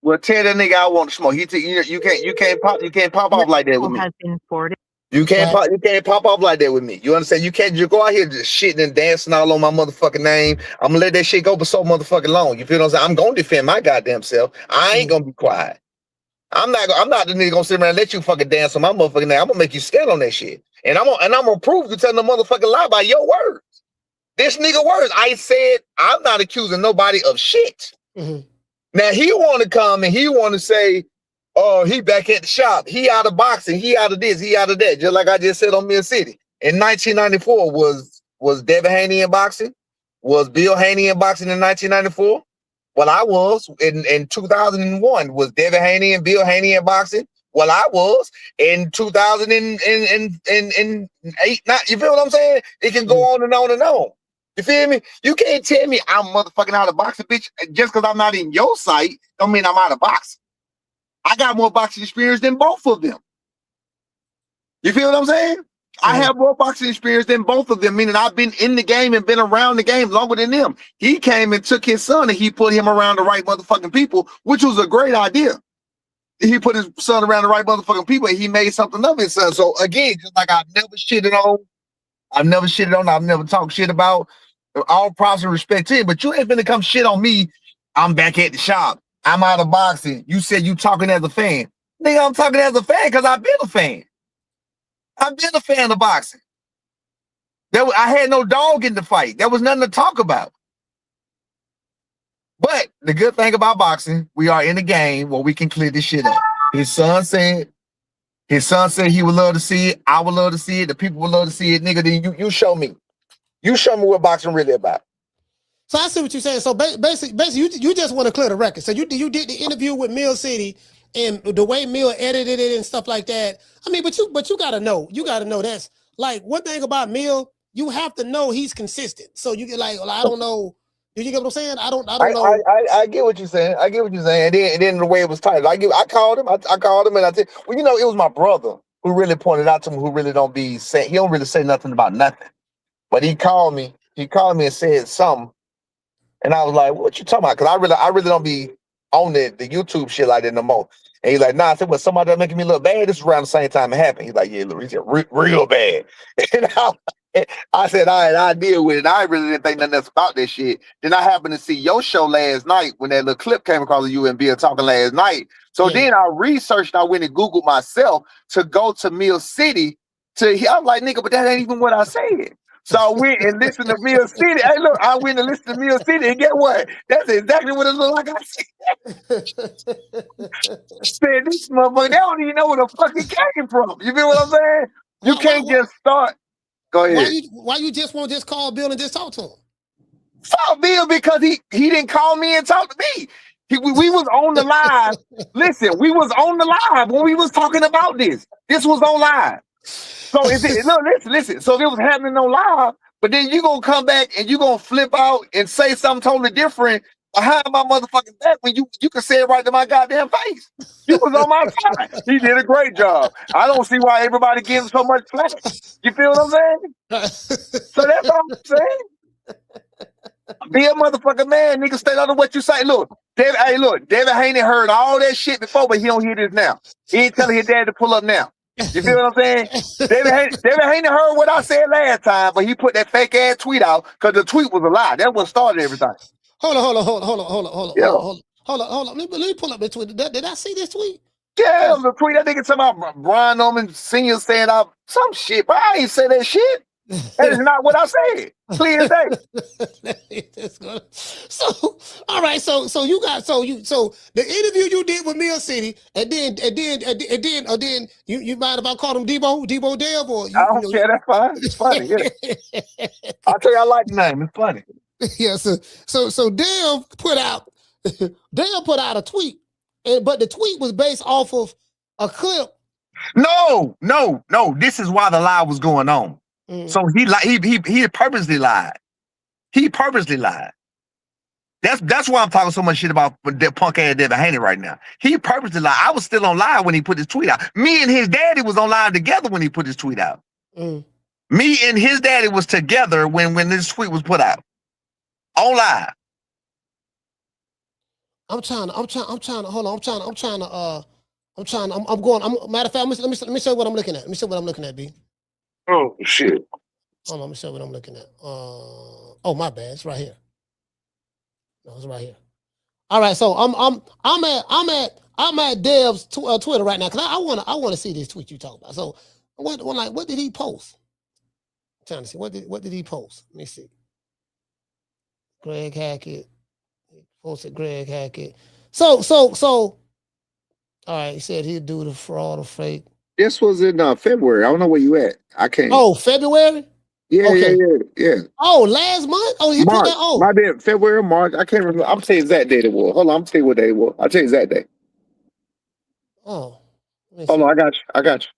Well, tell that nigga I want to smoke. You can't pop off like that with me. You can't pop off like that with me. You understand? You can't just go out here just shitting and dancing all on my motherfucking name. I'm gonna let that shit go for so motherfucking long. You feel what I'm saying? I'm gonna defend my goddamn self. I ain't gonna be quiet. I'm not the nigga gonna sit around and let you fucking dance on my motherfucking name. I'm gonna make you stand on that shit. And I'm gonna prove you telling the motherfucking lie by your words. This nigga words. I said I'm not accusing nobody of shit. Mm-hmm. Now he want to come and he want to say, oh, he back at the shop. He out of boxing. He out of this. He out of that. Just like I just said on Mill City. In 1994, was Devin Haney in boxing? Was Bill Haney in boxing in 1994? Well, I was. In 2001, was Devin Haney and Bill Haney in boxing? Well, I was. In 2008, you feel what I'm saying? It can go on and on and on. You feel me? You can't tell me I'm motherfucking out of boxing, bitch. Just because I'm not in your sight, don't mean I'm out of boxing. I got more boxing experience than both of them. You feel what I'm saying? I have more boxing experience than both of them, meaning I've been in the game and been around the game longer than them. He came and took his son and he put him around the right motherfucking people, which was a great idea. He put his son around the right motherfucking people and he made something of his son. So again, just like I've never shitted on, I've never talked shit about. All props and respect to him, but you ain't finna come shit on me. I'm back at the shop. I'm out of boxing. You said you talking as a fan. Nigga, I'm talking as a fan because I've been a fan. I've been a fan of boxing. I had no dog in the fight. There was nothing to talk about. But the good thing about boxing, we are in a game where we can clear this shit up. His son said he would love to see it. I would love to see it. The people would love to see it. Nigga, then you show me. You show me what boxing really about. So I see what you're saying. So basically, you just want to clear the record. So you did the interview with Mill City and the way Mill edited it and stuff like that. I mean, but you gotta know. You gotta know that's like one thing about Mill. You have to know he's consistent. So you get like, well, I don't know. Do you get what I'm saying? I don't know. I get what you're saying. I get what you're saying. And then the way it was titled, I called him. I called him and I said, well, you know, it was my brother who really pointed out to me who really don't be saying. He don't really say nothing about nothing. But he called me. He called me and said something. And I was like, what you talking about? Because I really don't be on the YouTube shit like that no more. And he's like, nah, I said, well, somebody that's making me look bad. This is around the same time it happened. He's like, yeah, look, he's real bad. And I said, all right, I'll deal with it. I really didn't think nothing else about this shit. Then I happened to see your show last night when that little clip came across of you and Bill talking last night. So then I researched, I went and Googled myself to go to Mill City I'm like, nigga, but that ain't even what I said. So I went and listened to Mill City. Hey, look, I went and listened to Mill City, and get what? That's exactly what it looked like I said. Said this motherfucker, they don't even know where the fuck it came from. You feel what I'm saying? You can't just start. Go ahead. Why you just won't just call Bill and just talk to him? Fuck Bill because he didn't call me and talk to me. We was on the live. Listen, we was on the live when we was talking about this. This was on live. So listen. So it was happening on live, but then you gonna come back and you gonna flip out and say something totally different behind my motherfucking back when you can say it right to my goddamn face. You was on my side. He did a great job. I don't see why everybody gives him so much flack. You feel what I'm saying? So that's all I'm saying. Be a motherfucking man, nigga. Stay under what you say. Look, David Haney heard all that shit before, but he don't hear this now. He ain't telling his dad to pull up now. You feel what I'm saying? David Haney heard what I said last time, but he put that fake ass tweet out because the tweet was a lie. That's what started everything. Hold on. Let me pull up the tweet. Did I see this tweet? Yeah, the tweet that nigga talking about Brian Norman Sr. saying some shit, but I ain't say that shit. That is not what I said. Clear as day. So all right, so the interview you did with Mill City, and then you might about called him Debo Dev, or I don't care. That's fine. It's funny. Yeah. I'll tell you, I like the name. It's funny. Yeah. So Dev put out a tweet, but the tweet was based off of a clip. No. This is why the lie was going on. So he purposely lied. He purposely lied. That's why I'm talking so much shit about that punk ass Devin Haney right now. He purposely lied. I was still on live when he put his tweet out. Me and his daddy was on live together when he put his tweet out. Me and his daddy was together when this tweet was put out. On live. Matter of fact, let me show you what I'm looking at. B. Oh shit. Hold on, let me show you what I'm looking at. Oh, my bad. It's right here. No, it's right here. All right, so I'm at Dev's Twitter right now because I want to see this tweet you talking about. So what did he post? I'm trying to see what did he post? Let me see. Greg Hackett. He posted Greg Hackett. So all right, he said he'd do the fraud or fake. This was in February. I don't know where you at. I can't. Oh, February? Yeah, okay. yeah. Oh, last month? Oh, you March. put that? Oh, my bad. February, March. I can't remember. I'm telling you exact date it was. Hold on. I'm telling you what day it was. I'll tell you exact day. Oh. Hold on. I got you.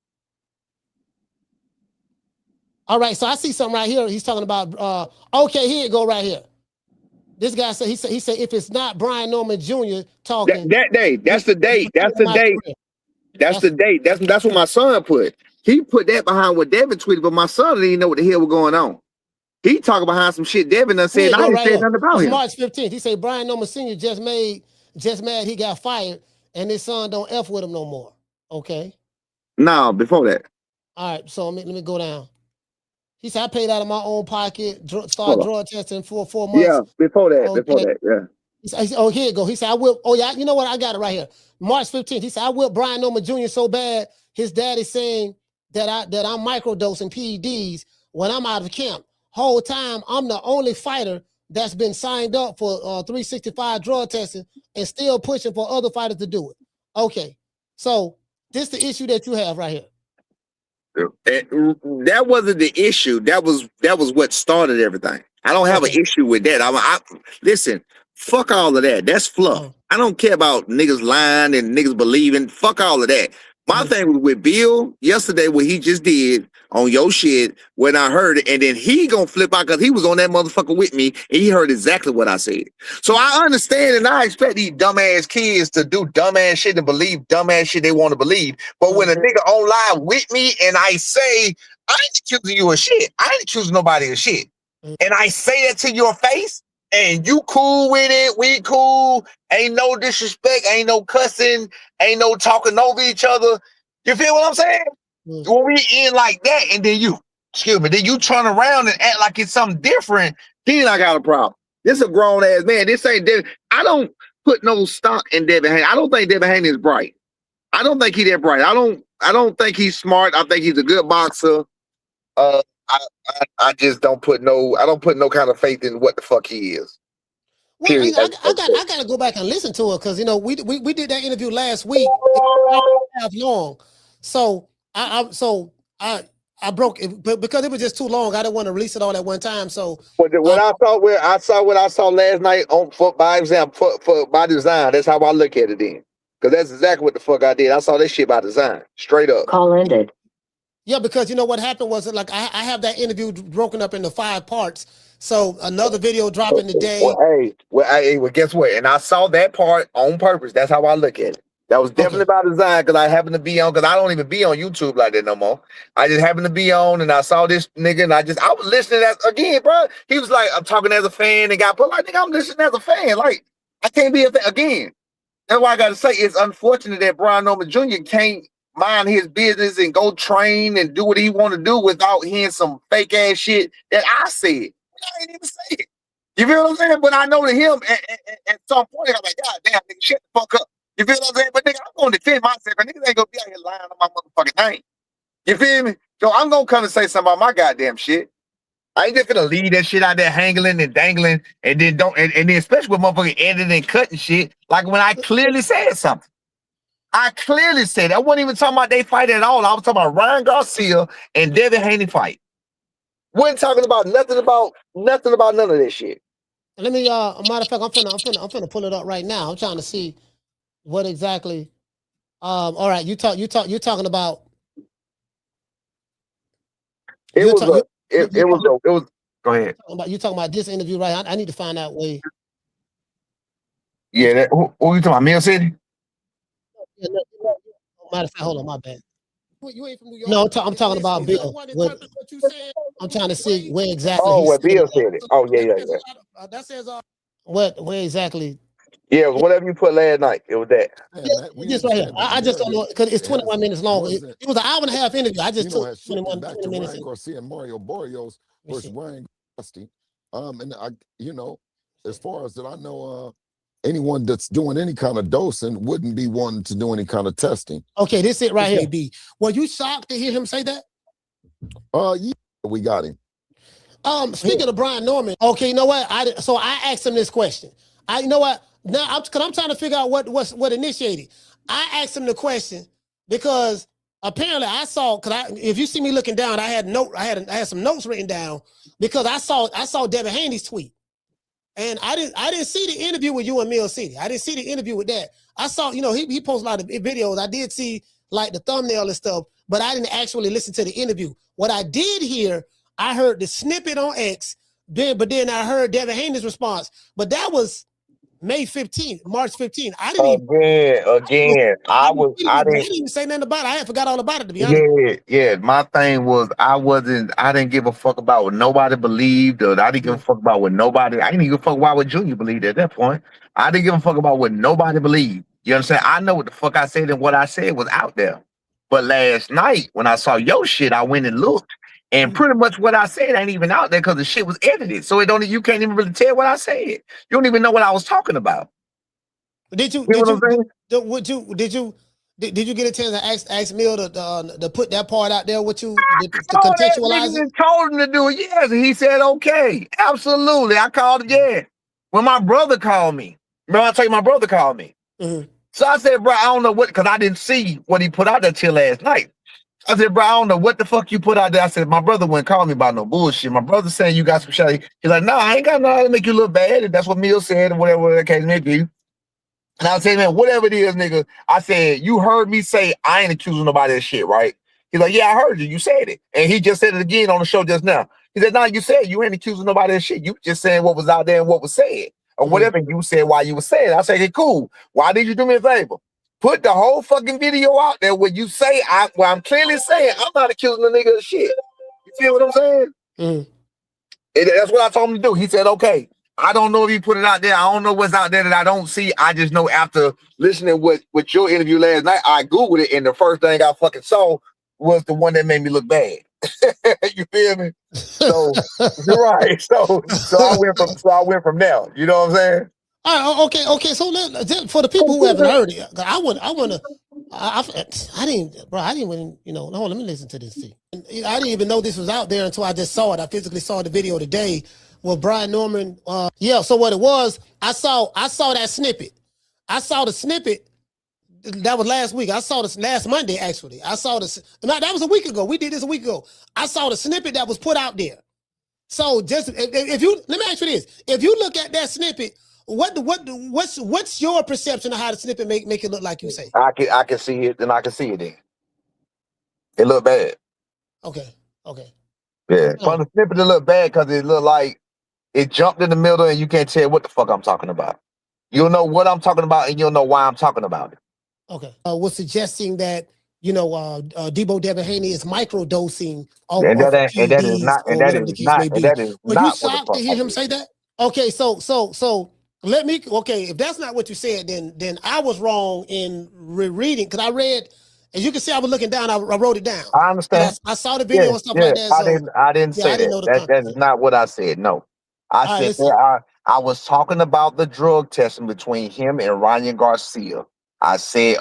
All right. So I see something right here. He's talking about. Okay, here it go right here. This guy said he said if it's not Brian Norman Jr. talking that day, that's the date. That's the date. That's the date. That's what my son put. He put that behind what Devin tweeted, but my son didn't even know what the hell was going on. He talking behind some shit Devin done said. I didn't say nothing about him. March 15th. He said Brian Norman Sr. just mad he got fired and his son don't F with him no more. Okay. No, before that. All right, so let me go down. He said I paid out of my own pocket, started drug testing for 4 months. Yeah, before that, okay. yeah. He said, oh, here you go. He said, I will. Oh, yeah, you know what? I got it right here. March 15th. He said, I whipped Brian Norman Jr. so bad, his daddy's saying that I'm microdosing PEDs when I'm out of camp. Whole time, I'm the only fighter that's been signed up for 365 drug testing and still pushing for other fighters to do it. Okay, so this is the issue that you have right here. That wasn't the issue. That was what started everything. I don't have an issue with that. Listen, fuck all of that. That's fluff. I don't care about niggas lying and niggas believing. Fuck all of that. My thing was with Bill yesterday, what he just did on your shit when I heard it, and then he gonna flip out because he was on that motherfucker with me and he heard exactly what I said. So I understand and I expect these dumbass kids to do dumbass shit and believe dumbass shit they want to believe. But when a nigga online with me and I say, I ain't accusing you of shit. I ain't accusing nobody of shit. And I say that to your face and you cool with it, we cool, ain't no disrespect, ain't no cussing, ain't no talking over each other. You feel what I'm saying? When we in like that, and then you turn around and act like it's something different, then I got a problem. This is a grown ass man. This ain't Devin. I don't put no stock in Devin Haney. I don't think Devin Haney is bright. I don't think he that bright. I don't think he's smart. I think he's a good boxer. I just don't put no kind of faith in what the fuck he is. Well, I got to go back and listen to it because you know we did that interview last week. Half long, so I broke it, but because it was just too long, I didn't want to release it all at one time. So I saw what I saw last night on by example by design. That's how I look at it then, because that's exactly what the fuck I did. I saw this shit by design, straight up. Call ended. Yeah, because you know what happened was like I have that interview broken up into 5 parts. So another video dropping today. Well, guess what? And I saw that part on purpose. That's how I look at it. That was definitely by design because I happened to be on, because I don't even be on YouTube like that no more. I just happened to be on and I saw this nigga and I was listening again, bro. He was like, I'm talking as a fan and got put like, nigga, I'm listening as a fan. Like, I can't be a fan again. That's why I got to say it's unfortunate that Brian Norman Jr. can't mind his business and go train and do what he want to do without hearing some fake ass shit that I said. I ain't even say it. You feel what I'm saying? But I know to him at some point, I'm like, God damn, nigga, shut the fuck up. You feel what I'm saying? But nigga, I'm going to defend myself. And niggas ain't going to be out here lying on my motherfucking name. You feel me? So I'm going to come and say something about my goddamn shit. I ain't just gonna leave that shit out there hangling and dangling and then and then especially with motherfucking editing and cutting shit. Like when I clearly said something. I clearly said I wasn't even talking about they fight at all. I was talking about Ryan Garcia and Devin Haney fight. Wasn't talking about nothing about none of this shit. Let me matter of fact, I'm finna pull it up right now. I'm trying to see what exactly. All right, you're talking about. It was. Go ahead. You talking about this interview, right? I need to find out where. Yeah, who you talking about? Mill City? Yeah, matter of fact, hold on, my bad. You ain't from New York. No, I'm talking about Bill. I'm trying to see where exactly. Oh, where Bill said it. Oh, yeah. That says where exactly. Yeah, whatever you put last night, it was that. Yeah, just right here. I just don't know because it's 21 minutes long. It was an hour and a half interview. I just took 21 minutes. Ryan Garcia and Mario Barrios versus Ryan Garcia. And I, as far as that I know, anyone that's doing any kind of dosing wouldn't be wanting to do any kind of testing. Okay, this it right here. B. Were you shocked to hear him say that? Yeah, we got him. Speaking of Brian Norman, okay, you know what? I asked him this question. You know what? Now, because I'm trying to figure out what initiated. I asked him the question because apparently I saw. If you see me looking down, I had some notes written down because I saw Devin Haney's tweet, and I didn't see the interview with you and Mill City. I didn't see the interview with that. I saw he posted a lot of videos. I did see like the thumbnail and stuff, but I didn't actually listen to the interview. What I did hear, I heard the snippet on X But then I heard Devin Haney's response. But that was May 15th, March 15th. I didn't Again, I didn't even say nothing about it. I had forgot all about it, to be honest. Yeah. My thing was I didn't give a fuck about what nobody believed, or I didn't give a fuck about what nobody. I didn't give a fuck about what Junior believed at that point. I didn't give a fuck about what nobody believed. You understand? I know what the fuck I said, and what I said was out there. But last night when I saw your shit, I went and looked, and pretty much what I said ain't even out there because the shit was edited. So you can't even really tell what I said. You don't even know what I was talking about. Did you get a chance to ask Mill to put that part out there with you to contextualize it? Told him to do it, yes, and he said okay, absolutely. I called again when my brother called me. Remember I tell you my brother called me. Mm-hmm. So I said, bro, I don't know what, because I didn't see what he put out there till last night. I said, bro, I don't know what the fuck you put out there. I said, my brother wouldn't call me about no bullshit. My brother saying you got some shit. He's like, no, I ain't got nothing to make you look bad. And that's what Mill said, or whatever the case may be. And I was saying, man, whatever it is, nigga, I said, you heard me say I ain't accusing nobody of shit, right? He's like, yeah, I heard you. You said it. And he just said it again on the show just now. He said, no, you said you ain't accusing nobody of shit. You just saying what was out there and what was said. Or whatever you said while you were saying it. I said, hey, cool. Why did you do me a favor? Put the whole fucking video out there where you say, I'm clearly saying I'm not accusing the nigga of shit. You feel what I'm saying? Mm. That's what I told him to do. He said, okay. I don't know if he put it out there. I don't know what's out there that I don't see. I just know after listening with your interview last night, I Googled it, and the first thing I fucking saw was the one that made me look bad. You feel me? So you're right. So I went from there. You know what I'm saying? All right, okay. So for the people who haven't heard it, I didn't, hold on, let me listen to this. See, I didn't even know this was out there until I just saw it. I physically saw the video today with Brian Norman. So what it was, I saw that snippet. I saw the snippet. That was last week. I saw this last Monday, actually. I saw this. No, that was a week ago. We did this a week ago. I saw the snippet that was put out there. So just if you, let me ask you this: if you look at that snippet, what's your perception of how the snippet make it look like you say? I can see it, and I can see it then. It looked bad. Okay. Yeah. From the snippet, it looked bad because it looked like it jumped in the middle, and you can't tell what the fuck I'm talking about. You'll know what I'm talking about, and you'll know why I'm talking about it. Okay. Was suggesting that Debo Devin Haney is microdosing. And that is not Were you shocked to hear him say that? Okay, so let me. Okay, if that's not what you said, then I was wrong in reading, because I read, as you can see, I was looking down. I wrote it down. I understand. I saw the video and stuff like that. So, I didn't say that. That is not what I said. No, I said I was talking about the drug testing between him and Ryan Garcia. I said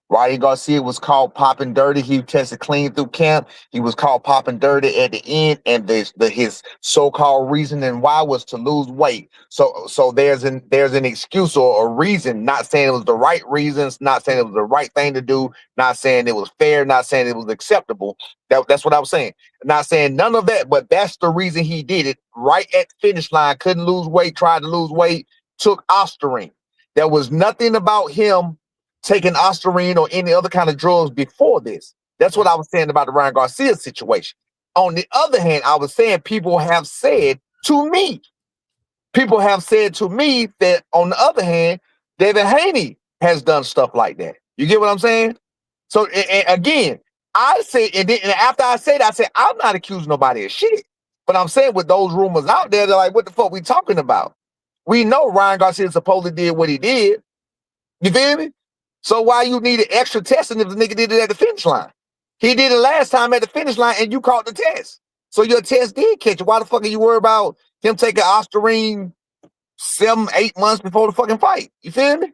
Ryan Garcia was caught popping dirty. He tested clean through camp. He was caught popping dirty at the end, and his so-called reasoning why was to lose weight. So there's an excuse or a reason. Not saying it was the right reasons. Not saying it was the right thing to do. Not saying it was fair. Not saying it was acceptable. That's what I was saying. Not saying none of that, but that's the reason he did it. Right at the finish line, couldn't lose weight. Tried to lose weight. Took Ostarine. There was nothing about him taking Ostarine or any other kind of drugs before this. That's what I was saying about the Ryan Garcia situation. On the other hand, I was saying people have said to me that on the other hand, David Haney has done stuff like that. You get what I'm saying? So and again, I say, and after I said, I'm not accusing nobody of shit. But I'm saying with those rumors out there, they're like, what the fuck we talking about? We know Ryan Garcia supposedly did what he did. You feel me? So why you needed extra testing if the nigga did it at the finish line? He did it last time at the finish line and you caught the test. So your test did catch it. Why the fuck are you worried about him taking Ostarine 7-8 months before the fucking fight? You feel me?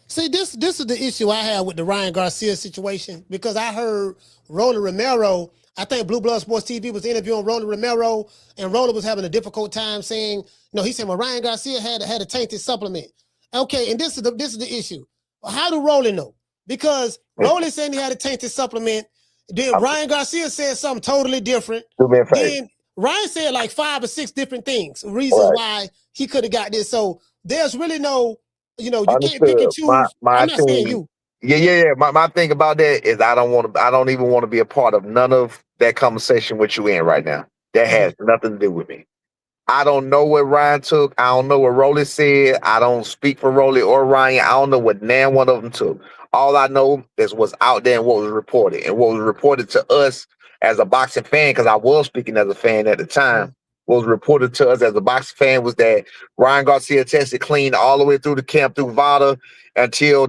See, this is the issue I have with the Ryan Garcia situation, because I heard Roland Romero, I think Blue Blood Sports TV was interviewing Roland Romero, and Roland was having a difficult time saying, he said, well, Ryan Garcia had a tainted supplement. Okay, and this is the issue. How do Roland know? Because Roland said he had a tainted supplement. Then Ryan Garcia said something totally different. Then Ryan said like 5 or 6 different things, reasons why he could have got this. So there's really no, you can't pick and choose. I'm not saying you. Yeah. My thing about that is I don't even want to be a part of none of that conversation with you in right now. That has nothing to do with me. I don't know what Ryan took. I don't know what Rolly said. I don't speak for Rolly or Ryan. I don't know what nan one of them took. All I know is what's out there and what was reported. And what was reported to us as a boxing fan, because I was speaking as a fan at the time, what was reported to us as a boxing fan was that Ryan Garcia tested clean all the way through the camp, through VADA, until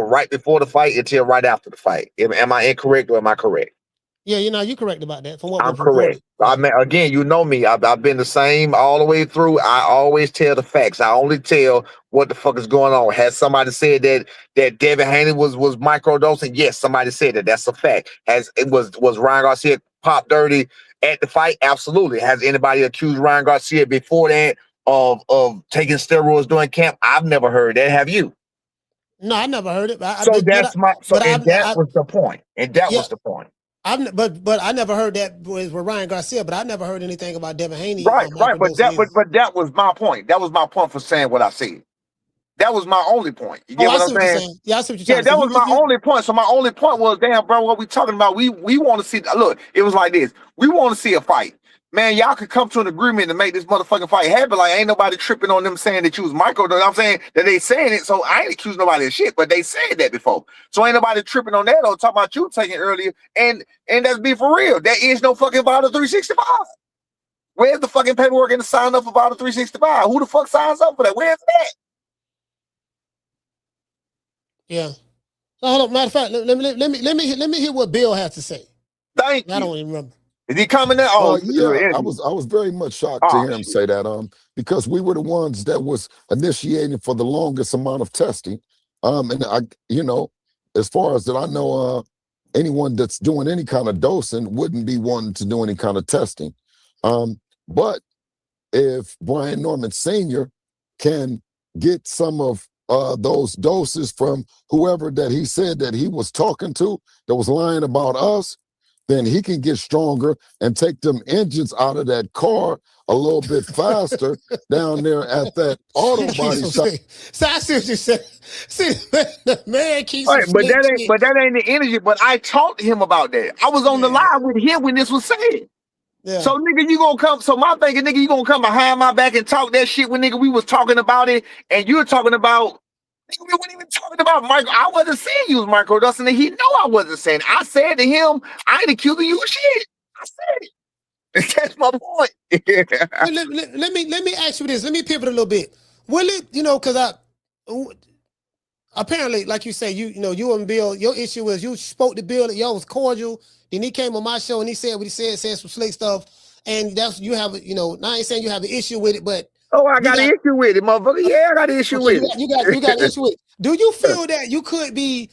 right before the fight, until right after the fight. Am I incorrect or am I correct? Yeah, you're correct about that. From what I'm was reported. correct. I mean, again, you know me. I've been the same all the way through. I always tell the facts. I only tell what the fuck is going on. Has somebody said that Devin Haney was microdosing? Yes, somebody said that. That's a fact. Was Ryan Garcia popped dirty at the fight? Absolutely. Has anybody accused Ryan Garcia before that of taking steroids during camp? I've never heard that. Have you? No, I never heard it. That was the point. And that was the point. But I never heard that with Ryan Garcia, but I never heard anything about Devin Haney. Right. But that was my point. That was my point for saying what I said. That was my only point. You get what I'm saying? Yeah, I see what you're saying. Yeah, that was my only point. So my only point was, damn, bro, what we talking about? We want to see. Look, it was like this. We want to see a fight. Man, y'all could come to an agreement to make this motherfucking fight happen. Like, ain't nobody tripping on them saying that you was micro. You know what I'm saying? That they saying it. So I ain't accusing nobody of shit, but they said that before. So ain't nobody tripping on that or talking about you taking earlier. And that's be for real. There is no fucking VADA 365. Where's the fucking paperwork and the sign up for VADA 365? Who the fuck signs up for that? Where's that? Yeah. So hold on. Matter of fact, let me hear what Bill has to say. Thank you. I don't even remember. Is he coming there? Yeah, I was very much shocked to hear him say that. Because we were the ones that was initiating for the longest amount of testing. And I, as far as that I know, anyone that's doing any kind of dosing wouldn't be wanting to do any kind of testing. But if Brian Norman Sr. can get some of those doses from whoever that he said that he was talking to that was lying about us, then he can get stronger and take them engines out of that car a little bit faster down there at that auto body shop. So I see what you said. See, the man keeps right, but that ain't the energy. But I talked to him about that. I was on the live with him when this was said. Yeah. So nigga, you gonna come? So my thinking, nigga, you gonna come behind my back and talk that shit when nigga we was talking about it, and you were talking about. We weren't even talking about Michael. I wasn't saying you was microdosing, and he know I wasn't saying. I said to him, I ain't accusing you of shit. I said it. That's my point. let me ask you this. Let me pivot a little bit. Will it, because apparently, like you say, you and Bill, your issue was you spoke to Bill, y'all was cordial. Then he came on my show and he said what he said some slick stuff, and that's you have now I ain't saying you have an issue with it, but. Oh, I got an issue with it, motherfucker. Yeah, I got an issue with it. You got an issue with it. Do you feel that you could be,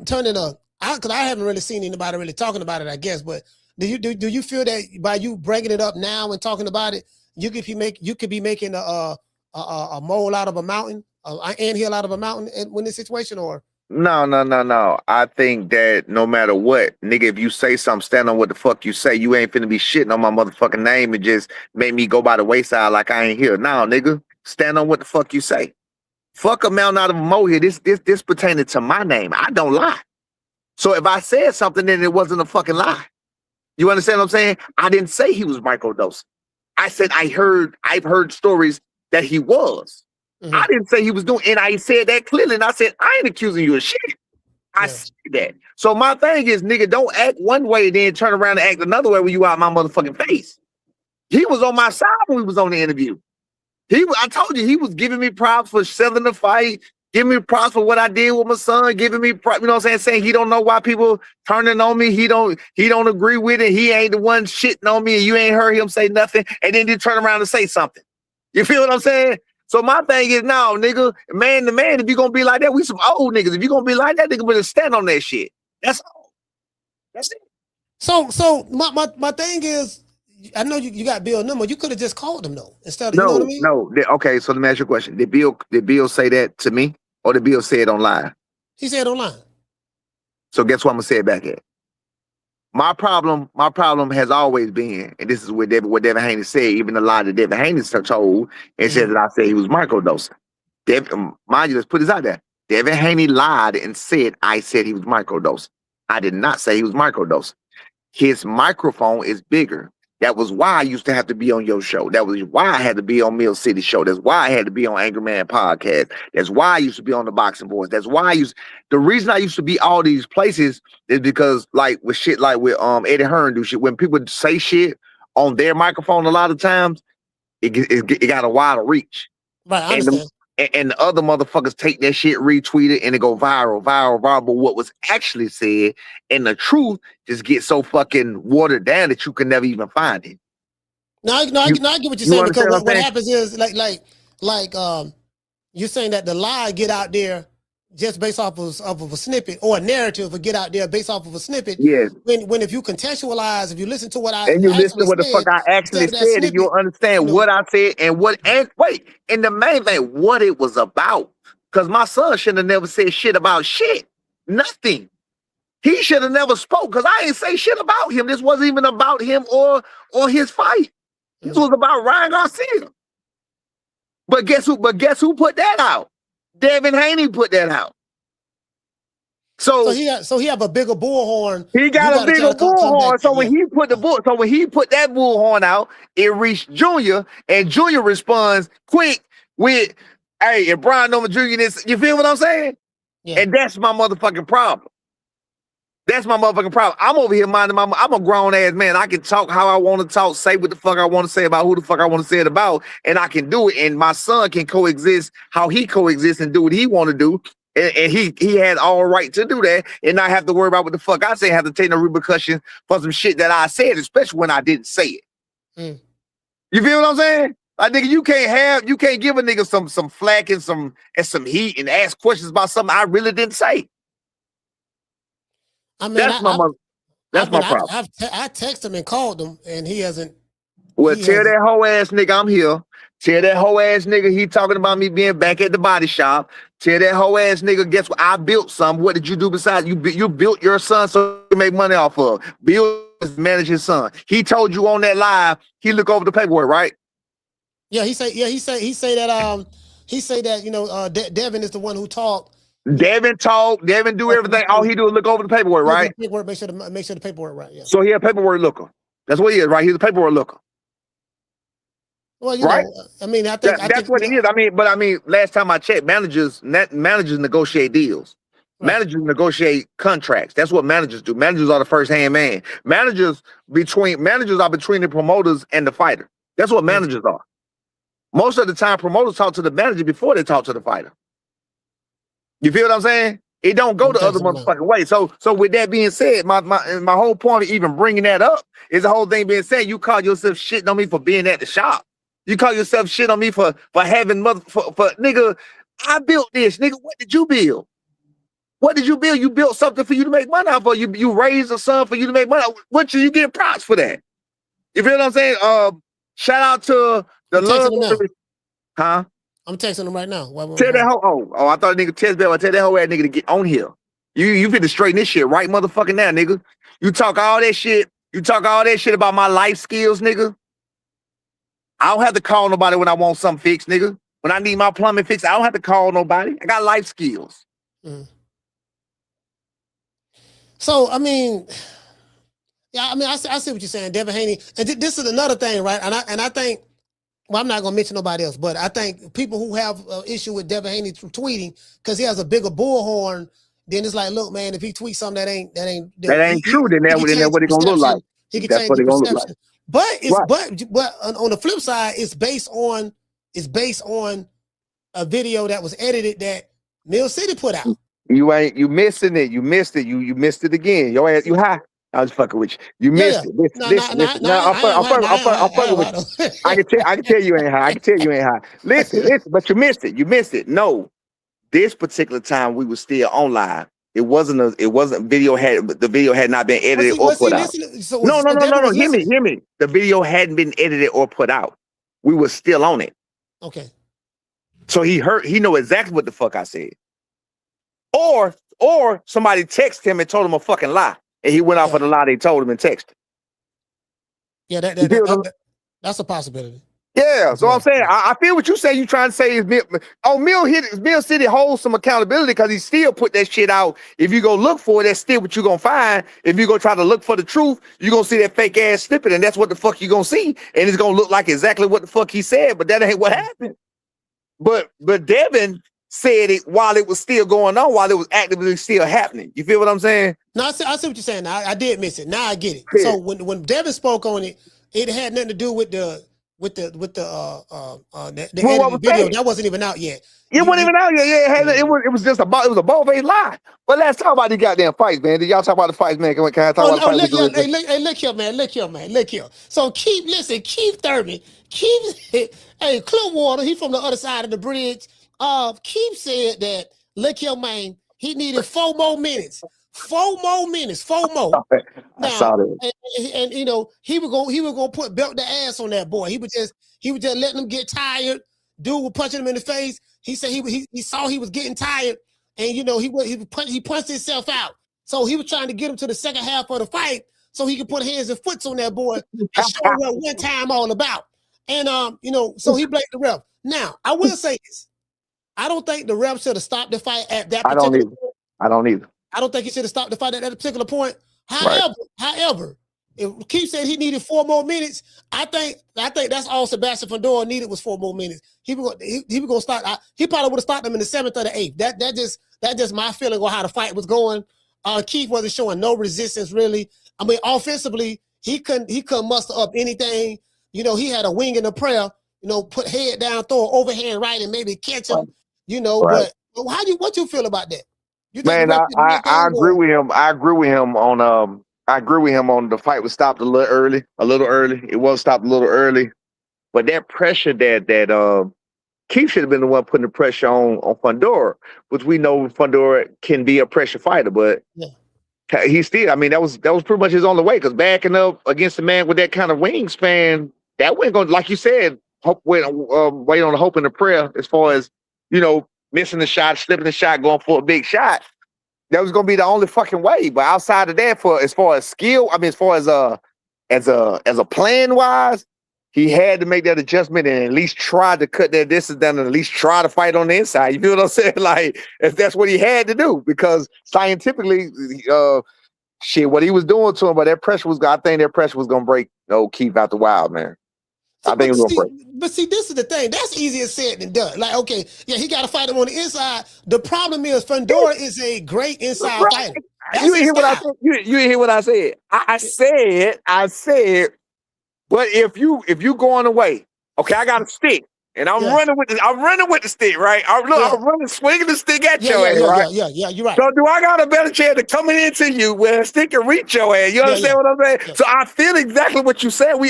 turning because I haven't really seen anybody really talking about it, I guess, but do you feel that by you bringing it up now and talking about it, you could be making a mole out of a mountain, an anthill out of a mountain in this situation, or? No. I think that no matter what, nigga, if you say something, stand on what the fuck you say. You ain't finna be shitting on my motherfucking name and just make me go by the wayside like I ain't here. No, nigga, stand on what the fuck you say. Fuck a mountain out of a molehill. This pertaining to my name. I don't lie. So if I said something, then it wasn't a fucking lie. You understand what I'm saying? I didn't say he was microdosing. I said I've heard stories that he was. Mm-hmm. I didn't say he was doing, and I said that clearly. And I said, I ain't accusing you of shit. I said that. So my thing is, nigga, don't act one way and then turn around and act another way when you out my motherfucking face. He was on my side when we was on the interview. I told you, he was giving me props for selling the fight, giving me props for what I did with my son, giving me props, you know what I'm saying he don't know why people turning on me. He don't agree with it. He ain't the one shitting on me, and you ain't heard him say nothing, and then you turn around and say something. You feel what I'm saying? So my thing is now, nigga, man to man, if you gonna be like that, we some old niggas. If you gonna be like that, nigga better stand on that shit. That's all. That's it. So my thing is, I know you got Bill number. You could have just called him though, instead of you know what I mean? No. Okay, so let me ask you a question. Did Bill say that to me, or did Bill say it online? He said it online. So guess what I'm gonna say it back at? My problem has always been, and this is what Devin Haney said, even the lie that Devin Haney told, and said that I said he was microdosing. Mind you, let's put this out there. Devin Haney lied and said I said he was microdosing. I did not say he was microdosing. His microphone is bigger. That was why I used to have to be on your show. That was why I had to be on Mill City Show. That's why I had to be on Angry Man Podcast. That's why I used to be on the Boxing Boys. That's why the reason I used to be all these places is because like with shit like with Eddie Hearn do shit. When people say shit on their microphone a lot of times, it got a wider reach. Right, I understand. And the other motherfuckers take that shit, retweet it, and it go viral. But what was actually said and the truth just gets so fucking watered down that you can never even find it. No, I get what you're saying, because what happens is like you're saying that the lie get out there just based off of a snippet, or a narrative will get out there based off of a snippet. Yes. When if you contextualize, if you listen to what I and you listen to what the fuck I actually said, and you'll understand what I said and the main thing, what it was about. Because my son should have never said shit about shit. Nothing. He should have never spoke, because I ain't say shit about him. This wasn't even about him or his fight. This was about Ryan Garcia. But guess who put that out? Devin Haney put that out. So he have a bigger bullhorn. He got a bigger bullhorn. So when he put that bullhorn out, it reached Junior, and Junior responds quick with, "Hey, if Brian Norman Jr. this," you feel what I'm saying? Yeah. And that's my motherfucking problem. That's my motherfucking problem. I'm over here minding I'm a grown ass man. I can talk how I want to talk, say what the fuck I want to say about who the fuck I want to say it about, and I can do it. And my son can coexist how he coexists and do what he want to do. And he had all right to do that and not have to worry about what the fuck I say, have to take no repercussions for some shit that I said, especially when I didn't say it. You feel what I'm saying? Like, nigga, you can't give a nigga some flack and some heat and ask questions about something I really didn't say. I mean, that's my problem. I texted him and called him, and he hasn't. Well, tell that hoe ass nigga I'm here. Tell that hoe ass nigga he talking about me being back at the body shop. Tell that hoe ass nigga, guess what? I built some. What did you do besides you built your son so you make money off of? Bill manage his son. He told you on that live. He look over the paperwork, right? Yeah, he say that you know Devin is the one who talked. Devin do everything. All he do is look over the paperwork, right? Make sure the paperwork right. Yeah. So he a paperwork looker. That's what he is, right? He's a paperwork looker. Well, you know, I mean, I think what he is. I mean, last time I checked, managers negotiate deals. Right. Managers negotiate contracts. That's what managers do. Managers are the first hand man. Managers are between the promoters and the fighter. That's what managers are. Most of the time, promoters talk to the manager before they talk to the fighter. You feel what I'm saying? It don't go the other motherfucking way. So with that being said, my whole point of even bringing that up is the whole thing being said. You call yourself shitting on me for being at the shop. You call yourself shit on me for having nigga. I built this, nigga. What did you build? What did you build? You built something for you to make money off of. You raised a son for you to make money. What should you get props for that? You feel what I'm saying? Shout out to the love. Huh? I'm texting him right now. Tell that hoe. Oh, I thought a nigga test bell. I tell that hoe ass nigga to get on here. You finna straighten this shit right motherfucking now, nigga. You talk all that shit. You talk all that shit about my life skills, nigga. I don't have to call nobody when I want something fixed, nigga. When I need my plumbing fixed, I don't have to call nobody. I got life skills. So, I mean, yeah, I mean, I see what you're saying, Devin Haney. And this is another thing, right? And I think, well, I'm not gonna mention nobody else, but I think people who have an issue with Devin Haney tweeting because he has a bigger bullhorn, then it's like, look, man, if he tweets something that ain't true, then that's what it gonna look like. He can change the perception. But but on the flip side, it's based on a video that was edited that Mill City put out. You missing it. You missed it. You missed it again. Your ass, you high. I was fucking with you. You missed it. Listen. I'm fucking with you. I can tell you ain't high. I can tell you ain't high. Listen, but you missed it. You missed it. No, this particular time we were still on live. It wasn't the video had not been edited or put out. No. Hear me. The video hadn't been edited or put out. We were still on it. Okay. So he know exactly what the fuck I said. Or somebody texted him and told him a fucking lie. And he went off of the lie they told him and texted. Yeah, that's a possibility. Yeah, so I'm saying I feel what you say. You trying to say is Mill City holds some accountability because he still put that shit out. If you go look for it, that's still what you gonna find. If you go try to look for the truth, you gonna see that fake ass snippet, and that's what the fuck you gonna see, and it's gonna look like exactly what the fuck he said, but that ain't what happened. But Devin said it while it was still going on, while it was actively still happening. You feel what I'm saying? No, I see what you're saying. I did miss it. Now I get it. So when Devin spoke on it, it had nothing to do with the edited video. That wasn't even out yet. It wasn't even out yet. Yeah, it was just it was a bald-faced lie. But let's talk about these goddamn fights, man. Did y'all talk about the fights, man? Can I talk about the fights? Look here, man. So Keith Thurman, hey, Clearwater, he from the other side of the bridge. Keith said that, look here, man, he needed 4 more minutes. 4 more minutes. I saw that. And you know, he was gonna put belt the ass on that boy. He was just letting him get tired. Dude was punching him in the face. He said he saw he was getting tired, and you know he punched himself out. So he was trying to get him to the second half of the fight so he could put hands and foots on that boy and show him what one time all about. And you know, so he blamed the ref. Now I will say this: I don't think the ref should have stopped the fight at that particular point. I don't either. I don't think he should have stopped the fight at that particular point. However, if Keith said he needed 4 more minutes, I think that's all Sebastian Fundora needed was 4 more minutes. He was gonna start. He probably would have stopped him in the 7th or the 8th. That just my feeling on how the fight was going. Keith wasn't showing no resistance really. I mean, offensively, he couldn't muster up anything. You know, he had a wing and a prayer. You know, put head down, throw an overhand right, and maybe catch him. You know, but what you feel about that? Man, I agree with him. I agree with him on the fight was stopped a little early. It was stopped a little early. But that pressure that Keith should have been the one putting the pressure on Fundora, which we know Fundora can be a pressure fighter, but he still, I mean, that was pretty much his only way, because backing up against a man with that kind of wingspan, that wasn't going, like you said, wait on the hope and the prayer as far as, you know, missing the shot, slipping the shot, going for a big shot. That was gonna be the only fucking way. But outside of that, as far as skill, I mean, as far as a plan wise, he had to make that adjustment and at least try to cut that distance down and at least try to fight on the inside. You feel what I'm saying? Like, that's what he had to do, because scientifically, what he was doing to him, but that pressure was, I think that pressure was gonna break Keith out the wild, man. I think it was gonna break. But see, this is the thing. That's easier said than done. Like, okay, yeah, he got to fight him on the inside. The problem is Fundora is a great inside fighter. You didn't hear what I said. You didn't hear what I said. I said, but if you going away, okay, I got a stick. And I'm running with the stick, right? I'm running, swinging the stick at your ass, right? Yeah, you're right. So do I got a better chance of coming into you where a stick can reach your ass? You understand what I'm saying? Yeah. So I feel exactly what you said. We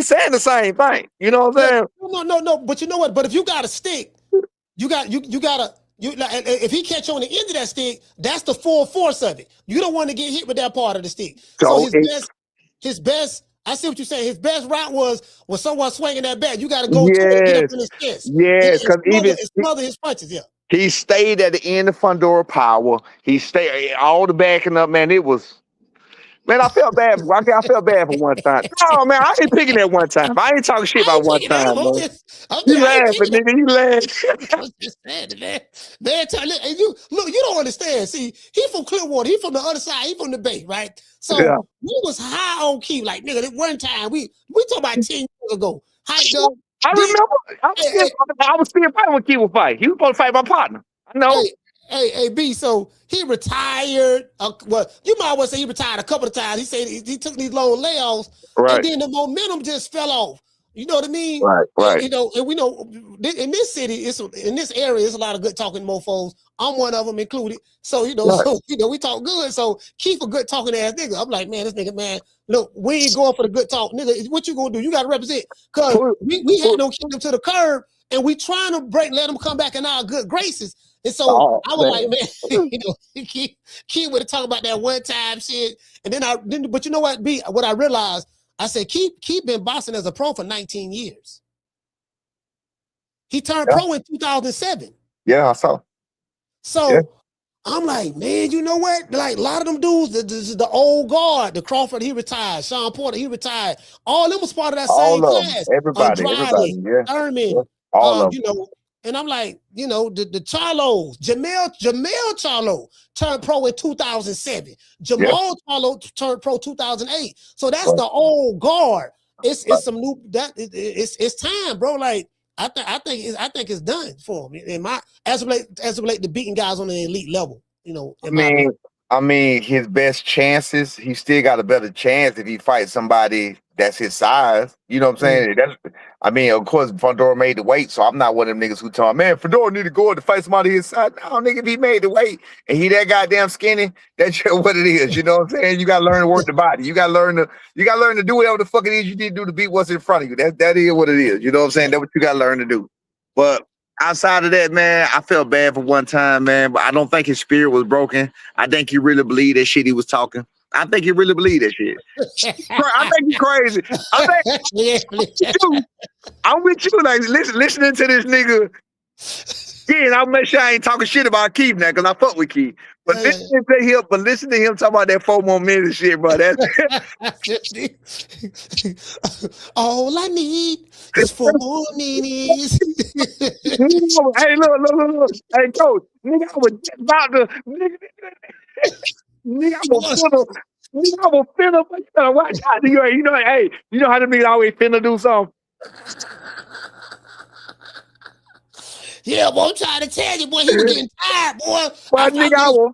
saying the same thing. You know what I'm saying? No. But you know what? But if you got a stick, you gotta. If he catch on the end of that stick, that's the full force of it. You don't want to get hit with that part of the stick. So his best. I see what you're saying. His best route was someone swinging that bat. You got to go to it, get up in his chest. Yes, because even smother his punches. Yeah, he stayed at the end of Fundora power. He stayed all the backing up. Man, it was. Man, I felt bad. I felt bad for one time. No, man, I ain't picking that one time. I ain't talking shit about one time, man. You laughing, nigga. You laughing. I was just saying, man. You don't understand. See, he from Clearwater. He from the other side. He from the Bay, right? So we was high on Keith. Like, nigga, that one time we talking about 10 years ago. I remember. I was still fighting when Keith would fight. He was supposed to fight my partner. I know. Hey, B, so he retired. Well, you might well say he retired a couple of times. He said he took these long layoffs, and then the momentum just fell off. You know what I mean? Right. And, you know, and we know in this city, in this area, it's a lot of good talking mofos. I'm one of them included. So we talk good. So Keith a good talking ass nigga. I'm like, man, this nigga, man, look, we ain't going for the good talk, nigga. What you gonna do? You gotta represent, because we had no kick him to the curb, and we trying to let him come back in our good graces. And so I was like, man, you know, Keith would have talked about that one time shit. And then but you know what, B, what I realized, I said, Keith been boxing as a pro for 19 years. He turned pro in 2007. Yeah, I saw. So I'm like, man, you know what? Like a lot of them dudes, the old guard, the Crawford, he retired. Sean Porter, he retired. All of them was part of that All same of them, class. everybody, Andrade, yeah. Thurman, All of them. you know, and I'm like, you know, the Charlos, Jermell Charlo turned pro in 2007. Jermell Charlo turned pro 2008. So that's the old guard. It's some new it's time, bro. Like I think it's done for him. In my as it relate to beating guys on the elite level, you know. I mean, his best chances, he still got a better chance if he fights somebody that's his size. You know what I'm saying? I mean, of course, Fundora made the weight, so I'm not one of them niggas who tell me, man, Fundora need to go to fight somebody his size. No, nigga, if he made the weight and he that goddamn skinny, that's just what it is. You know what I'm saying? You gotta learn to work the body. You gotta learn to do whatever the fuck it is you need to do to beat what's in front of you. That is what it is. You know what I'm saying? That's what you gotta learn to do. But outside of that, man, I felt bad for one time, man, but I don't think his spirit was broken. I think he really believed that shit he was talking. I think he really believed that shit. I think he's crazy. I'm with you. Like, listening to this nigga. Yeah, and I'll make sure I ain't talking shit about Keith now, because I fuck with Keith. But listen to him talk about that 4 more minutes shit, bro. That's all I need is 4 more minutes. Hey, look. Hey, coach, nigga, I was just about to nigga, I was finna, but you better watch out. You know, hey, you know how the niggas always finna do something. Yeah, boy, I'm trying to tell you, boy, he was getting tired, boy. Well, I will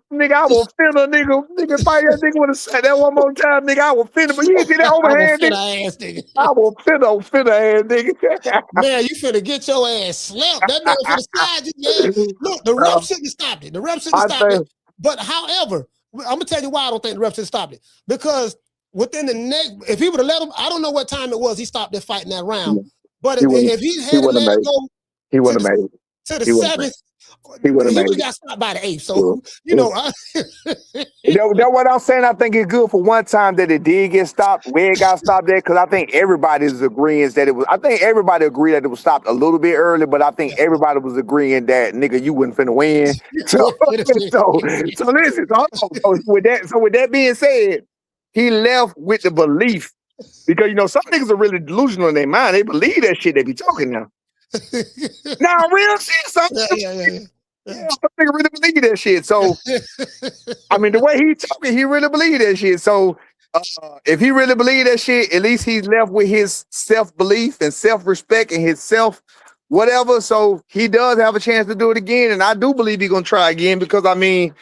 finna, nigga, fight that nigga with a set that one more time, nigga. I will finna, but you ain't see that overhand, nigga. I will finna ass, nigga. Man, you finna get your ass slapped. That man finna slide you, man. Look, the ref shouldn't have stopped it. The ref shouldn't have stopped it. But however, I'm gonna tell you why I don't think the ref should have stopped it. Because within the next, if he would have let him, I don't know what time it was he stopped that fight in that round. But if he had let it go, he wouldn't have made it. To the 7th, he would have got stopped by the 8th. So, you know. That's what I'm saying. I think it's good for one time that it did get stopped. Where it got stopped at, because I think everybody's agreeing that it was. I think everybody agreed that it was stopped a little bit early, but I think everybody was agreeing that, nigga, you wasn't finna win. So listen. So with that being said, he left with the belief, because, you know, some niggas are really delusional in their mind. They believe that shit they be talking now. Nah, real shit. Some nigga really believe that shit. So, I mean, the way he talking, he really believe that shit. So, if he really believe that shit, at least he's left with his self-belief and self-respect and his self whatever. So he does have a chance to do it again, and I do believe he's gonna try again, because I mean,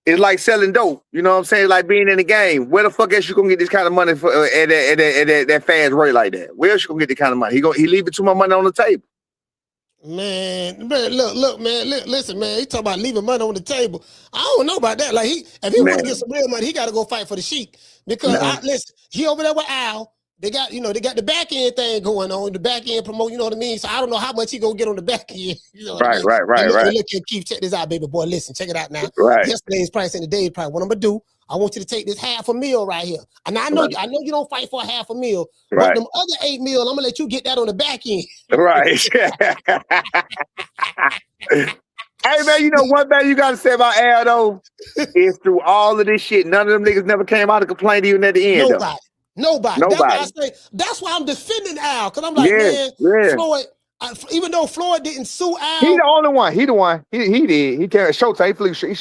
it's like selling dope. You know what I'm saying? Like being in the game. Where the fuck else you gonna get this kind of money for at that fast rate like that? Where else you gonna get the kind of money? He leaving too much money on the table. Man, look, man, listen, man. He talking about leaving money on the table. I don't know about that. Like if he want to get some real money, he got to go fight for the Sheik, because listen, he over there with Al. They got the back end thing going on, the back end promote. You know what I mean? So I don't know how much he gonna get on the back end. You know what I mean? Right. Look here, Keith, check this out, baby boy. Listen, check it out now. Right. Yesterday's price and today's price. What I'm gonna do? I want you to take this $500,000 right here. And I know you don't fight for $500,000, but them other $8 million, I'm gonna let you get that on the back end. Right. Hey man, you know one thing you gotta say about Al though is through all of this shit, none of them niggas never came out to complain to you at the end. Nobody. That's why I'm defending Al, because I'm like, Floyd. Even though Floyd didn't sue Al, he the only one. He the one. He did. He carried Showtime. He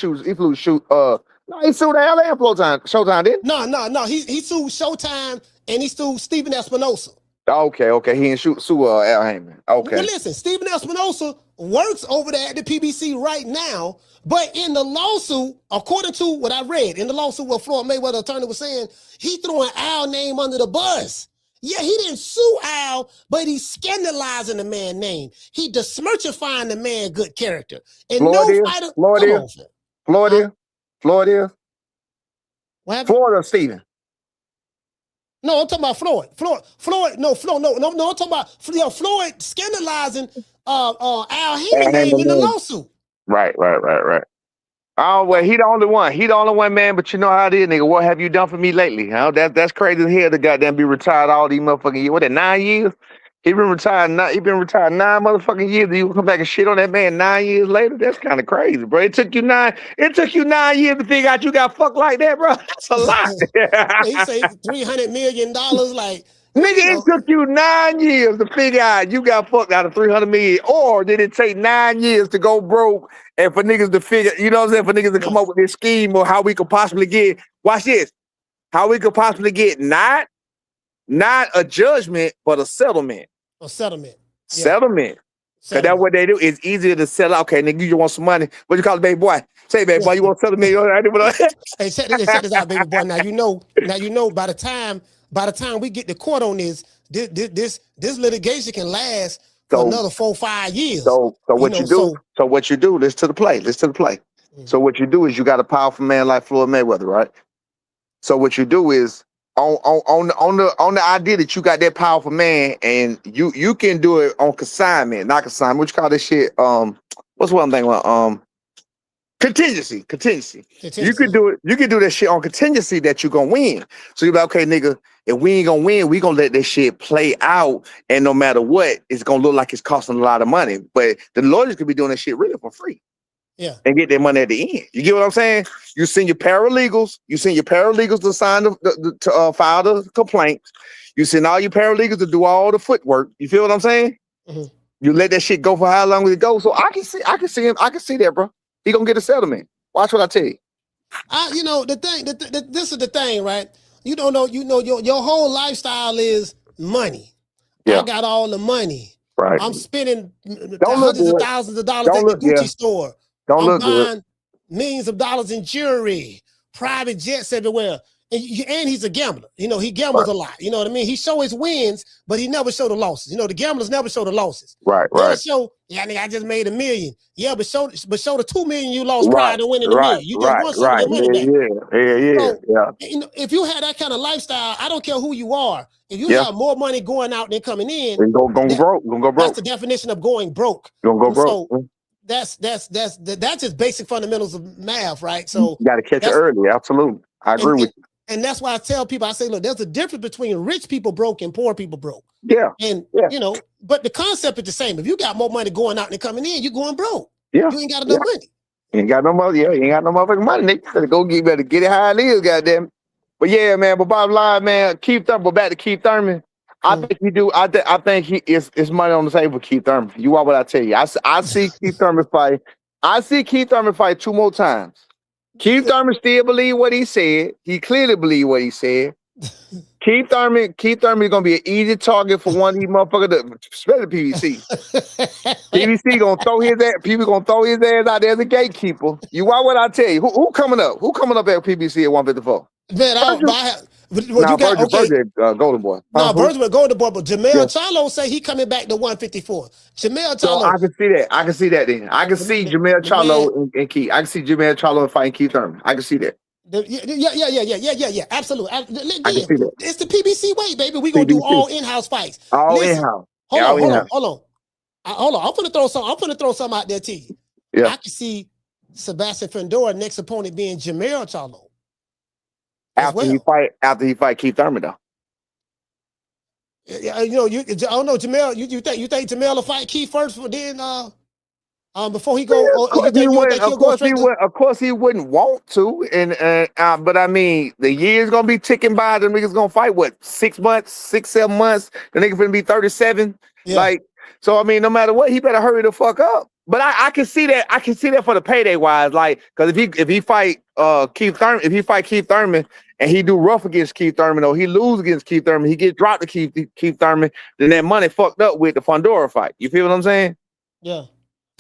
sued Al and Showtime did. No. He sued Showtime and he sued Stephen Espinosa. Okay. He didn't sue Al Heyman. Okay. Well, listen, Stephen Espinosa works over there at the PBC right now, but in the lawsuit, according to what I read, in the lawsuit what Floyd Mayweather attorney was saying, he throwing Al's name under the bus. Yeah, he didn't sue Al, but he's scandalizing the man's name. He besmirchifying the man's good character. And Florida. Florida, Stephen. No, I'm talking about Floyd. No, I'm talking about Floyd scandalizing Al Heyman name in the lawsuit. Right. Oh, well, he the only one. He the only one, man. But you know how it is, nigga. What have you done for me lately? Huh? That's crazy as hell to goddamn be retired all these motherfucking years. What, 9 years? He been retired 9 motherfucking years. You come back and shit on that man 9 years later? That's kind of crazy, bro. It took you 9 years to figure out you got fucked like that, bro. That's a lot. He say $300 million. Like, nigga, it took you 9 years to figure out you got fucked out of $300 million, or did it take 9 years to go broke and for niggas to figure, you know what I'm saying, for niggas to come up with this scheme or how we could possibly get, watch this, how we could possibly get not a judgment, but a settlement. A settlement. Yeah. Settlement. Because that's what they do. It's easier to settle. Okay, nigga, you want some money. What you call it, baby boy? Say, baby boy, you want settlement? Hey, check this out, baby boy. Now you know. By the time we get to court on this litigation can last for another 4-5 years. So what you do? Listen to the play. Mm-hmm. So what you do is you got a powerful man like Floyd Mayweather, right? So what you do is on the idea that you got that powerful man and you can do it on consignment, not consignment. What you call this shit? What's one thing about contingency. You can do it. You can do that shit on contingency that you're gonna win. So you're like, okay, nigga, if we ain't gonna win, we gonna let this shit play out, and no matter what, it's gonna look like it's costing a lot of money. But the lawyers could be doing that shit really for free. Yeah. And get their money at the end. You get what I'm saying? You send your paralegals. To sign to file the complaint. You send all your paralegals to do all the footwork. You feel what I'm saying? Mm-hmm. You let that shit go for how long it goes. So I can see him. I can see that, bro. He gonna get a settlement. Watch what I tell you. This is the thing, right? You don't know. You know your whole lifestyle is money. Yeah. I got all the money. Right. I'm spending hundreds of thousands of dollars at the Gucci store. I'm buying millions of dollars in jewelry, private jets everywhere. And he's a gambler. You know, he gambles a lot. You know what I mean? He show his wins, but he never show the losses. You know, the gamblers never show the losses. Right. Show, nigga, I just made $1 million. Yeah, but show the $2 million you lost prior to winning $1 million. You just won some of your money back. Yeah. You know, if you had that kind of lifestyle, I don't care who you are. If you have more money going out than coming in, go broke. That's the definition of going broke. Gonna go broke. So, that's just basic fundamentals of math, right? So you got to catch it early. Absolutely, I agree with you. And that's why I tell people, I say, look, there's a difference between rich people broke and poor people broke. Yeah. And you know, but the concept is the same. If you got more money going out than coming in, you're going broke. Yeah. You ain't got enough money. You ain't got no money. Yeah, you ain't got no motherfucking money. Nigga, better get it how it is, goddamn. But yeah, man. But bottom line, man, Keith Thurman. But back to Keith Thurman. I think he do. I think he is money on the table for Keith Thurman. You want what I tell you? I see Keith Thurman fight. I see Keith Thurman fight 2 more times. Keith Thurman still believe what he said. He clearly believe what he said. Keith Thurman is gonna be an easy target for one of these motherfuckers, especially PBC. PBC gonna throw his ass. People gonna throw his ass out there as a gatekeeper. You want what I tell you? Who coming up? Who coming up at PBC at 154? Man, Vergil, Golden Boy. Vergil with Golden Boy, but Jermell Charlo say he coming back to 154. Jermell Charlo. So I can see that. I can see that then. I can see Jermell Charlo and Keith. I can see Jermell Charlo fighting Keith Thurman. I can see that. Yeah. Absolutely. I can see that. It's the PBC way, baby. We gonna do all in-house fights. In-house. Hold on. I'm gonna throw something out there to you. Yeah. I can see Sebastian Fundora next opponent being Jermell Charlo. After he fight Keith Thurman though. Yeah, you know, I don't know, Jermell. You think Jermell will fight Keith first, then before he go? Of course he wouldn't want to, but I mean the year's gonna be ticking by. The niggas gonna fight what 6 months, 6-7 months. The nigga gonna be 37. Yeah. Like, so I mean, no matter what, he better hurry the fuck up. But I can see that. I can see that for the payday wise, like, because if he fight Keith Thurman, and he do rough against Keith Thurman, or he lose against Keith Thurman, he get dropped to Keith Thurman, then that money fucked up with the Fundora fight. You feel what I'm saying? Yeah.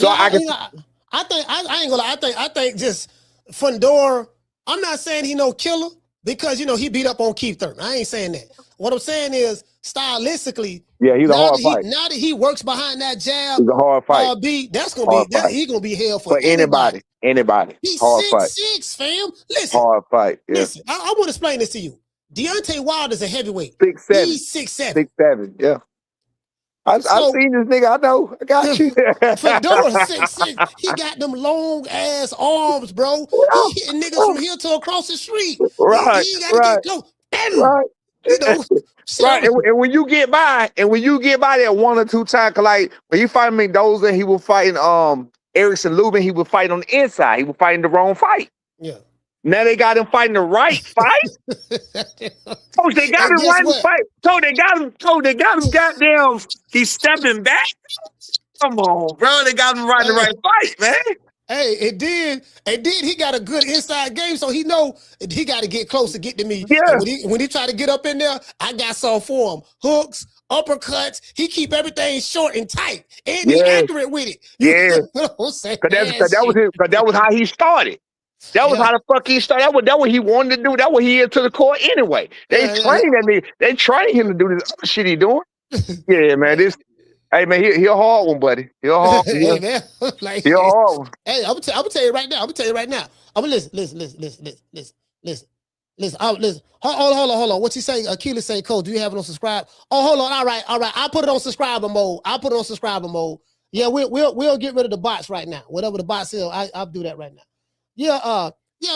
So I ain't gonna lie. I think just Fundora. I'm not saying he no killer because you know he beat up on Keith Thurman. I ain't saying that. What I'm saying is stylistically. Yeah, he's a hard fight. Now that he works behind that jab, he's a hard fight. That's gonna be he's gonna be hell for anybody. He's hard 6'6", fam. Listen, hard fight. Yeah. Listen, I want to explain this to you. Deontay Wilder's a heavyweight. 6'7". He's 6'7". 6'7". Yeah. I've seen this nigga. I know. I got you. Fedora 6'6". He got them long ass arms, bro. He hitting niggas from here to across the street. Right. He gotta get close. Right. You know, right? And when you get by, that 1 or 2 times, like when you fight Mendoza, he was fighting Erickson Lubin, he was fighting on the inside. He was fighting the wrong fight. Yeah. Now they got him fighting the right fight. Coach, they got him right fight. So they got him goddamn. He's stepping back. Come on, bro. They got him right the right fight, man. Hey, it did. He got a good inside game, so he know he got to get close to get to me. Yeah. When he try to get up in there, I got some for him. Hooks, uppercuts. He keep everything short and tight, and he accurate with it. Yeah. Cause that was how he started. That was how the fuck he started. That what he wanted to do. That what he into the court anyway. They trained that nigga. They trained him to do this other shit he doing. Yeah, man. Hey man, he a hard one, buddy. He a hard one. Hey man, like, he a hard one. Hey, I'm gonna tell you right now. I'm gonna listen. Hold on. What's he saying? Keely saying, Coach, do you have it on subscribe? Oh, hold on. All right. I'll put it on subscriber mode. Yeah, we'll get rid of the bots right now. Whatever the bots is, I'll do that right now. Yeah,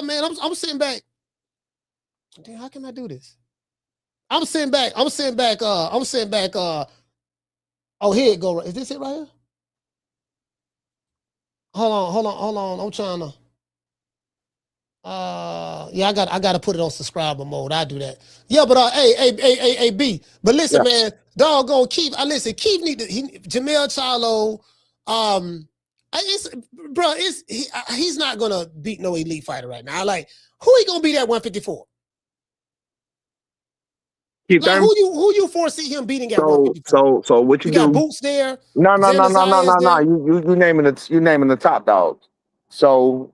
man. I'm sitting back. Damn, how can I do this? I'm sitting back. Oh, here it go. Is this it right here? Hold on. I'm trying to. Yeah, I got to put it on subscriber mode. I do that. Yeah, but hey, B. But listen, man, doggone Keith. Listen, Keith need to. Jermell Charlo. He's not gonna beat no elite fighter right now. Like, who he gonna beat at 154? Like, who you foresee him beating at 154? So what you do? Got Boots there. No. You naming the top dogs. So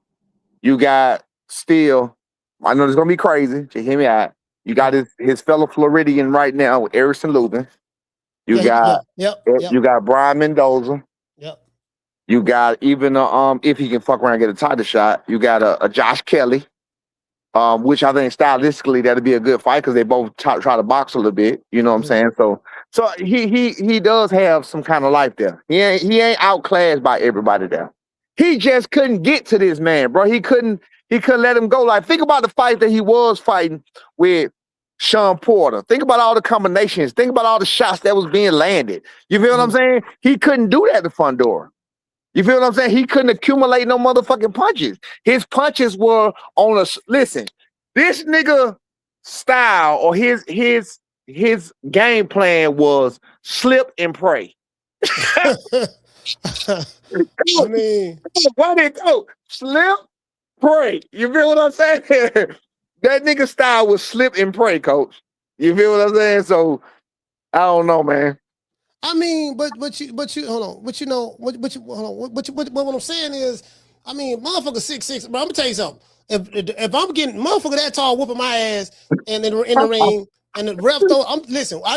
you got still. I know it's gonna be crazy. Just hear me out. You got his fellow Floridian right now with Erickson Lubin. You got Brian Mendoza. Yep. You got even if he can fuck around and get a title shot. You got a Josh Kelly. Which I think stylistically that'd be a good fight because they both try to box a little bit. You know what I'm saying? So he does have some kind of life there. He ain't outclassed by everybody there. He just couldn't get to this man, bro. He couldn't let him go. Like, think about the fight that he was fighting with Sean Porter. Think about all the combinations. Think about all the shots that was being landed. You feel what I'm saying? He couldn't do that to Fundora. You feel what I'm saying? He couldn't accumulate no motherfucking punches. His punches were on a listen. This nigga style or his game plan was slip and pray. I mean, why they go slip, pray? You feel what I'm saying? That nigga style was slip and pray, coach. You feel what I'm saying? So I don't know, man. I mean, but you hold on. But you know, what I'm saying is, I mean, motherfucker 6'6", bro. I'm gonna tell you something. If I'm getting motherfucker that tall whooping my ass and in the ring and the ref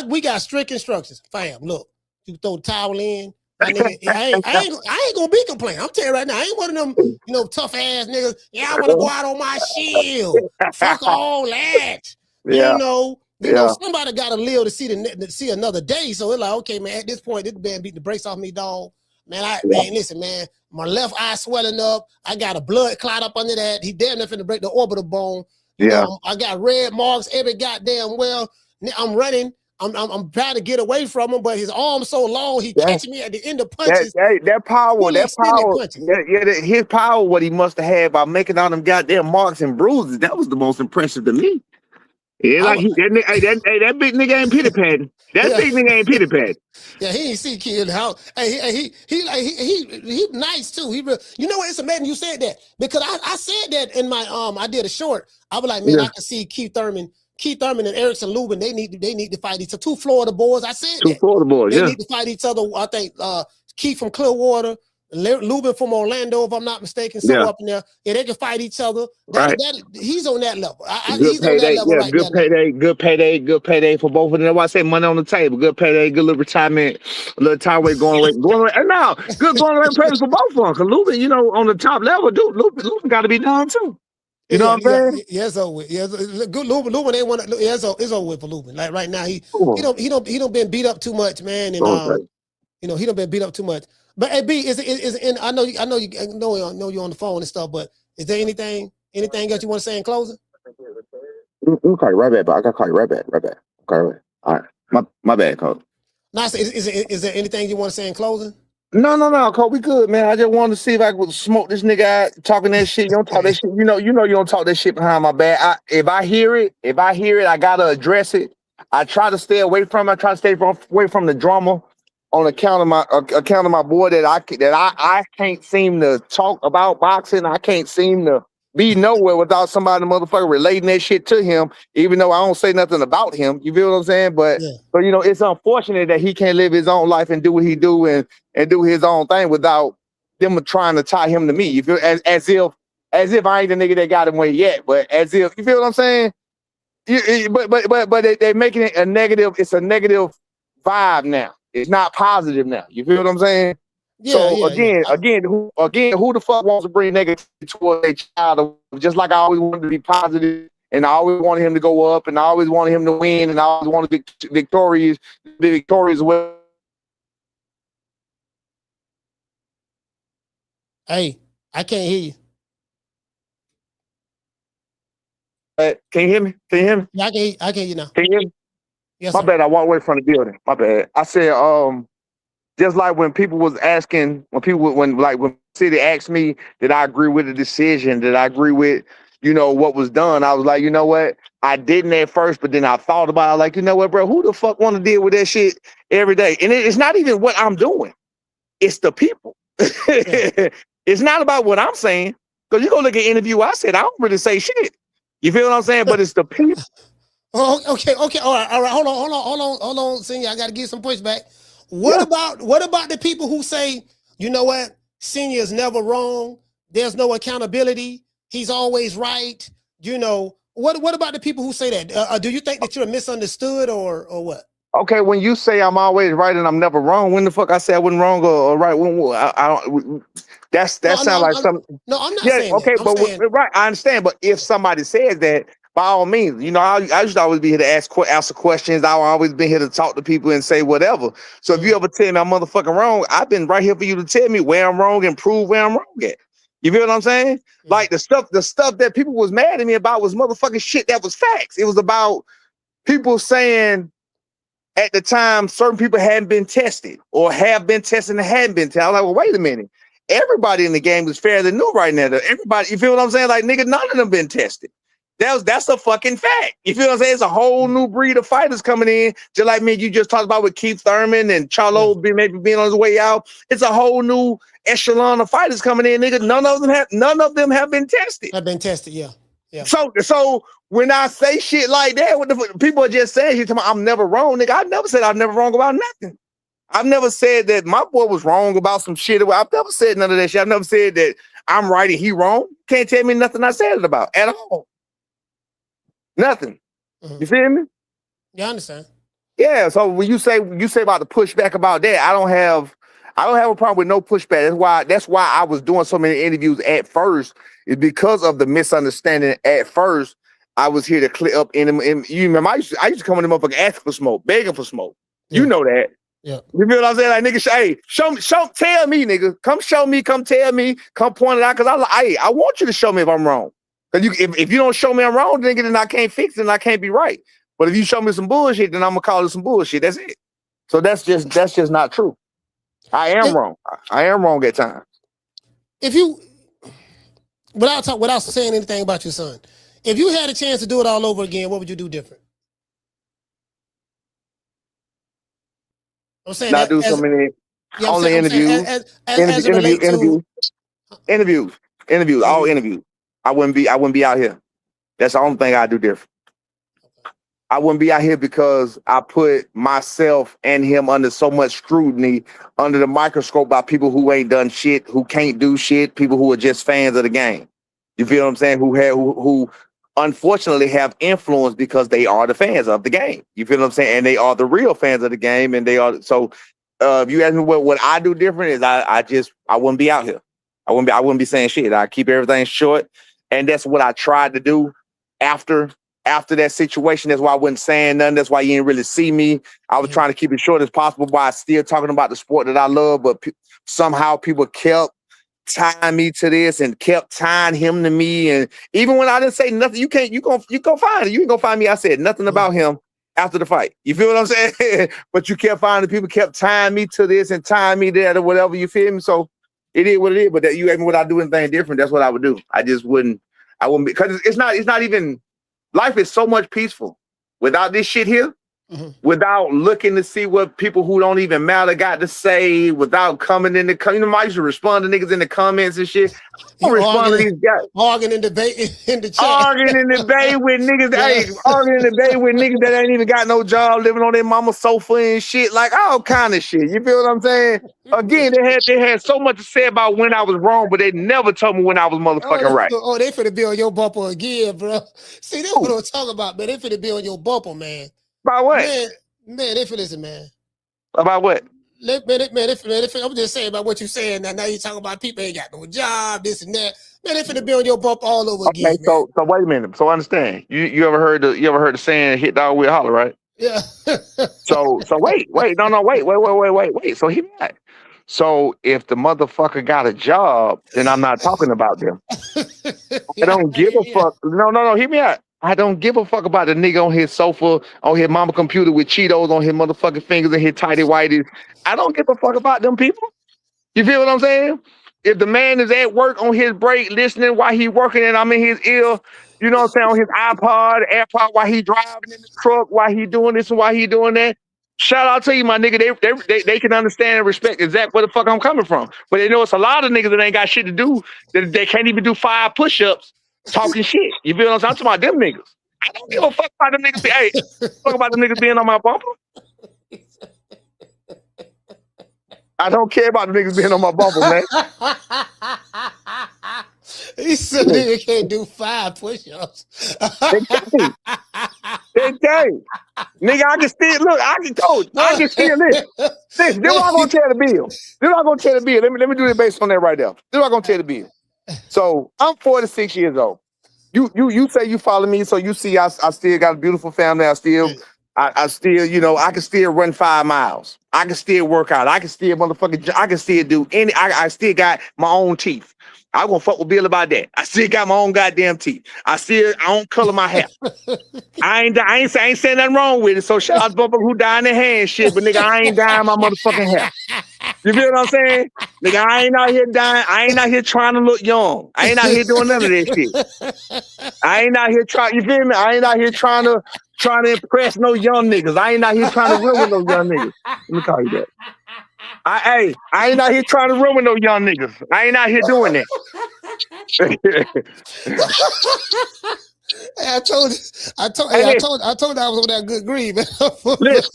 we got strict instructions. Fam, look, you throw the towel in. I ain't gonna be complaining. I'm telling you right now, I ain't one of them, tough ass niggas. Yeah, I want to go out on my shield. Fuck all that. Yeah. You know, somebody got to live to see another day. So it's like, okay, man, at this point, this man beat the brakes off me, dog. Man, listen, man, my left eye swelling up. I got a blood clot up under that. He damn near finna break the orbital bone. You know, I got red marks every goddamn well. I'm running. I'm trying to get away from him, but his arm's so long, he catching me at the end of punches. That power. His power, what he must have had by making all them goddamn marks and bruises, that was the most impressive to me. Yeah, like that big nigga ain't pity patting. That big nigga ain't pity patting. Yeah, he ain't see kid how. Hey, he nice too. You know what? It's amazing you said that because I said that in my I did a short. I was like, man, I can see Keith Thurman and Erickson Lubin. They need to fight each other. Two Florida boys. I said two Florida boys. They need to fight each other. I think Keith from Clearwater. Lubin from Orlando, if I'm not mistaken, up in there. Yeah, they can fight each other. He's on that level. He's on that level. Good payday for both of them. That's why I say money on the table. Good payday, good little retirement, a little tie weight going away. And now, good going away presence for both of them. Because Lubin, on the top level, dude, Lubin got to be done too. You know what I'm saying? Yeah, it's over with. Yeah, good Lubin ain't want to. It's over with for Lubin. Like right now, he don't been beat up too much, man, and he don't been beat up too much. But hey, B, I know you're on the phone and stuff, but is there anything else you want to say in closing? I'm call you right back, but I gotta call you right back. Okay. All right. My bad, Coach. Now, is there anything you want to say in closing? No, Coach. We good, man. I just wanted to see if I could smoke this nigga out talking that shit. You don't talk that shit. You know you don't talk that shit behind my back. If I hear it, I gotta address it. I try to stay away from it. I try to stay away from the drama on account of my boy that I can't seem to talk about boxing. I can't seem to be nowhere without somebody motherfucker relating that shit to him, even though I don't say nothing about him. You feel what I'm saying? But you know, it's unfortunate that he can't live his own life and do what he do and do his own thing without them trying to tie him to me. You feel as if I ain't the nigga that got him where yet, but as if you feel what I'm saying? But they're making it a negative. It's a negative vibe now. It's not positive now. You feel what I'm saying? Again, who the fuck wants to bring negativity towards a child? Just like I always wanted to be positive, and I always wanted him to go up, and I always wanted him to win, and I always wanted to be victorious. Well, hey, I can't hear you. Can you hear me? Can you hear me? Yeah, I can hear you now. Can you hear me? Yes, My sir. bad. I walked away from the building. My bad. I said, just like when people was asking, when City asked me, did I agree with the decision? Did I agree with, what was done? I was like, you know what? I didn't at first, but then I thought about it. Like, you know what, bro? Who the fuck want to deal with that shit every day? And it's not even what I'm doing. It's the people. It's not about what I'm saying. Because you go look at interview I said, I don't really say shit. You feel what I'm saying? But it's the people. Oh, okay. All right. Hold on, Senior. I got to give some pushback. What about the people who say, you know what, Senior is never wrong. There's no accountability. He's always right. What about the people who say that? Do you think that you're misunderstood or what? Okay, when you say I'm always right and I'm never wrong, when the fuck I say I wasn't wrong or right? I don't. That sounds like something. No, I'm not saying okay, that. but right, I understand. But if somebody says that, by all means, I used to always be here to answer questions. I've always been here to talk to people and say whatever. So if you ever tell me I'm motherfucking wrong, I've been right here for you to tell me where I'm wrong and prove where I'm wrong at. You feel what I'm saying? Like the stuff that people was mad at me about was motherfucking shit that was facts. It was about people saying at the time certain people hadn't been tested or have been tested and hadn't been tested. I was like, well, wait a minute. Everybody in the game is fairly new right now. Everybody, you feel what I'm saying? Like, nigga, none of them been tested. That's a fucking fact. You feel what I'm saying? It's a whole new breed of fighters coming in, just like me. You just talked about with Keith Thurman and Charlo maybe being on his way out. It's a whole new echelon of fighters coming in, nigga. None of them have been tested. Have been tested, yeah. So when I say shit like that, what the people are just saying shit to me, I'm never wrong, nigga. I never said I'm never wrong about nothing. I've never said that my boy was wrong about some shit. I've never said none of that shit. I've never said that I'm right and he wrong. Can't tell me nothing I said it about at all. Nothing. You feel me? Yeah, I understand. Yeah. So when you say about the pushback about that, I don't have a problem with no pushback. That's why I was doing so many interviews at first, is because of the misunderstanding at first. I was here to clear up in you remember I used to come in the motherfucker asking for smoke, begging for smoke. You know that. Yeah. You feel what I'm saying? Like, nigga, tell me, nigga. Come show me, come tell me, come point it out. Cause I want you to show me if I'm wrong. Cause if you don't show me I'm wrong, nigga, then I can't fix it and I can't be right. But if you show me some bullshit, then I'm gonna call it some bullshit. That's it. So that's just not true. I am wrong. I am wrong at times. If you, without saying anything about your son, if you had a chance to do it all over again, what would you do different? I'm saying not do so many only interviews. Interviews, all interviews. I wouldn't be out here. That's the only thing I do different. I wouldn't be out here because I put myself and him under so much scrutiny, under the microscope by people who ain't done shit, who can't do shit, people who are just fans of the game. You feel what I'm saying? Who unfortunately have influence because they are the fans of the game. You feel what I'm saying? And they are the real fans of the game. And they are so. If you ask me what I do different is I wouldn't be out here. I wouldn't be saying shit. I keep everything short, and that's what I tried to do after that situation. That's why I wasn't saying nothing. That's why you didn't really see me. I was trying to keep it short as possible while still talking about the sport that I love. But somehow people kept tying me to this and kept tying him to me. And even when I didn't say nothing, you gonna find it. You ain't gonna find me. I said nothing about him after the fight. You feel what I'm saying? But you kept finding people kept tying me to this and tying me there or whatever. You feel me? So it is what it is. But that you asked me would I do anything different? That's what I would do. I just wouldn't. I wouldn't because it's not even. Life is so much peaceful without this shit here. Without looking to see what people who don't even matter got to say, without coming in the, you know, I used to respond to niggas in the comments and shit. I don't respond to these guys. Arguing in debate in the chat. Arguing in debate with niggas, hey, arguing in debate with niggas that ain't even got no job, living on their mama's sofa and shit, like all kind of shit. You feel what I'm saying? Again, they had so much to say about when I was wrong, but they never told me when I was motherfucking right. Oh, they finna be on your bumper again, bro. See, that's what I'm talking about, man. They finna be on your bumper, man. About what? Man, they listen, man. About what? I'm just saying about what you're saying. Now you're talking about people ain't got no job, this and that. Man, they finna be on your bump all over again. So wait a minute. So understand. You ever heard the saying hit dog with holler, right? Yeah. so wait. So he mad. So if the motherfucker got a job, then I'm not talking about them. I don't give a fuck. No, hear me out. I don't give a fuck about the nigga on his sofa, on his mama computer with Cheetos on his motherfucking fingers and his tighty whities. I don't give a fuck about them people. You feel what I'm saying? If the man is at work on his break, listening while he working and I'm in his ear, you know what I'm saying, on his iPod, AirPod, while he driving in the truck, while he doing this and while he doing that, shout out to you, my nigga. They can understand and respect exactly where the fuck I'm coming from. But they know it's a lot of niggas that ain't got shit to do, that they can't even do 5 push-ups talking shit. You feel what I'm saying? I'm talking about them niggas. I don't give a fuck about them niggas. Hey, fuck about them niggas being on my bumper. I don't care about the niggas being on my bumper, man. He said nigga can't do 5 push-ups. They can't. Nigga, I can still look. I can still listen. This what I'm gonna tell the bill. Let me do it based on that right there. This what I'm gonna tell the bill. So I'm 46 years old. You say you follow me, so you see I still got a beautiful family. I still, you know, I can still run 5 miles. I can still work out. I can still do any. I still got my own teeth. I gonna fuck with Bill about that. I still got my own goddamn teeth. I don't color my hair. I ain't saying nothing wrong with it. So shout out to Bumper who died in their hand shit, but nigga, I ain't dyeing my motherfucking hair. You feel what I'm saying? Nigga, I ain't out here dying. I ain't out here trying to look young. I ain't out here doing none of that shit. I ain't out here trying, you feel me? I ain't out here trying to impress no young niggas. I ain't out here trying to ruin no young niggas. Let me call you that. I ain't out here trying to ruin no young niggas. I ain't out here doing that. Hey, I told you I was on that good green, man. Listen.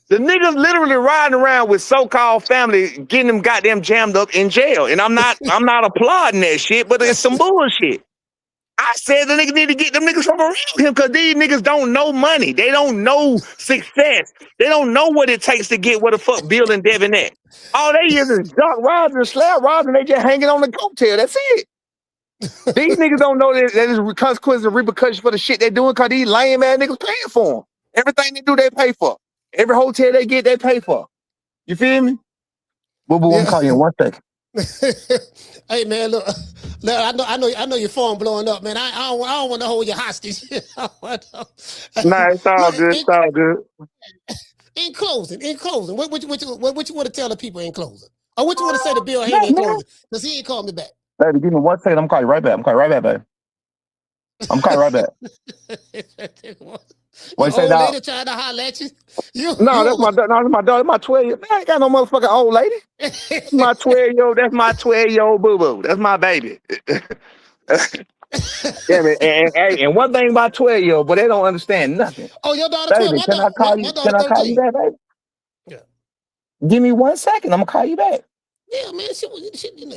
The niggas literally riding around with so-called family, getting them goddamn jammed up in jail. And I'm not applauding that shit, but it's some bullshit. I said the niggas need to get them niggas from around him because these niggas don't know money. They don't know success. They don't know what it takes to get where the fuck Bill and Devin at. All they is dark rides and slab rides and they just hanging on the coattail. That's it. These niggas don't know that there's consequences and repercussions for the shit they're doing because these lame ass niggas paying for them. Everything they do, they pay for. Every hotel they get, they pay for. You feel me? Boo boo, I'm calling you in 1 second. Hey man, look, I know your phone blowing up, man. I don't want to hold you hostage. Nah, it's all good. It's all good. In closing, what you want to tell the people in closing? Or what you want to say to Bill Haney in closing? Because he ain't called me back. Baby, give me 1 second. I'm calling you right back. Baby. I'm calling right back. What you say, dog? Lady trying to holler at you? That's my daughter. My 12-year-old. Man, I ain't got no motherfucking old lady. That's my 12-year-old boo-boo. That's my baby. Yeah, man. And one thing about 12-year-old, but they don't understand nothing. Oh, your daughter 12. Baby, can I call you back, baby? Yeah. Give me 1 second. I'm gonna call you back. Yeah, man.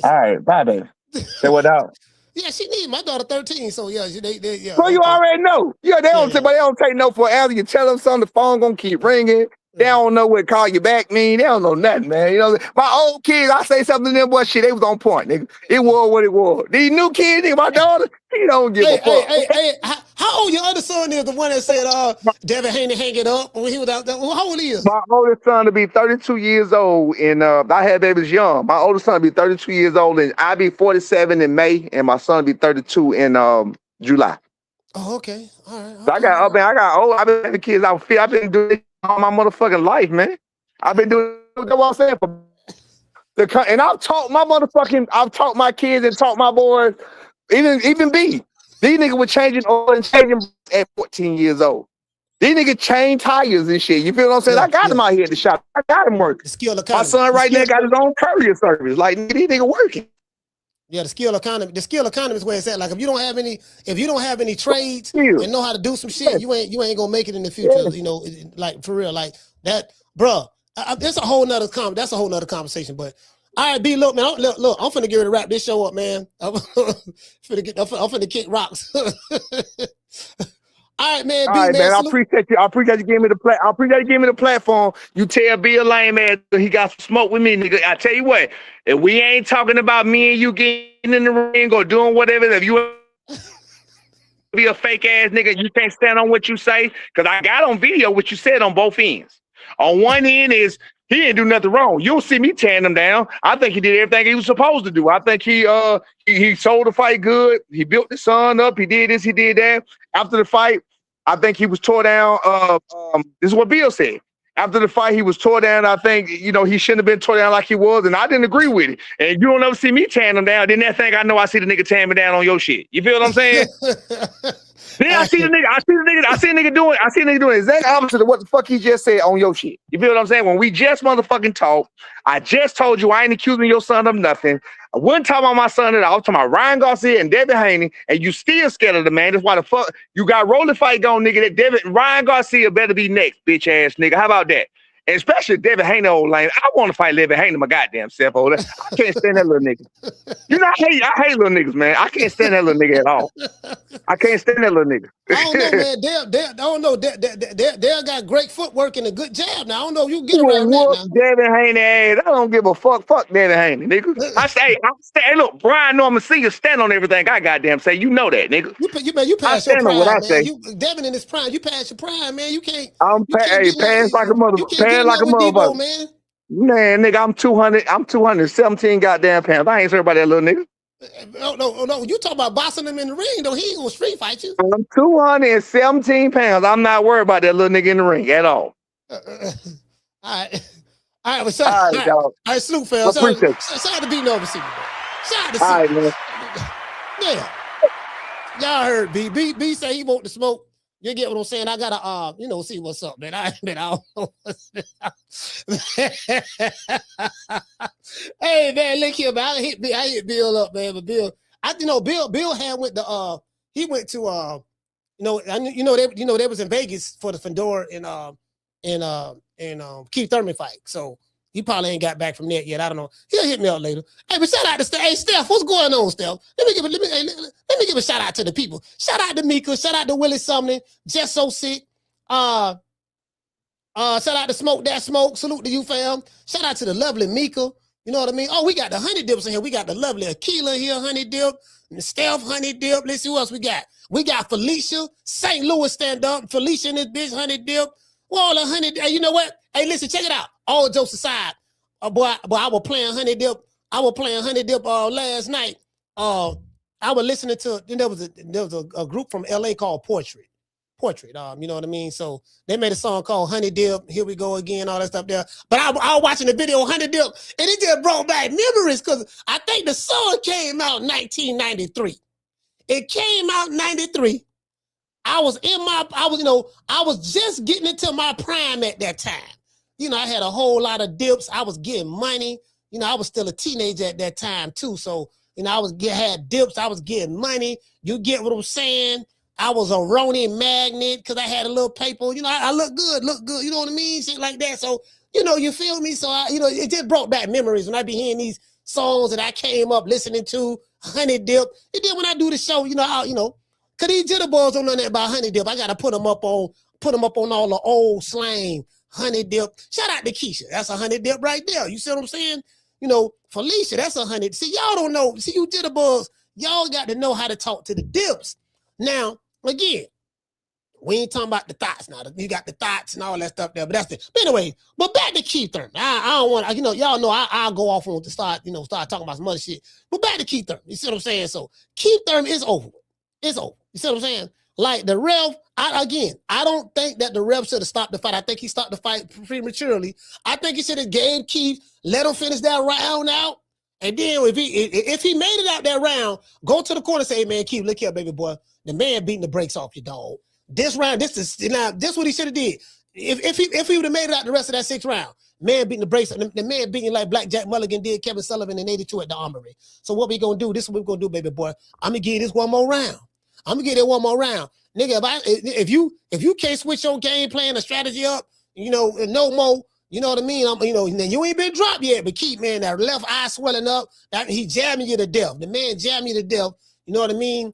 All right, bye, baby. Say what out. Yeah, she needs my daughter 13, so yeah, yeah. So you already know. Yeah, they don't take no for an answer. You tell them something, the phone gonna keep ringing. They don't know what call you back mean. They don't know nothing, man. You know, my old kids, I say something to them, boy, shit, they was on point, nigga. It was what it was. These new kids, nigga, my daughter, he don't give a fuck. Hey, how old your other son is? The one that said, Devin Haney hang it up when he was out there. How old he is? My oldest son to be 32 years old, and I had babies young. My oldest son to be 32 years old, and I be 47 in May, and my son be 32 in July. Oh, okay. All right. So I got up and I got old. I've been having kids. I've been doing it all my motherfucking life, man. I've been doing that's what I'm saying. And I've taught my kids and taught my boys, even B. These niggas were changing oil and changing at 14 years old. These niggas change tires and shit. You feel what I'm saying? I got him out here at the shop. I got him working. The skill economy. My son right now got his own courier service. Like, these niggas working. Yeah, the skill economy. The skill economy is where it's at. Like if you don't have any trades and know how to do some shit, you ain't gonna make it in the future. You know, like for real, like that, bro. That's a whole nother conversation. But all right, B, look, man, look, I'm finna get ready to wrap this show up, man. I'm finna kick rocks. All right, man. All right, man. I appreciate you. I appreciate you giving me the platform. You tell B a lame ass he got some smoke with me, nigga. I tell you what, if we ain't talking about me and you getting in the ring or doing whatever, if you be a fake ass nigga, you can't stand on what you say. Cause I got on video what you said on both ends. On one end is he didn't do nothing wrong. You'll see me tearing him down. I think he did everything he was supposed to do. I think he sold the fight good. He built the son up. He did this. He did that. After the fight, I think he was tore down. This is what Bill said. After the fight, he was tore down. I think, he shouldn't have been tore down like he was, and I didn't agree with it. And you don't ever see me tearing him down. Then that thing, I know I see the nigga tearing me down on your shit. You feel what I'm saying? Then I see the nigga doing exactly opposite of what the fuck he just said on your shit. You feel what I'm saying? When we just motherfucking talked, I just told you I ain't accusing your son of nothing. I wasn't talking about my son at all. I was talking about Ryan Garcia and Devin Haney, and you still scared of the man. That's why the fuck you got rolling fight going, nigga. That Ryan Garcia better be next, bitch ass nigga. How about that? And especially Devin Haney, old lame. I want to fight Devin Haney, my goddamn self. I can't stand that little nigga. I hate little niggas, man. I can't stand that little nigga at all. I can't stand that little nigga. I don't know, man. I don't know. They got great footwork and a good jab. Now I don't know if you get around that now. Devin Haney ass. I don't give a fuck. Fuck Devin Haney, nigga. I say, look, Brian Norman Sr. stand on everything I goddamn say. You know that, nigga. You pass your prime, man. Devin in his prime. You pass your prime, man. You can't. Pass like a motherfucker. Like a motherfucker, man. Man, nigga, I'm 217 goddamn pounds. I ain't sure about that little nigga. No. You talk about boxing him in the ring, though. He ain't gonna street fight you. I'm 217 pounds. I'm not worried about that little nigga in the ring at all. All right. Well, all right, salute, fam. Shout out to beating overseas, bro. Shout out to all right, man. Yeah. Y'all heard B say he want the smoke. You get what I'm saying? I gotta see what's up, man. I don't know. Hey man, look here, man. I hit Bill up, man. But Bill had went to he went to they was in Vegas for the Fundora and Keith Thurman fight. So he probably ain't got back from that yet. I don't know. He'll hit me up later. Hey, but shout out to Steph. Hey, Steph, what's going on, Steph? Let me give a shout out to the people. Shout out to Mika. Shout out to Willie Sumner. Just So Sick. Shout out to Smoke That Smoke. Salute to you, fam. Shout out to the lovely Mika. You know what I mean? Oh, we got the honey dips in here. We got the lovely Akila here, honey dip. And the Steph honey dip. Let's see who else we got. We got Felicia, St. Louis stand up. Felicia and this bitch honey dip. Well, the honey. Hey, you know what? Hey, listen, check it out. All jokes aside, boy, I was playing honey dip. Last night. I was listening to. There was a group from LA called Portrait. You know what I mean? So they made a song called Honey Dip. Here we go again, all that stuff there. But I was watching the video of Honey Dip, and it just brought back memories because I think the song came out in 1993. It came out in 93. I was just getting into my prime at that time. I had a whole lot of dips. I was getting money. I was still a teenager at that time too. So, had dips. I was getting money. You get what I'm saying? I was a Roni magnet because I had a little paper. I look good. You know what I mean? Shit like that. So, you feel me? So, it just brought back memories when I be hearing these songs that I came up listening to, Honey Dip. And then when I do the show, because these jitterbugs don't know nothing about Honey Dip. I got to put them up on all the old slang. Honey Dip. Shout out to Keisha. That's a honey dip right there. You see what I'm saying? Felicia, that's a honey. See, y'all don't know. See, you jitterbugs, y'all got to know how to talk to the dips. Now, again, we ain't talking about the thoughts now. You got the thoughts and all that stuff there, but that's it. But anyway, but back to Keith Thurman. I don't want to, y'all know I'll go off on to start talking about some other shit. But back to Keith Thurman. You see what I'm saying? So Keith Thurman is over. It's over. You see what I'm saying? Like the ref, I don't think that the ref should have stopped the fight. I think he stopped the fight prematurely. I think he should have gave Keith, let him finish that round out. And then if he made it out that round, go to the corner and say, hey, man, Keith, look here, baby boy. The man beating the brakes off your dog. This round, this what he should have did. If he would have made it out the rest of that 6th round, man beating the brakes, the man beating like Black Jack Mulligan did Kevin Sullivan in 82 at the Armory. So what we gonna do? This is what we're gonna do, baby boy. I'm gonna give you this one more round. I'm gonna get it one more round. Nigga, if you can't switch your game plan or strategy up, no more, you know what I mean? You ain't been dropped yet, but keep, man, that left eye swelling up, that he jamming you to death. The man jamming you to death, you know what I mean?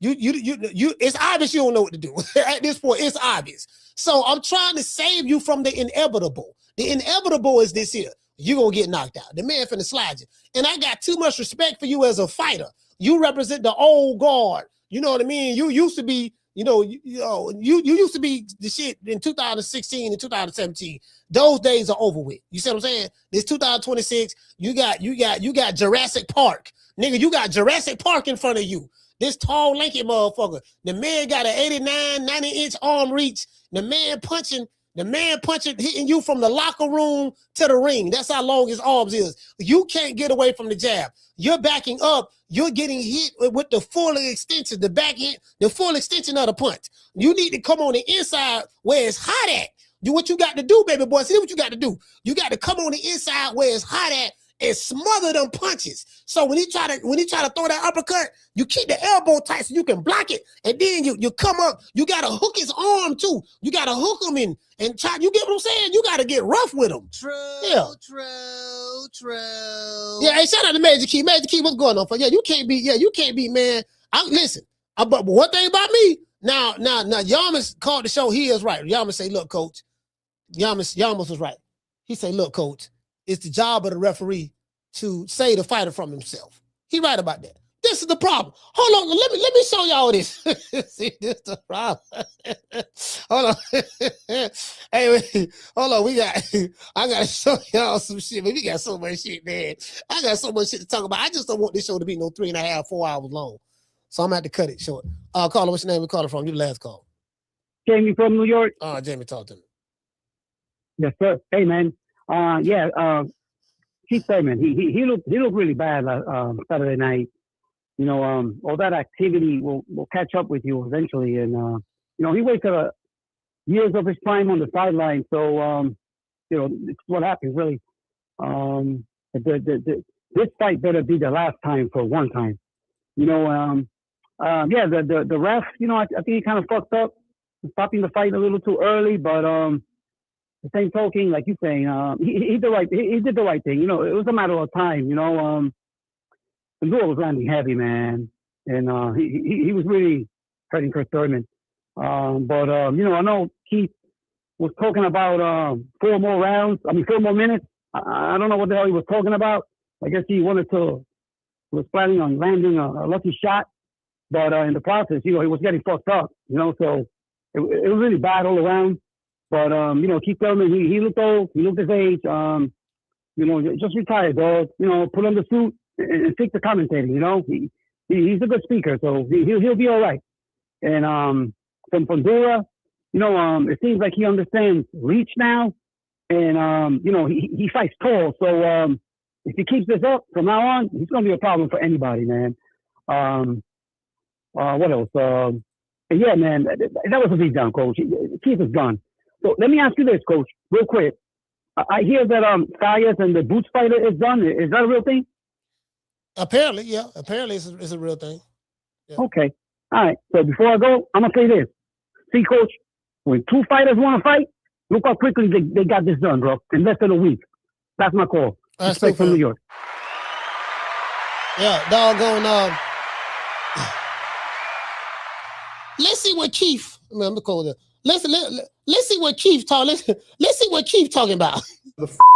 It's obvious you don't know what to do. At this point, it's obvious. So I'm trying to save you from the inevitable. The inevitable is this here. You're gonna get knocked out. The man finna slide you. And I got too much respect for you as a fighter. You represent the old guard. You know what I mean? You used to be, you used to be the shit in 2016 and 2017. Those days are over with. You see what I'm saying? This 2026, you got Jurassic Park. Nigga, you got Jurassic Park in front of you. This tall, lanky motherfucker. The man got an 89, 90-inch arm reach. The man punching, hitting you from the locker room to the ring. That's how long his arms is. You can't get away from the jab. You're backing up. You're getting hit with the full extension, the full extension of the punch. You need to come on the inside where it's hot at. Do what you got to do, baby boy. See what you got to do. You got to come on the inside where it's hot at and smother them punches. So when he try to throw that uppercut, you keep the elbow tight so you can block it. And then you come up, you gotta hook his arm too. You gotta hook him in and try. You get what I'm saying? You gotta get rough with him. True. Yeah, hey, shout out to Major Key. Major Key, what's going on? Yeah, you can't be, man. Listen, but one thing about me, now, Yamas called the show. He is right. Yamas say, look, coach. Yamas was right. He say, look, coach, it's the job of the referee to save the fighter from himself. He right about that. This is the problem. Hold on, let me show y'all this. See, this is the problem. Hold on. Hey, wait, hold on. I gotta show y'all some shit, man. We got so much shit, man. I got so much shit to talk about. I just don't want this show to be no 3.5, 4 hours long. So I'm gonna have to cut it short. Caller, what's your name? We calling from? You the last call. Jamie from New York. Jamie, talk to me. Yes, sir. Hey, man. Keith Thurman, he looked really bad Saturday night. All that activity will catch up with you eventually. And he wasted years of his time on the sideline. So it's what happens really. This fight better be the last time for one time. The ref, I think he kind of fucked up, stopping the fight a little too early, but the same token, like you saying, he did the right thing. It was a matter of time. Fundora was landing heavy, man, and he was really hurting Chris Thurman. I know Keith was talking about 4 more minutes. I don't know what the hell he was talking about. I guess he was planning on landing a lucky shot, but in the process, he was getting fucked up. So it was really bad all around. But Keith Thurman, he looked old. He looked his age. Just retired, dog. Put on the suit and fix the commentating. He's a good speaker, so he'll be all right. And from Fundora, it seems like he understands reach now, and he fights tall. So if he keeps this up from now on, he's gonna be a problem for anybody, man. What else? Yeah, man, that was a beat down, coach. Keith is gone. So let me ask you this, coach, real quick. I hear that Zayas and the Boots fighter is done. Is that a real thing? Apparently, yeah. Apparently, it's a real thing. Yeah. Okay. All right. So before I go, I'm gonna say this. See, coach, when 2 fighters want to fight, look how quickly they got this done, bro. In less than a week. That's my call. Respect from New York. Yeah, doggone. Let's see what Keith. I'm gonna call it. Let's see what Keith talking about.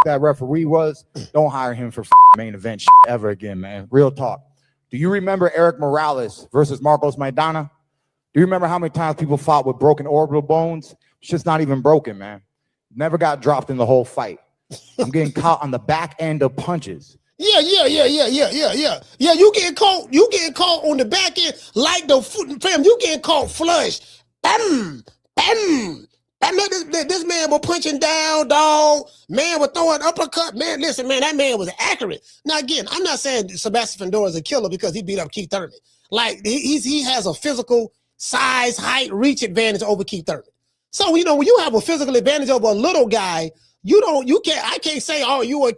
That referee was. Don't hire him for main event ever again, man. Real talk. Do you remember Eric Morales versus Marcos Maidana? Do you remember how many times people fought with broken orbital bones? Shit's not even broken, man. Never got dropped in the whole fight. I'm getting caught on the back end of punches. Yeah. Yeah, you getting caught on the back end like the foot, fam. You getting caught flush. Bam. This man was punching down, dog. Man was throwing uppercut. Man, listen, man, that man was accurate. Now, again, I'm not saying Sebastian Fundora is a killer because he beat up Keith Thurman. Like, he has a physical size, height, reach advantage over Keith Thurman. So, when you have a physical advantage over a little guy, I can't say, oh, you a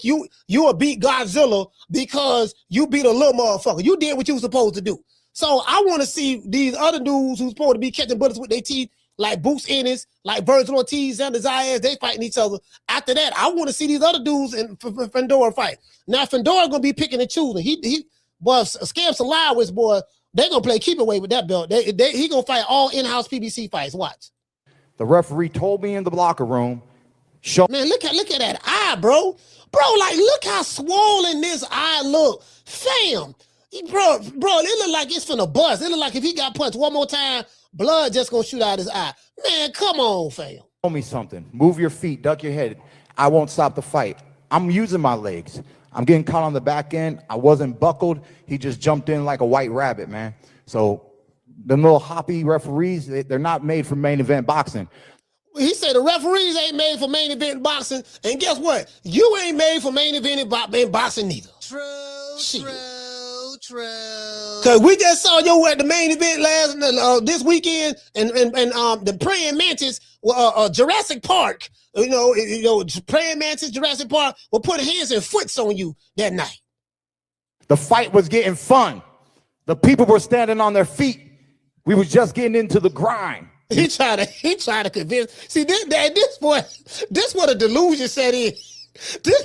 beat Godzilla because you beat a little motherfucker. You did what you were supposed to do. So I want to see these other dudes who's supposed to be catching bullets with their teeth, like Boots Ennis, like Vergil Ortiz, Xander Zayas, they fighting each other. After that, I want to see these other dudes in Fundora fight. Now, Fundora gonna be picking and choosing. He Scamps Allowance, boy, they gonna play keep away with that belt. He gonna fight all in-house PBC fights. Watch. The referee told me in the locker room. Man, look at that eye, bro. Bro, like, look how swollen this eye look. Fam, bro, it look like it's finna bust. It look like if he got punched one more time, blood just gonna shoot out his eye. Man, come on, fam. Tell me something. Move your feet, duck your head. I won't stop the fight. I'm using my legs. I'm getting caught on the back end. I wasn't buckled. He just jumped in like a white rabbit, man. So the little hoppy referees, they're not made for main event boxing. He said the referees ain't made for main event boxing, and guess what? You ain't made for main event boxing neither. True. Cause we just saw you at the main event this weekend, and the praying mantis, Jurassic Park. Praying mantis, Jurassic Park will put hands and foots on you that night. The fight was getting fun. The people were standing on their feet. We were just getting into the grind. He tried to convince. See, this what a delusion set in.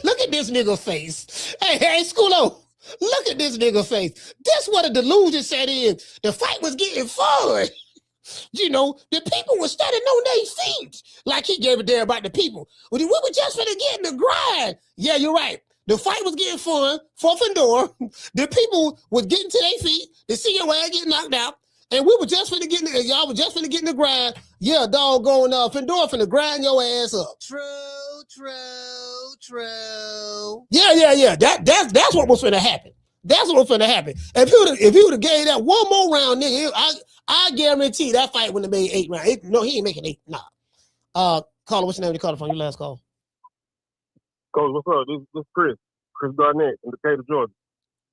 Look at this nigga face. Hey, Schoolo, look at this nigga face. This what a delusion set in. The fight was getting fun. The people were standing on their feet. Like he gave a damn about the people. We were just finna get in the grind. Yeah, you're right. The fight was getting fun for Fundora. The people was getting to their feet to see your ass get knocked out. And we were just finna get in, y'all were just finna get in the grind. Yeah, doggone Fundora finna grind your ass up. True. Yeah. That's what was finna happen. That's what was finna happen. If he would have gave that one more round, nigga, I guarantee that fight wouldn't have made 8 rounds. No, he ain't making 8. Nah. Caller, what's your name? You called from your last call. Coach, what's up? This is Chris. Chris Garnett in Decatur, Georgia.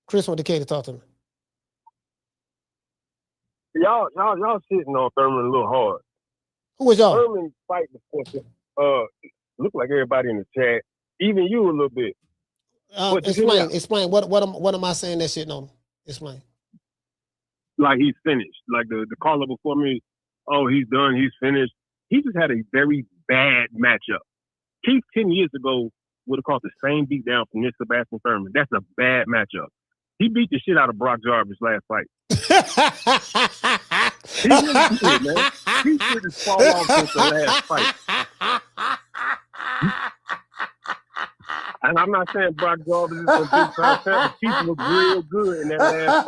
Chris from Decatur, talk to me. Y'all sitting on Thurman a little hard. Who was y'all? Thurman fight before. Look like everybody in the chat, even you a little bit. Explain. What am I saying that shit on? Explain. Like he's finished. Like the caller before me. Oh, he's done. He's finished. He just had a very bad matchup. Keith 10 years ago would have caught the same beat down from this Sebastian Thurman. That's a bad matchup. He beat the shit out of Brock Jarvis last fight. He really did, man. He should have fallen off since the last fight. And I'm not saying Brock Jarvis is a big time fan, but Keith looked real good in that last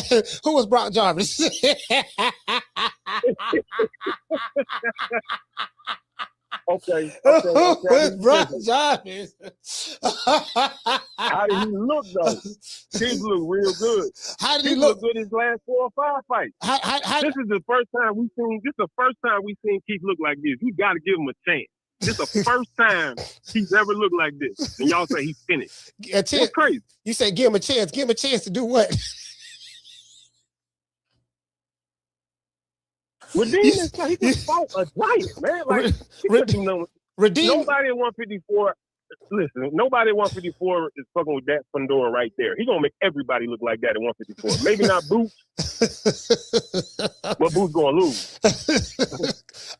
fight. Who was Brock Jarvis? Okay. Brock Jarvis. How did he look though? Keith looked real good. How did he look good his last 4 or 5 fights? This is the first time we've seen Keith look like this. We got to give him a chance. This is the first time he's ever looked like this. And y'all say he's finished. It's crazy. You say give him a chance. Give him a chance to do what? Redeem this guy. He just fought a giant, man. Like, nobody at 154. Listen, nobody at 154 is fucking with that Fundora right there. He's gonna make everybody look like that at 154. Maybe not Boots, but Boots gonna lose.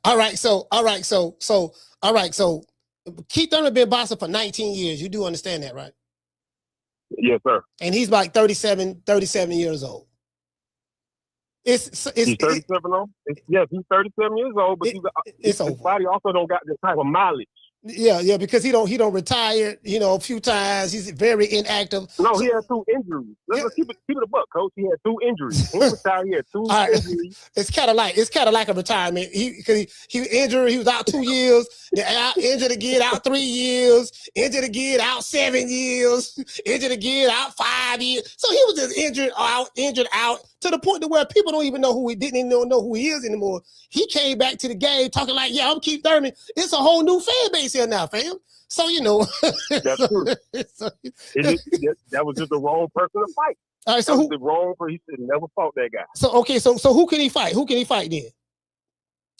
All right, so Keith Thurman been boxing for 19 years. You do understand that, right? Yes, sir. And he's like 37 years old. He's 37 old? Yes, he's 37 years old, but his body also don't got the type of mileage Yeah, because he don't retire, a few times. He's very inactive. No, he had 2 injuries. Let's keep it a buck, coach. He had 2 injuries. He retired. He had 2 injuries. It's kind of like a retirement. He injured. He was out 2 years. Injured again, out 3 years. Injured again, out 7 years. Injured again, out 5 years. So he was just injured out to the point to where people don't even know who he didn't even know who he is anymore. He came back to the game talking like, yeah, I'm Keith Thurman. It's a whole new fan base here now, fam. So, That's true. That was just the wrong person to fight. All right, so the wrong person. He should never fought that guy. So, okay, so who can he fight? Who can he fight then?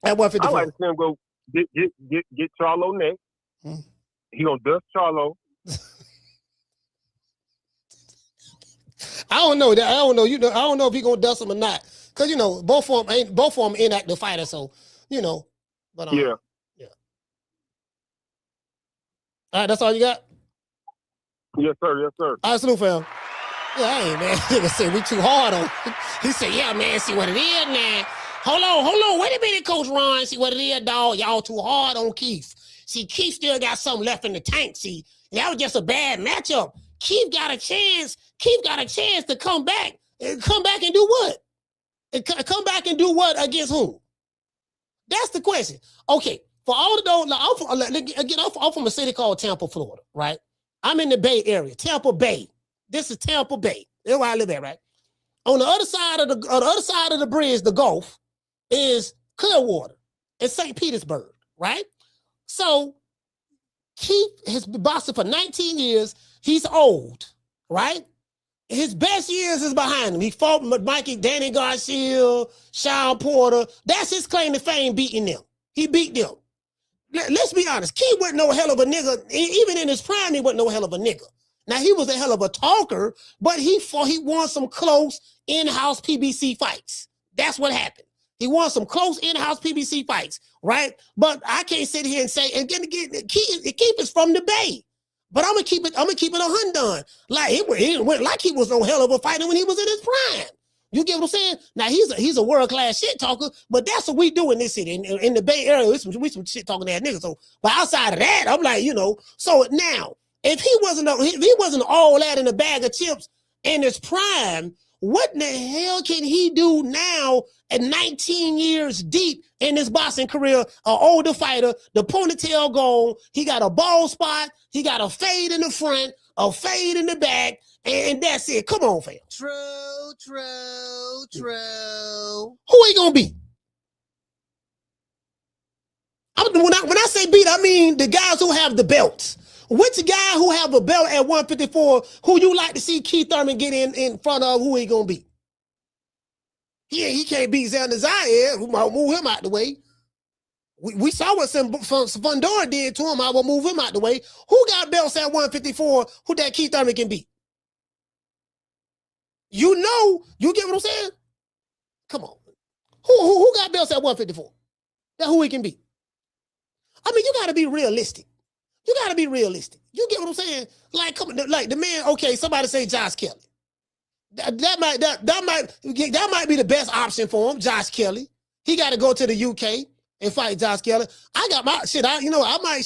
At 154. I like to see him go get Charlo next. He gonna dust Charlo. I don't know. I don't know if he gonna dust him or not. Cause both of them inactive fighters. So but yeah. All right, that's all you got? Yes, sir. Yes, sir. All right, salute, fam. Yeah, I ain't, man. Nigga said we too hard on. He said, yeah, man, see what it is now. Hold on. Wait a minute, Coach Ron. See what it is, dog. Y'all too hard on Keith. See, Keith still got something left in the tank. See, that was just a bad matchup. Keith got a chance. Keith got a chance to come back. Come back and do what? Come back and do what against whom? That's the question. Okay. For all of those, I'm from a city called Tampa, Florida, right? I'm in the Bay Area, Tampa Bay. This is Tampa Bay. That's where I live at, right? On the other side of the bridge, the Gulf, is Clearwater in St. Petersburg, right? So Keith has been boxing for 19 years. He's old, right? His best years is behind him. He fought Danny Garcia, Sean Porter. That's his claim to fame, beating them. He beat them. Let's be honest. Keith wasn't no hell of a nigga. Even in his prime, he wasn't no hell of a nigga. Now, he was a hell of a talker, but he won some close in-house PBC fights. That's what happened. He won some close in-house PBC fights, right? But I can't sit here and say, and again, Keith is from the Bay. But I'm gonna keep it 100. Like it went like he was no hell of a fighter when he was in his prime. You get what I'm saying? Now he's a world-class shit talker, but that's what we do in this city. In the Bay Area, we some shit talking ass niggas. So, but outside of that, I'm like, so now, if he wasn't all that in a bag of chips in his prime, what in the hell can he do now at 19 years deep in his boxing career? An older fighter, the ponytail gone, he got a bald spot, he got a fade in the front, a fade in the back, and that's it. Come on, fam. True. Who he gonna beat? When I say beat, I mean the guys who have the belts. Which guy who have a belt at 154 who you like to see Keith Thurman get in front of, who he gonna beat? He can't beat Xander Zayas. We might move him out the way. We saw what Fundora did to him. I will move him out the way. Who got belts at 154 who that Keith Thurman can beat? You get what I'm saying? Come on. Who got belts at 154? That who he can beat? I mean, you gotta be realistic. You gotta be realistic. You get what I'm saying? Like, come on, like the man. Okay, somebody say Josh Kelly. That might be the best option for him. Josh Kelly. He got to go to the UK and fight Josh Kelly. I got my shit. I might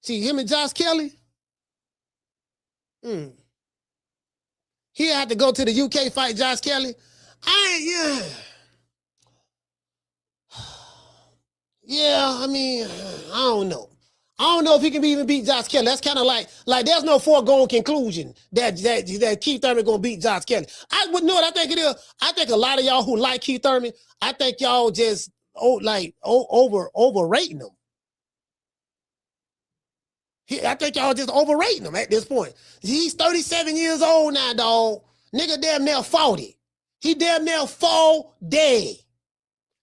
see him and Josh Kelly. He had to go to the UK fight Josh Kelly. Yeah, I mean, I don't know. I don't know if he can even beat Josh Kelly. That's kind of like there's no foregone conclusion that Keith Thurman gonna beat Josh Kelly. I would know what I think it is. I think a lot of y'all who like Keith Thurman, I think y'all just overrating him. I think y'all just overrating him at this point. He's 37 years old now, dog. Nigga damn near 40. He damn near 40.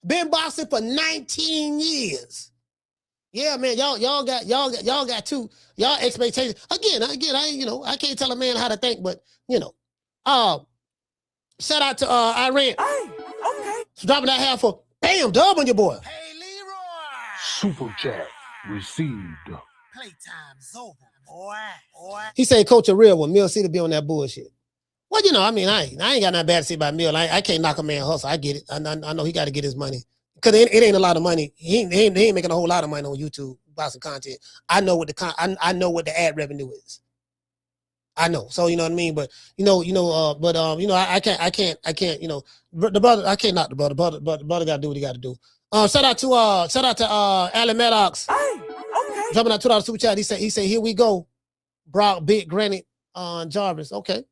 Been boxing for 19 years. Yeah, man, y'all got two expectations. Again, I can't tell a man how to think, but shout out to Iran. Hey, okay. Dropping that half for bam, dub on your boy. Hey, Leroy. Super chat received. Playtime's over, boy. He said, coach a real one. Mill C to be on that bullshit. Well, I mean, I ain't got nothing bad to say about Mill. I can't knock a man hustle. I get it. I know he got to get his money. Because it ain't a lot of money. He ain't making a whole lot of money on YouTube boxing content. I know what I know what the ad revenue is. I know. So you know what I mean. But I can't. You know, the brother. I can't knock the brother. But the brother got to do what he got to do. Shout out to Alan Maddox. Hey, okay. Dropping out $2 super chat. He said here we go. Brock, Big, Granite, Jarvis. Okay.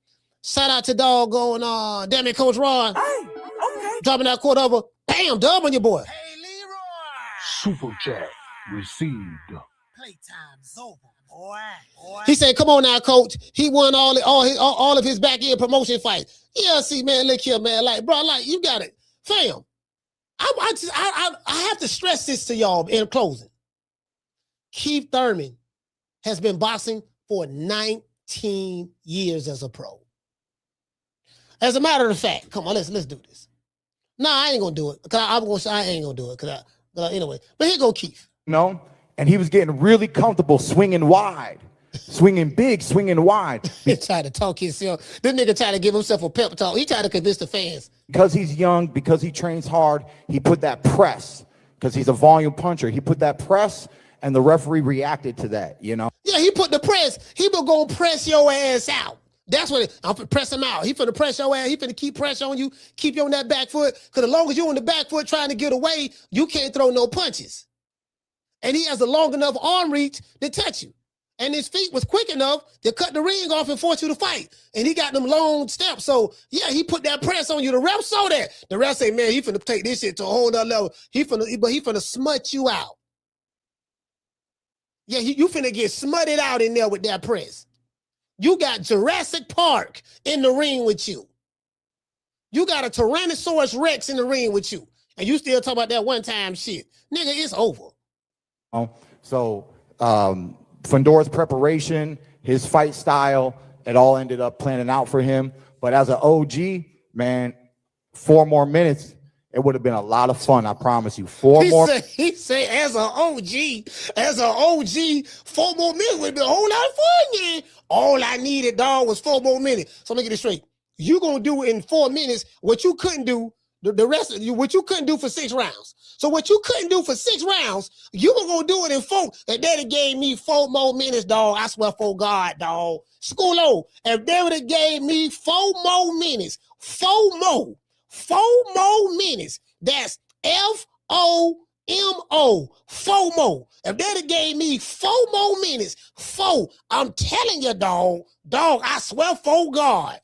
Shout out to doggone damn it, Coach Ron. Hey, okay. Dropping that quarter over. Bam, dub on your boy. Hey, Leroy. Super chat received. Playtime's over, boy. He said, "Come on now, Coach. He won all of his back end promotion fights." Yeah, see, man, look here, man. Like, bro, like you got it, fam. I have to stress this to y'all in closing. Keith Thurman has been boxing for 19 years as a pro. As a matter of fact, come on, let's do this. Nah, I ain't gonna do it. I ain't gonna do it. Anyway, but here go Keith. No, and he was getting really comfortable swinging wide, swinging big, swinging wide. He tried to talk himself. This nigga tried to give himself a pep talk. He tried to convince the fans. Because he's young, because he trains hard, he put that press. Because he's a volume puncher, he put that press, and the referee reacted to that. You know. Yeah, he put the press. He was gonna press your ass out. That's what I'm finna press him out. He finna press your ass. He finna keep pressure on you, keep you on that back foot. Because as long as you're on the back foot trying to get away, you can't throw no punches. And he has a long enough arm reach to touch you. And his feet was quick enough to cut the ring off and force you to fight. And he got them long steps. So, yeah, he put that press on you. The ref saw that. The ref say, man, he finna take this shit to a whole nother level. He finna smut you out. Yeah, you finna get smutted out in there with that press. You got Jurassic Park in the ring with you. You got a Tyrannosaurus Rex in the ring with you. And you still talk about that one-time shit. Nigga, it's over. So, Fundora's preparation, his fight style, it all ended up planning out for him. But as an OG, man, 4 more minutes, it would have been a lot of fun, I promise you. He said, as an OG, 4 more minutes would have been a whole lot of fun, man. All I needed, dog, was 4 more minutes. So let me get it straight. You gonna do in 4 minutes what you couldn't do, the rest of you, what you couldn't do for 6 rounds. So what you couldn't do for 6 rounds, you were gonna do it in 4. And daddy gave me 4 more minutes, dog. I swear for God, dog. Schoolo, if they would have gave me 4 more minutes, 4 more minutes. That's FOMO, 4 more. If they'd have gave me 4 more minutes, 4, I'm telling you, dog, I swear for God,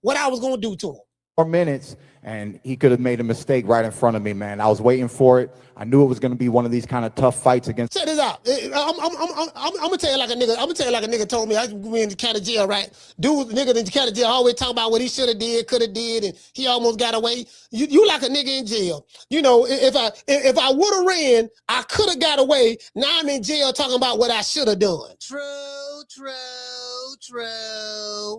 what I was going to do to him. 4 minutes, and he could have made a mistake right in front of me, man. I was waiting for it. I knew it was going to be one of these kind of tough fights against. Check this out. I'm gonna tell you like a nigga. I'm gonna tell you like a nigga told me. I was in the county jail, right? Dude, nigga in the county jail always talking about what he should have did, could have did, and he almost got away. You like a nigga in jail. You know, if I would have ran, I could have got away. Now I'm in jail talking about what I should have done. True.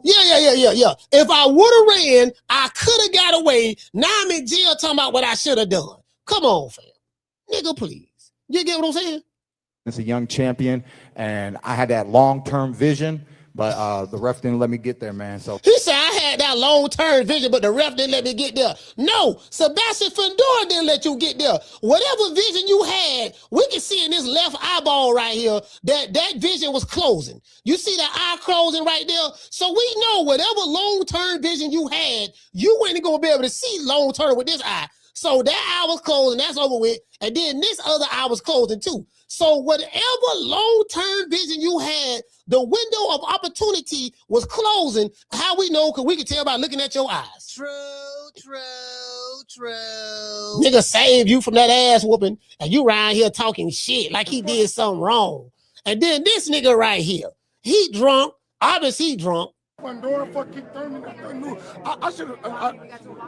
Yeah. If I would have ran, I could have got away. Now I'm in jail talking about what I should have done. Come on, fam. Nigga, please. You get what I'm saying? It's a young champion, and I had that long-term vision, but the ref didn't let me get there, man. So he said I had that long-term vision, but the ref didn't let me get there. No, Sebastian Fundora didn't let you get there. Whatever vision you had, we can see in this left eyeball right here that vision was closing. You see that eye closing right there? So we know whatever long-term vision you had, you ain't gonna be able to see long-term with this eye. So that eye was closing, that's over with. And then this other eye was closing too. So whatever long-term vision you had, the window of opportunity was closing. How we know? Because we can tell by looking at your eyes. True. Nigga saved you from that ass whooping, and you around here talking shit like he did something wrong. And then this nigga right here, he drunk. Obviously he drunk. Fundora, fuck Keith Thurman. I should have.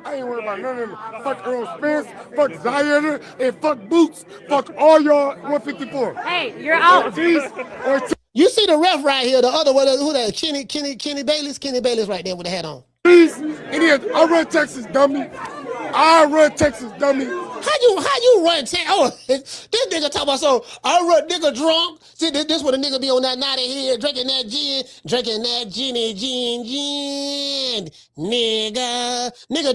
I ain't worried about none of them. Fuck Earl Spence, fuck Xander, and fuck Boots. Fuck all y'all 154. Hey, you're out. Ortiz. You see the ref right here, the other one, who that? Kenny Bayless? Kenny Bayless right there with the hat on. Please, idiot. I run Texas, dummy. How you run oh, this nigga talking about so I run nigga drunk. See this when a nigga be on that naughty head drinking that gin, nigga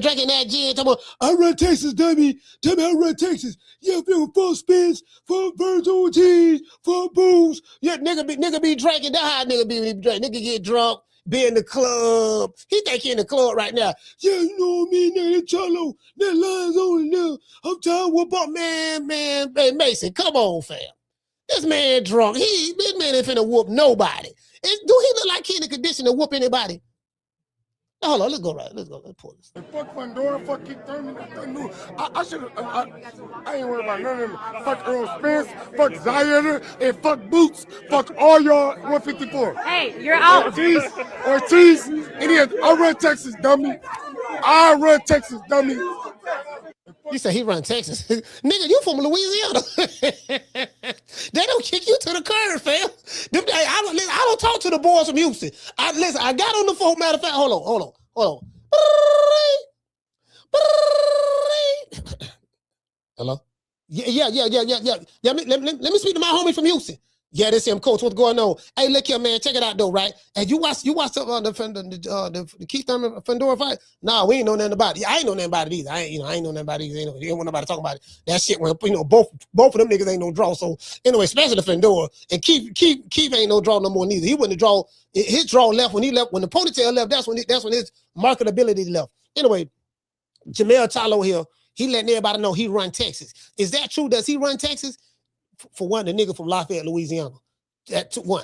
drinking that gin, talking about I run Texas, dummy. Tell me I run Texas. Yeah, for Spence, for Vergil Ortiz, for Boots. Yeah, nigga be drinking. That's how nigga be drinking. Nigga get drunk. Be in the club. He think he in the club right now. Yeah, you know what I mean? That Charlo, that line's on now. I'm tired of whoop up, man. Hey, Mason, come on, fam. This man drunk. This man ain't finna whoop nobody. Do he look like he in the condition to whoop anybody? Now, hold on, let's go right. Let's pull this. Fuck Fundora, fuck Keith Thurman. I ain't worried about none of them. Fuck Earl Spence, fuck Xander, and fuck Boots. Fuck all y'all 154. Hey, you're out. Ortiz, idiot. I run Texas, dummy. I run Texas, dummy. You say he run Texas. Nigga, you from Louisiana. They don't kick you to the curb, fam. I don't talk to the boys from Houston. I got on the phone, matter of fact, hold on. Hello? Yeah. Let me speak to my homie from Houston. Yeah, this him, coach. What's going on? Hey, look here, man. Check it out, though, right? And you watch the Keith Thurman Fundora fight? Nah, we ain't know nothing about it. I ain't know nothing about it either. I ain't know nothing about it either. You ain't want nobody to talk about it. That shit, when both of them niggas ain't no draw. So anyway, especially the Fundora and Keith ain't no draw no more neither. He wouldn't draw. His draw left when the ponytail left. That's when his marketability left. Anyway, Jermell Charlo here. He letting everybody know he run Texas. Is that true? Does he run Texas? For one, the nigga from Lafayette, Louisiana.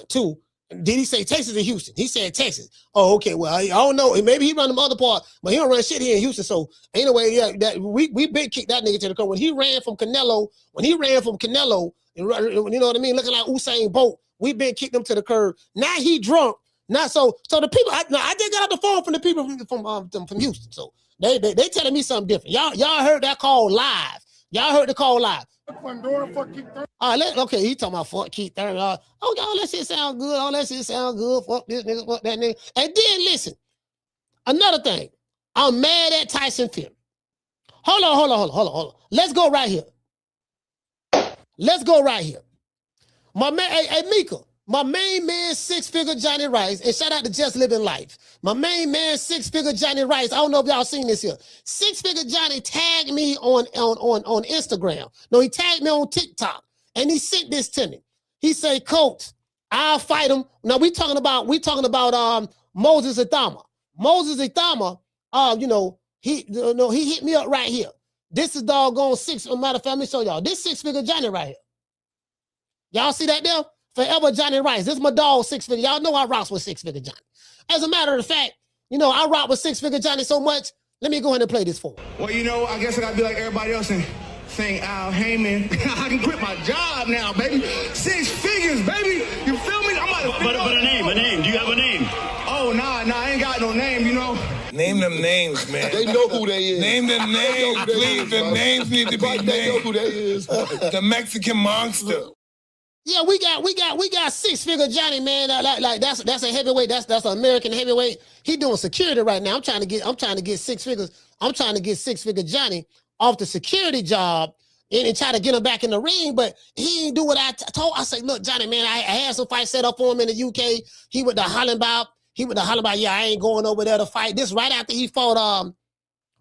Two, did he say Texas or Houston? He said Texas. Oh, okay. Well, I don't know. Maybe he run them other part, but he don't run shit here in Houston. So anyway, yeah, we big kicked that nigga to the curb. When he ran from Canelo, and you know what I mean, looking like Usain Bolt, we big kicked him to the curb. Now he drunk. Now so the people. I just got out the phone from the people from Houston. So they telling me something different. Y'all heard that call live. Y'all heard the call live. Fundora, fuck Keith Thurman. Okay, he talking about fuck Keith Thurman. Okay, all that shit sound good. Fuck this nigga, fuck that nigga. And then listen, another thing. I'm mad at Tyson Fury. Hold on. Let's go right here. My man, hey Mika, my main man, 6-figure Johnny Rice, and shout out to Just Living Life. My main man, 6-figure Johnny Rice. I don't know if y'all seen this here. 6-figure Johnny tagged me on Instagram. No, he tagged me on TikTok, and he sent this to me. He say, "Coach, I'll fight him." Now we talking about Moses Ithama. Moses Ithama, he hit me up right here. This is doggone matter of fact, let me show y'all. This 6-figure Johnny right here. Y'all see that there? Forever Johnny Rice. This is my dog, 6-figure. Y'all know I rocks with 6-figure Johnny. As a matter of fact, I rock with 6-figure Johnny so much. Let me go ahead and play this for him. Well, I guess I gotta be like everybody else and think Al Heyman. I can quit my job now, baby. 6 figures, baby. You feel me? But a name. Do you have a name? Oh, nah, I ain't got no name, Name them names, man. They know who they is. Name them names, please. The names need to be named. They know who they is. The Mexican monster. Yeah, we got 6-figure Johnny, man. Like that's a heavyweight. That's an American heavyweight. He doing security right now. I'm trying to get 6 figures. I'm trying to get 6-figure Johnny off the security job and try to get him back in the ring. But he ain't do what I told. I say, look, Johnny, man, I had some fights set up for him in the UK. He with the Hollenbaugh. Yeah, I ain't going over there to fight. This right after he fought.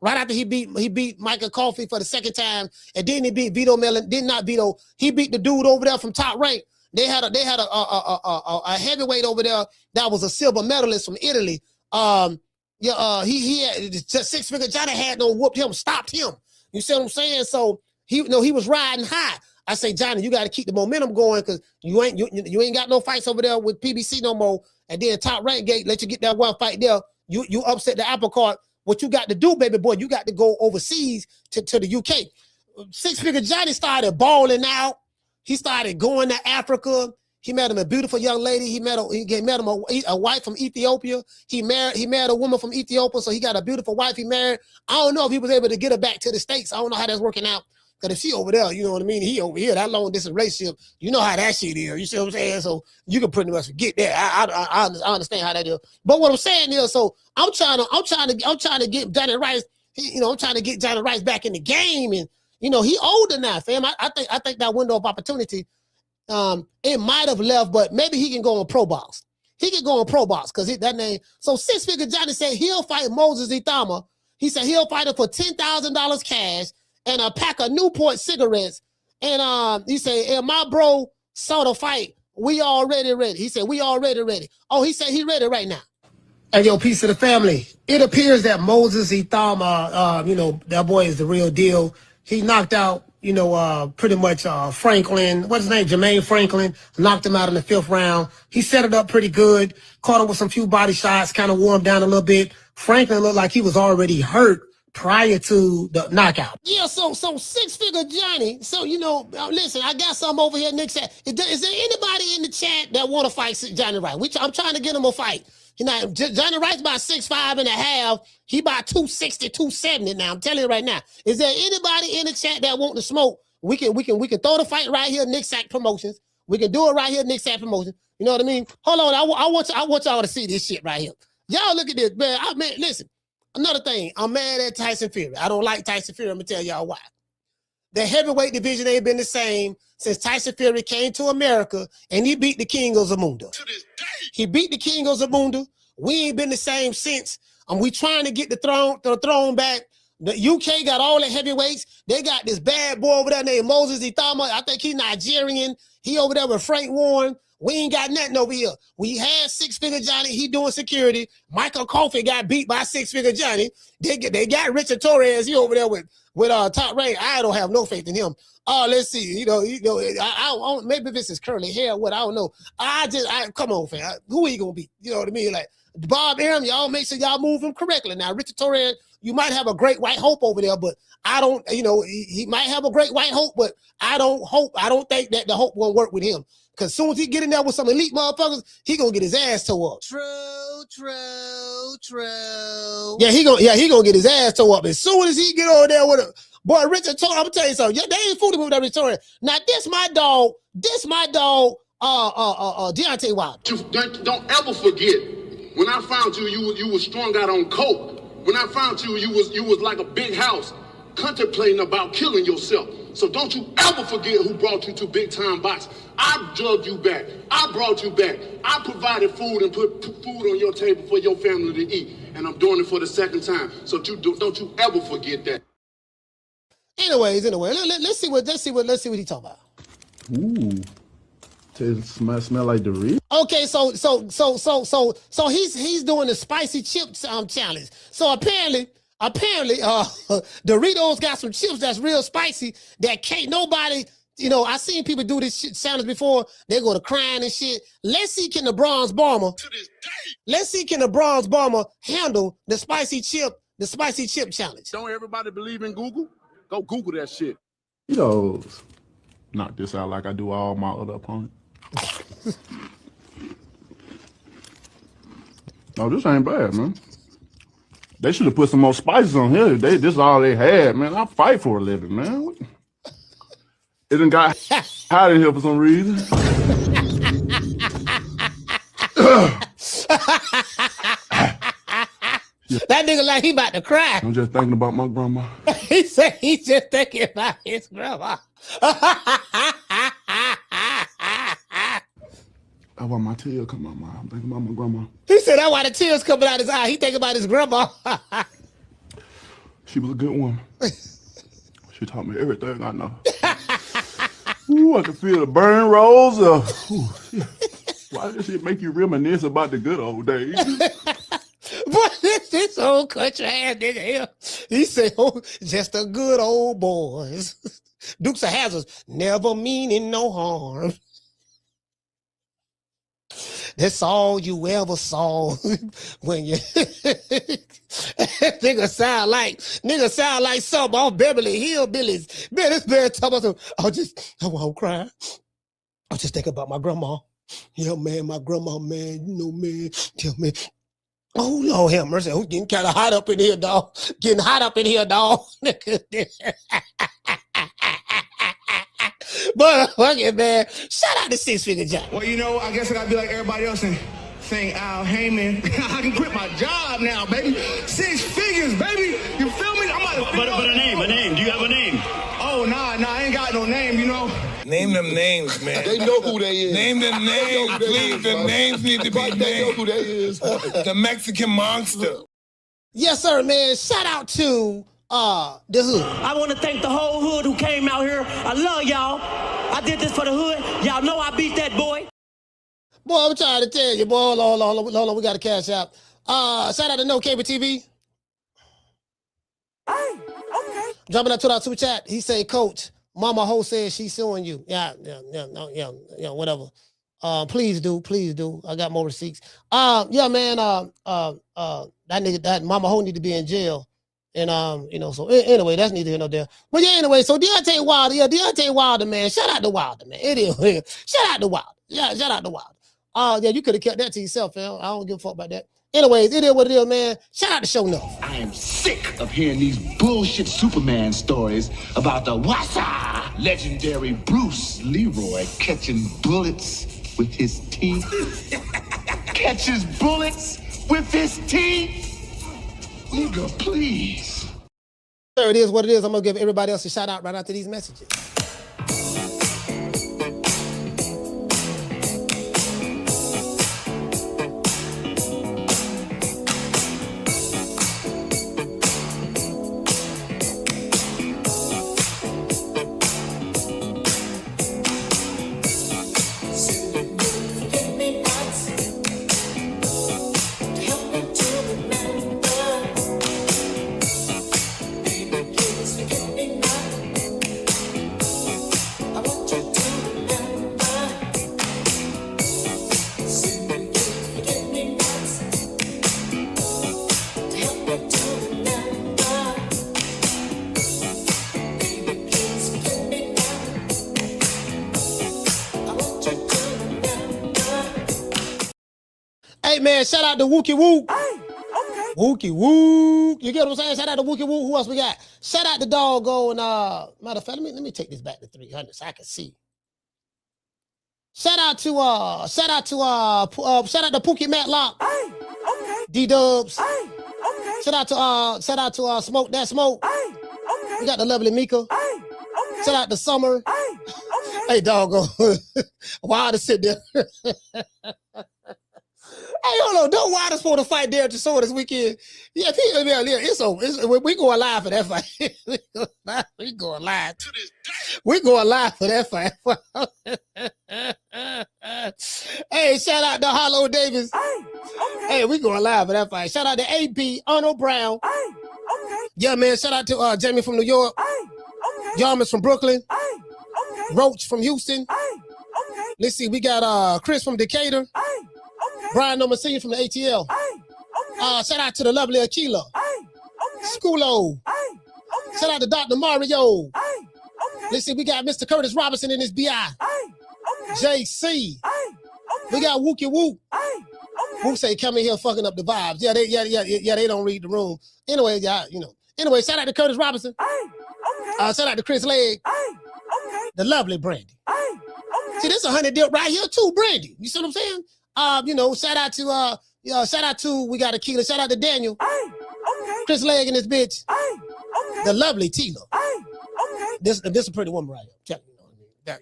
Right after he beat Michael Coffey for the second time, and then he beat Vito Melon. He beat the dude over there from Top Rank. They had a heavyweight over there that was a silver medalist from Italy. He had 6-figure Johnny had no whooped him, stopped him. You see what I'm saying? So he was riding high. I say, Johnny, you got to keep the momentum going because you ain't got no fights over there with PBC no more. And then Top Rank Gate let you get that one fight there. You upset the apple cart. What you got to do, baby boy, you got to go overseas to the UK. 6-figure Johnny started balling out. He started going to Africa. He met him a beautiful young lady. He met him a wife from Ethiopia. He married a woman from Ethiopia, so he got a beautiful wife he married. I don't know if he was able to get her back to the States. I don't know how that's working out. Because if she over there, you know what I mean? He over here, that long distance relationship, you know how that shit is. You see what I'm saying? So you can pretty much forget that. I understand how that is. But what I'm saying is, so I'm trying to get Johnny Rice. I'm trying to get Johnny Rice back in the game, and You know, he older now, fam. I think that window of opportunity, it might have left, but maybe he can go on pro box. He can go on pro box because that name. So 6 Figure Johnny said he'll fight Moses Ithama. He said he'll fight him for $10,000 cash and a pack of Newport cigarettes. And he said, if my bro saw the fight, we already ready. He said, we already ready. Oh, he said he ready right now. And yo, peace to the family. It appears that Moses Ithama, you know, that boy is the real deal. He knocked out, you know, pretty much Franklin, what's his name? Jermaine Franklin, knocked him out in the 5th round. He set it up pretty good, caught him with some few body shots, kind of warmed down a little bit. Franklin looked like he was already hurt prior to the knockout. Yeah, so 6 Figure Johnny. So, you know, listen, I got some over here. Nick said, is there anybody in the chat that want to fight Johnny Wright? I'm trying to get him a fight. You know, Johnny Wright's about 6'5.5". He about 260, 270 now. I'm telling you right now. Is there anybody in the chat that want to smoke? We can throw the fight right here, Nick Sack Promotions. We can do it right here, Nick Sack Promotions. You know what I mean? Hold on, I want y'all to see this shit right here. Y'all look at this, man. Listen, another thing, I'm mad at Tyson Fury. I don't like Tyson Fury. I'm gonna tell y'all why. The heavyweight division ain't been the same since Tyson Fury came to America and he beat the King of Zamunda. To this day. He beat the King of Zamunda. We ain't been the same since. We trying to get the throne back. The UK got all the heavyweights. They got this bad boy over there named Moses Ithama. I think he's Nigerian. He over there with Frank Warren. We ain't got nothing over here. We had 6 Figure Johnny. He doing security. Michael Coffey got beat by 6 Figure Johnny. They got Richard Torres. He over there with Top Rank. I don't have no faith in him. Let's see. You know. I maybe this is curly hair. What I don't know. Come on, fam. Who he gonna beat? You know what I mean? Like Bob Arum. Y'all make sure y'all move him correctly. Now Richard Torres, you might have a great white hope over there, but I don't. You know, he might have a great white hope, but I don't think that the hope won't work with him. Because as soon as he get in there with some elite motherfuckers, he gonna get his ass tore up. True. Yeah, he gonna get his ass tore up. As soon as he get over there with a boy, Richard Torres, I'm gonna tell you something. Yeah, they ain't fooling with that Richard Torres. Now, this my dog, Deontay Wilder. Don't ever forget, when I found you, you was strung out on coke. When I found you, you was like a big house, contemplating about killing yourself. So don't you ever forget who brought you to big time boxing. I drugged you back. I brought you back. I provided food and put food on your table for your family to eat. And I'm doing it for the second time. So don't you ever forget that. Anyway, let's see what he talking about. Ooh. Smell like Doritos. Okay, so he's doing the spicy chip challenge. So apparently, Doritos got some chips that's real spicy that can't nobody. You know, I seen people do this shit challenge before. They go to crying and shit. Let's see, can the Bronze Bomber? Handle the spicy chip challenge? Don't everybody believe in Google? Go Google that shit. You know, knock this out like I do all my other opponents. No, this ain't bad, man. They should have put some more spices on here. This is all they had, man. I fight for a living, man. It done got hot in here for some reason. That nigga like he about to cry. I'm just thinking about my grandma. He said he's just thinking about his grandma. That's why my tears come out my eye. I'm thinking about my grandma. He said that's why the tears coming out his eye. He thinking about his grandma. She was a good woman. She taught me everything I know. Ooh, I can feel the burn rolls. Why does it make you reminisce about the good old days? But this old country ass nigga here, he said, oh, just a good old boys. Dukes of Hazzards, never meaning no harm. That's all you ever saw when you nigga sound like something on Beverly Hillbillies. Man, this man talking about I won't cry. I just think about my grandma. Yeah, man, my grandma, man, you know, man, tell me. Oh, Lord have mercy. Who's getting kind of hot up in here, dog? Getting hot up in here, dog. But fuck it, man. Shout out to 6 Figure Johnny. Well, you know, I guess I gotta be like everybody else and think, Al Heyman, I can quit my job now, baby. 6 figures, baby. You feel me? I'm about to But a name. Do you have a name? Oh, Nah, I ain't got no name, you know. Name them names, man. They know who they is. Name them names, please. The names need to be named. They know who they is. The Mexican monster. Yes, sir, man. Shout out to the hood. I want to thank the whole hood who came out here. I love y'all. I did this for the hood. Y'all know I beat that boy. Boy, I'm trying to tell you, boy. Hold on. We got to cash out. Shout out to No Cable TV. Hey, okay. Jumping up to our super chat. He say, Coach, Mama Ho says she's suing you. Yeah, whatever. Please do. I got more receipts. Yeah, man. That Mama Ho need to be in jail. And so anyway, that's neither here nor there. But yeah, anyway, so Deontay Wilder, man. Shout out to Wilder, man. It is. Shout out to Wilder. Yeah, shout out to Wilder. Yeah, you could have kept that to yourself, man. I don't give a fuck about that. Anyways, it is what it is, man. Shout out to Show Enough. I am sick of hearing these bullshit Superman stories about the Wassa legendary Bruce Leroy catching bullets with his teeth. Catches bullets with his teeth. Nigga, please. Sir, it is what it is. I'm going to give everybody else a shout out right after these messages. Hey, man, shout out to Wookie Woo. Hey, okay. Wookie Woo. You get what I'm saying? Shout out to Wookie Woo. Who else we got? Shout out to doggone, matter of fact, let me take this back to 300 so I can see. Shout out to Pookie Matlock. Hey, okay. D-Dubs. Hey, okay. Shout out to Smoke That Smoke. Hey, okay. We got the lovely Mika. Hey, okay. Shout out to Summer. Hey, okay. Hey, doggone. Wilder sit there. Hey, hold on. Don't Wilder supposed to fight Derek Chisora this weekend. Yeah, it's over. We going live for that fight. We going live. We going live for that fight. Hey, shout out to Hollow Davis. Hey, okay. Hey, we going live for that fight. Shout out to AB, Arnold Brown. Hey, okay. Yeah, man. Shout out to Jamie from New York. Hey, okay. Yarmus from Brooklyn. Hey, okay. Roach from Houston. Hey, okay. Let's see. We got Chris from Decatur. Hey, okay. Brian Nomasini from the ATL. Hey, okay. Shout out to the lovely Aquila. Hey, okay. Schoolo. Hey, okay. Shout out to Dr. Mario. Hey, okay. Let's see, we got Mr. Curtis Robinson in his BI. Hey, okay. JC. Hey, okay. We got Wookie Woo. Hey, okay. Who say come in here fucking up the vibes. Yeah, they don't read the room. Anyway, Anyway, shout out to Curtis Robinson. Hey, okay. Shout out to Chris Legg. Hey, okay. The lovely Brandy. Hey, okay. See, this 100 dip right here too, Brandy. You see what I'm saying? Shout out to we got Aquila. Shout out to Daniel. Hey, okay. Chris Legg and his bitch. Hey, okay. The lovely Tila. Hey, okay. This is a pretty woman right here. Check, that.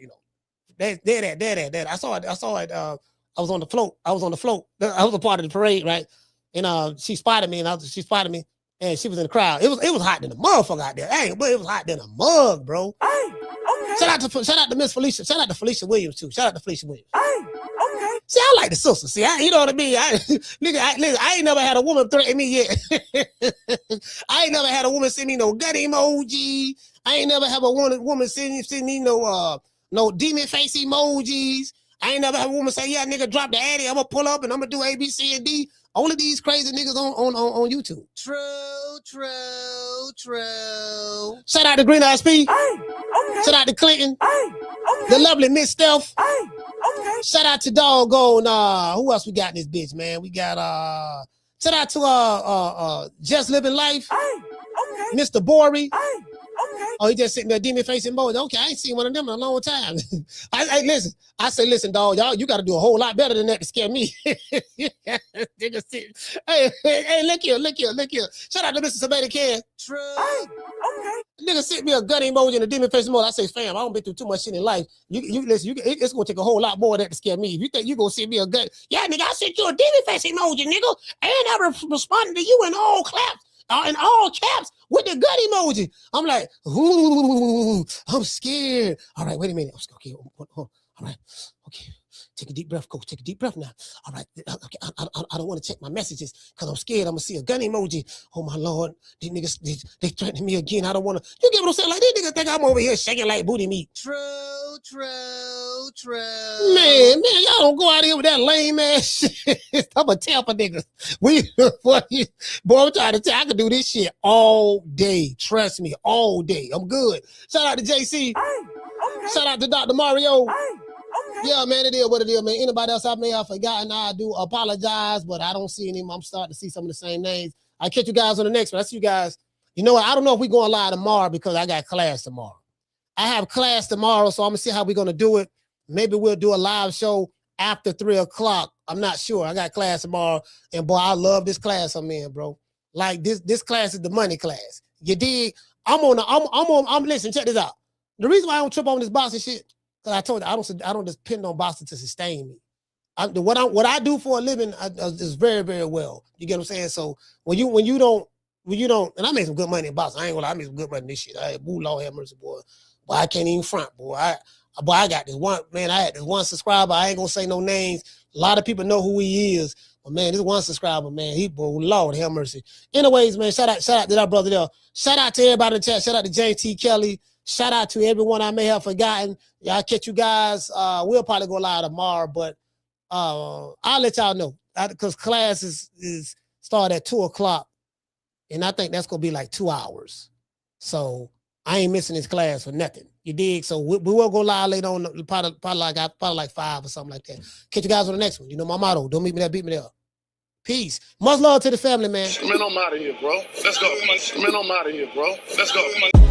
I saw it. I was on the float. I was a part of the parade, right? And she spotted me, and she was in the crowd. It was hot than a motherfucker out there. Hey, but it was hot than a mug, bro. Hey, okay. Shout out to Miss Felicia. Shout out to Felicia Williams too. Shout out to Felicia Williams. Hey, okay. See, I like the sister. See, you know what I mean? I ain't never had a woman threaten me yet. I ain't never had a woman send me no gut emoji. I ain't never have a woman send me no demon face emojis. I ain't never have a woman say, yeah, nigga, drop the addy. I'm gonna pull up and I'm gonna do A, B, C, and D. Only these crazy niggas on YouTube. True. Shout out to Green Eyes P. Hey, okay. Shout out to Clinton. Hey, okay. The lovely Miss Steph. Hey, okay. Shout out to doggone who else we got in this bitch, man? We got shout out to Just Living Life. Hey, okay. Mr. Bory. Hey, Oh, he just sitting there, demon face emoji. Okay, I ain't seen one of them in a long time. I listen. I say, listen, dog, y'all, you got to do a whole lot better than that to scare me. Nigga sit. Hey, look here. Shout out to Mr. Sebastian. True. Okay. Nigga sent me a gun emoji and a demon face emoji. I say, fam, I don't been through too much shit in life. You listen. It's gonna take a whole lot more of that to scare me. If you think you gonna send me a gun, yeah, nigga, I sent you a demon face emoji, nigga, and I responded to you in all claps. In all caps with the gun emoji. I'm like, ooh, I'm scared. All right, wait a minute. Okay, all right. Okay, take a deep breath, coach. Take a deep breath now. All right, okay, I don't want to check my messages because I'm scared. I'm going to see a gun emoji. Oh, my Lord. These niggas, they threatening me again. I don't want to. You get what I'm saying? Like, these niggas think I'm over here shaking like booty meat. True. Man, y'all don't go out here with that lame ass shit. I'm a Tampa nigga. Boy, I'm trying to tell you, I can do this shit all day. Trust me, all day. I'm good. Shout out to JC. Shout out to Dr. Mario. Yeah, man, it is what it is, man. Anybody else I may have forgotten, I do apologize, but I don't see any. I'm starting to see some of the same names. I'll catch you guys on the next one. I see you guys. You know what? I don't know if we're going live tomorrow because I got class tomorrow. I have class tomorrow, so I'm going to see how we're going to do it. Maybe we'll do a live show after 3 o'clock. I'm not sure. I got class tomorrow, and boy, I love this class I'm in, bro. Like this class is the money class. You dig? Listen, check this out. The reason why I don't trip on this boxing shit, because I told you I don't depend on boxing to sustain me. What I do for a living is very, very well. You get what I'm saying? So when you don't, and I made some good money in boxing. I ain't gonna lie, I made some good money in this shit. Lord have mercy, boy. Boy, I can't even front, boy. I got this one, man. I had this one subscriber. I ain't gonna say no names. A lot of people know who he is. But man, this one subscriber, man, Lord have mercy. Anyways, man, shout out to that brother there. Shout out to everybody in the chat. Shout out to James T. Kelly. Shout out to everyone I may have forgotten. Y'all catch you guys. We'll probably go live tomorrow, but I'll let y'all know. Because class is start at 2 o'clock. And I think that's gonna be like 2 hours. So I ain't missing this class for nothing. You dig? So we will go live later on, probably like 5 or something like that. Catch you guys on the next one. You know my motto. Don't meet me there, beat me there. Peace. Much love to the family, man. Man, I'm out of here, bro. Let's go. Man, I'm out of here, bro. Let's go.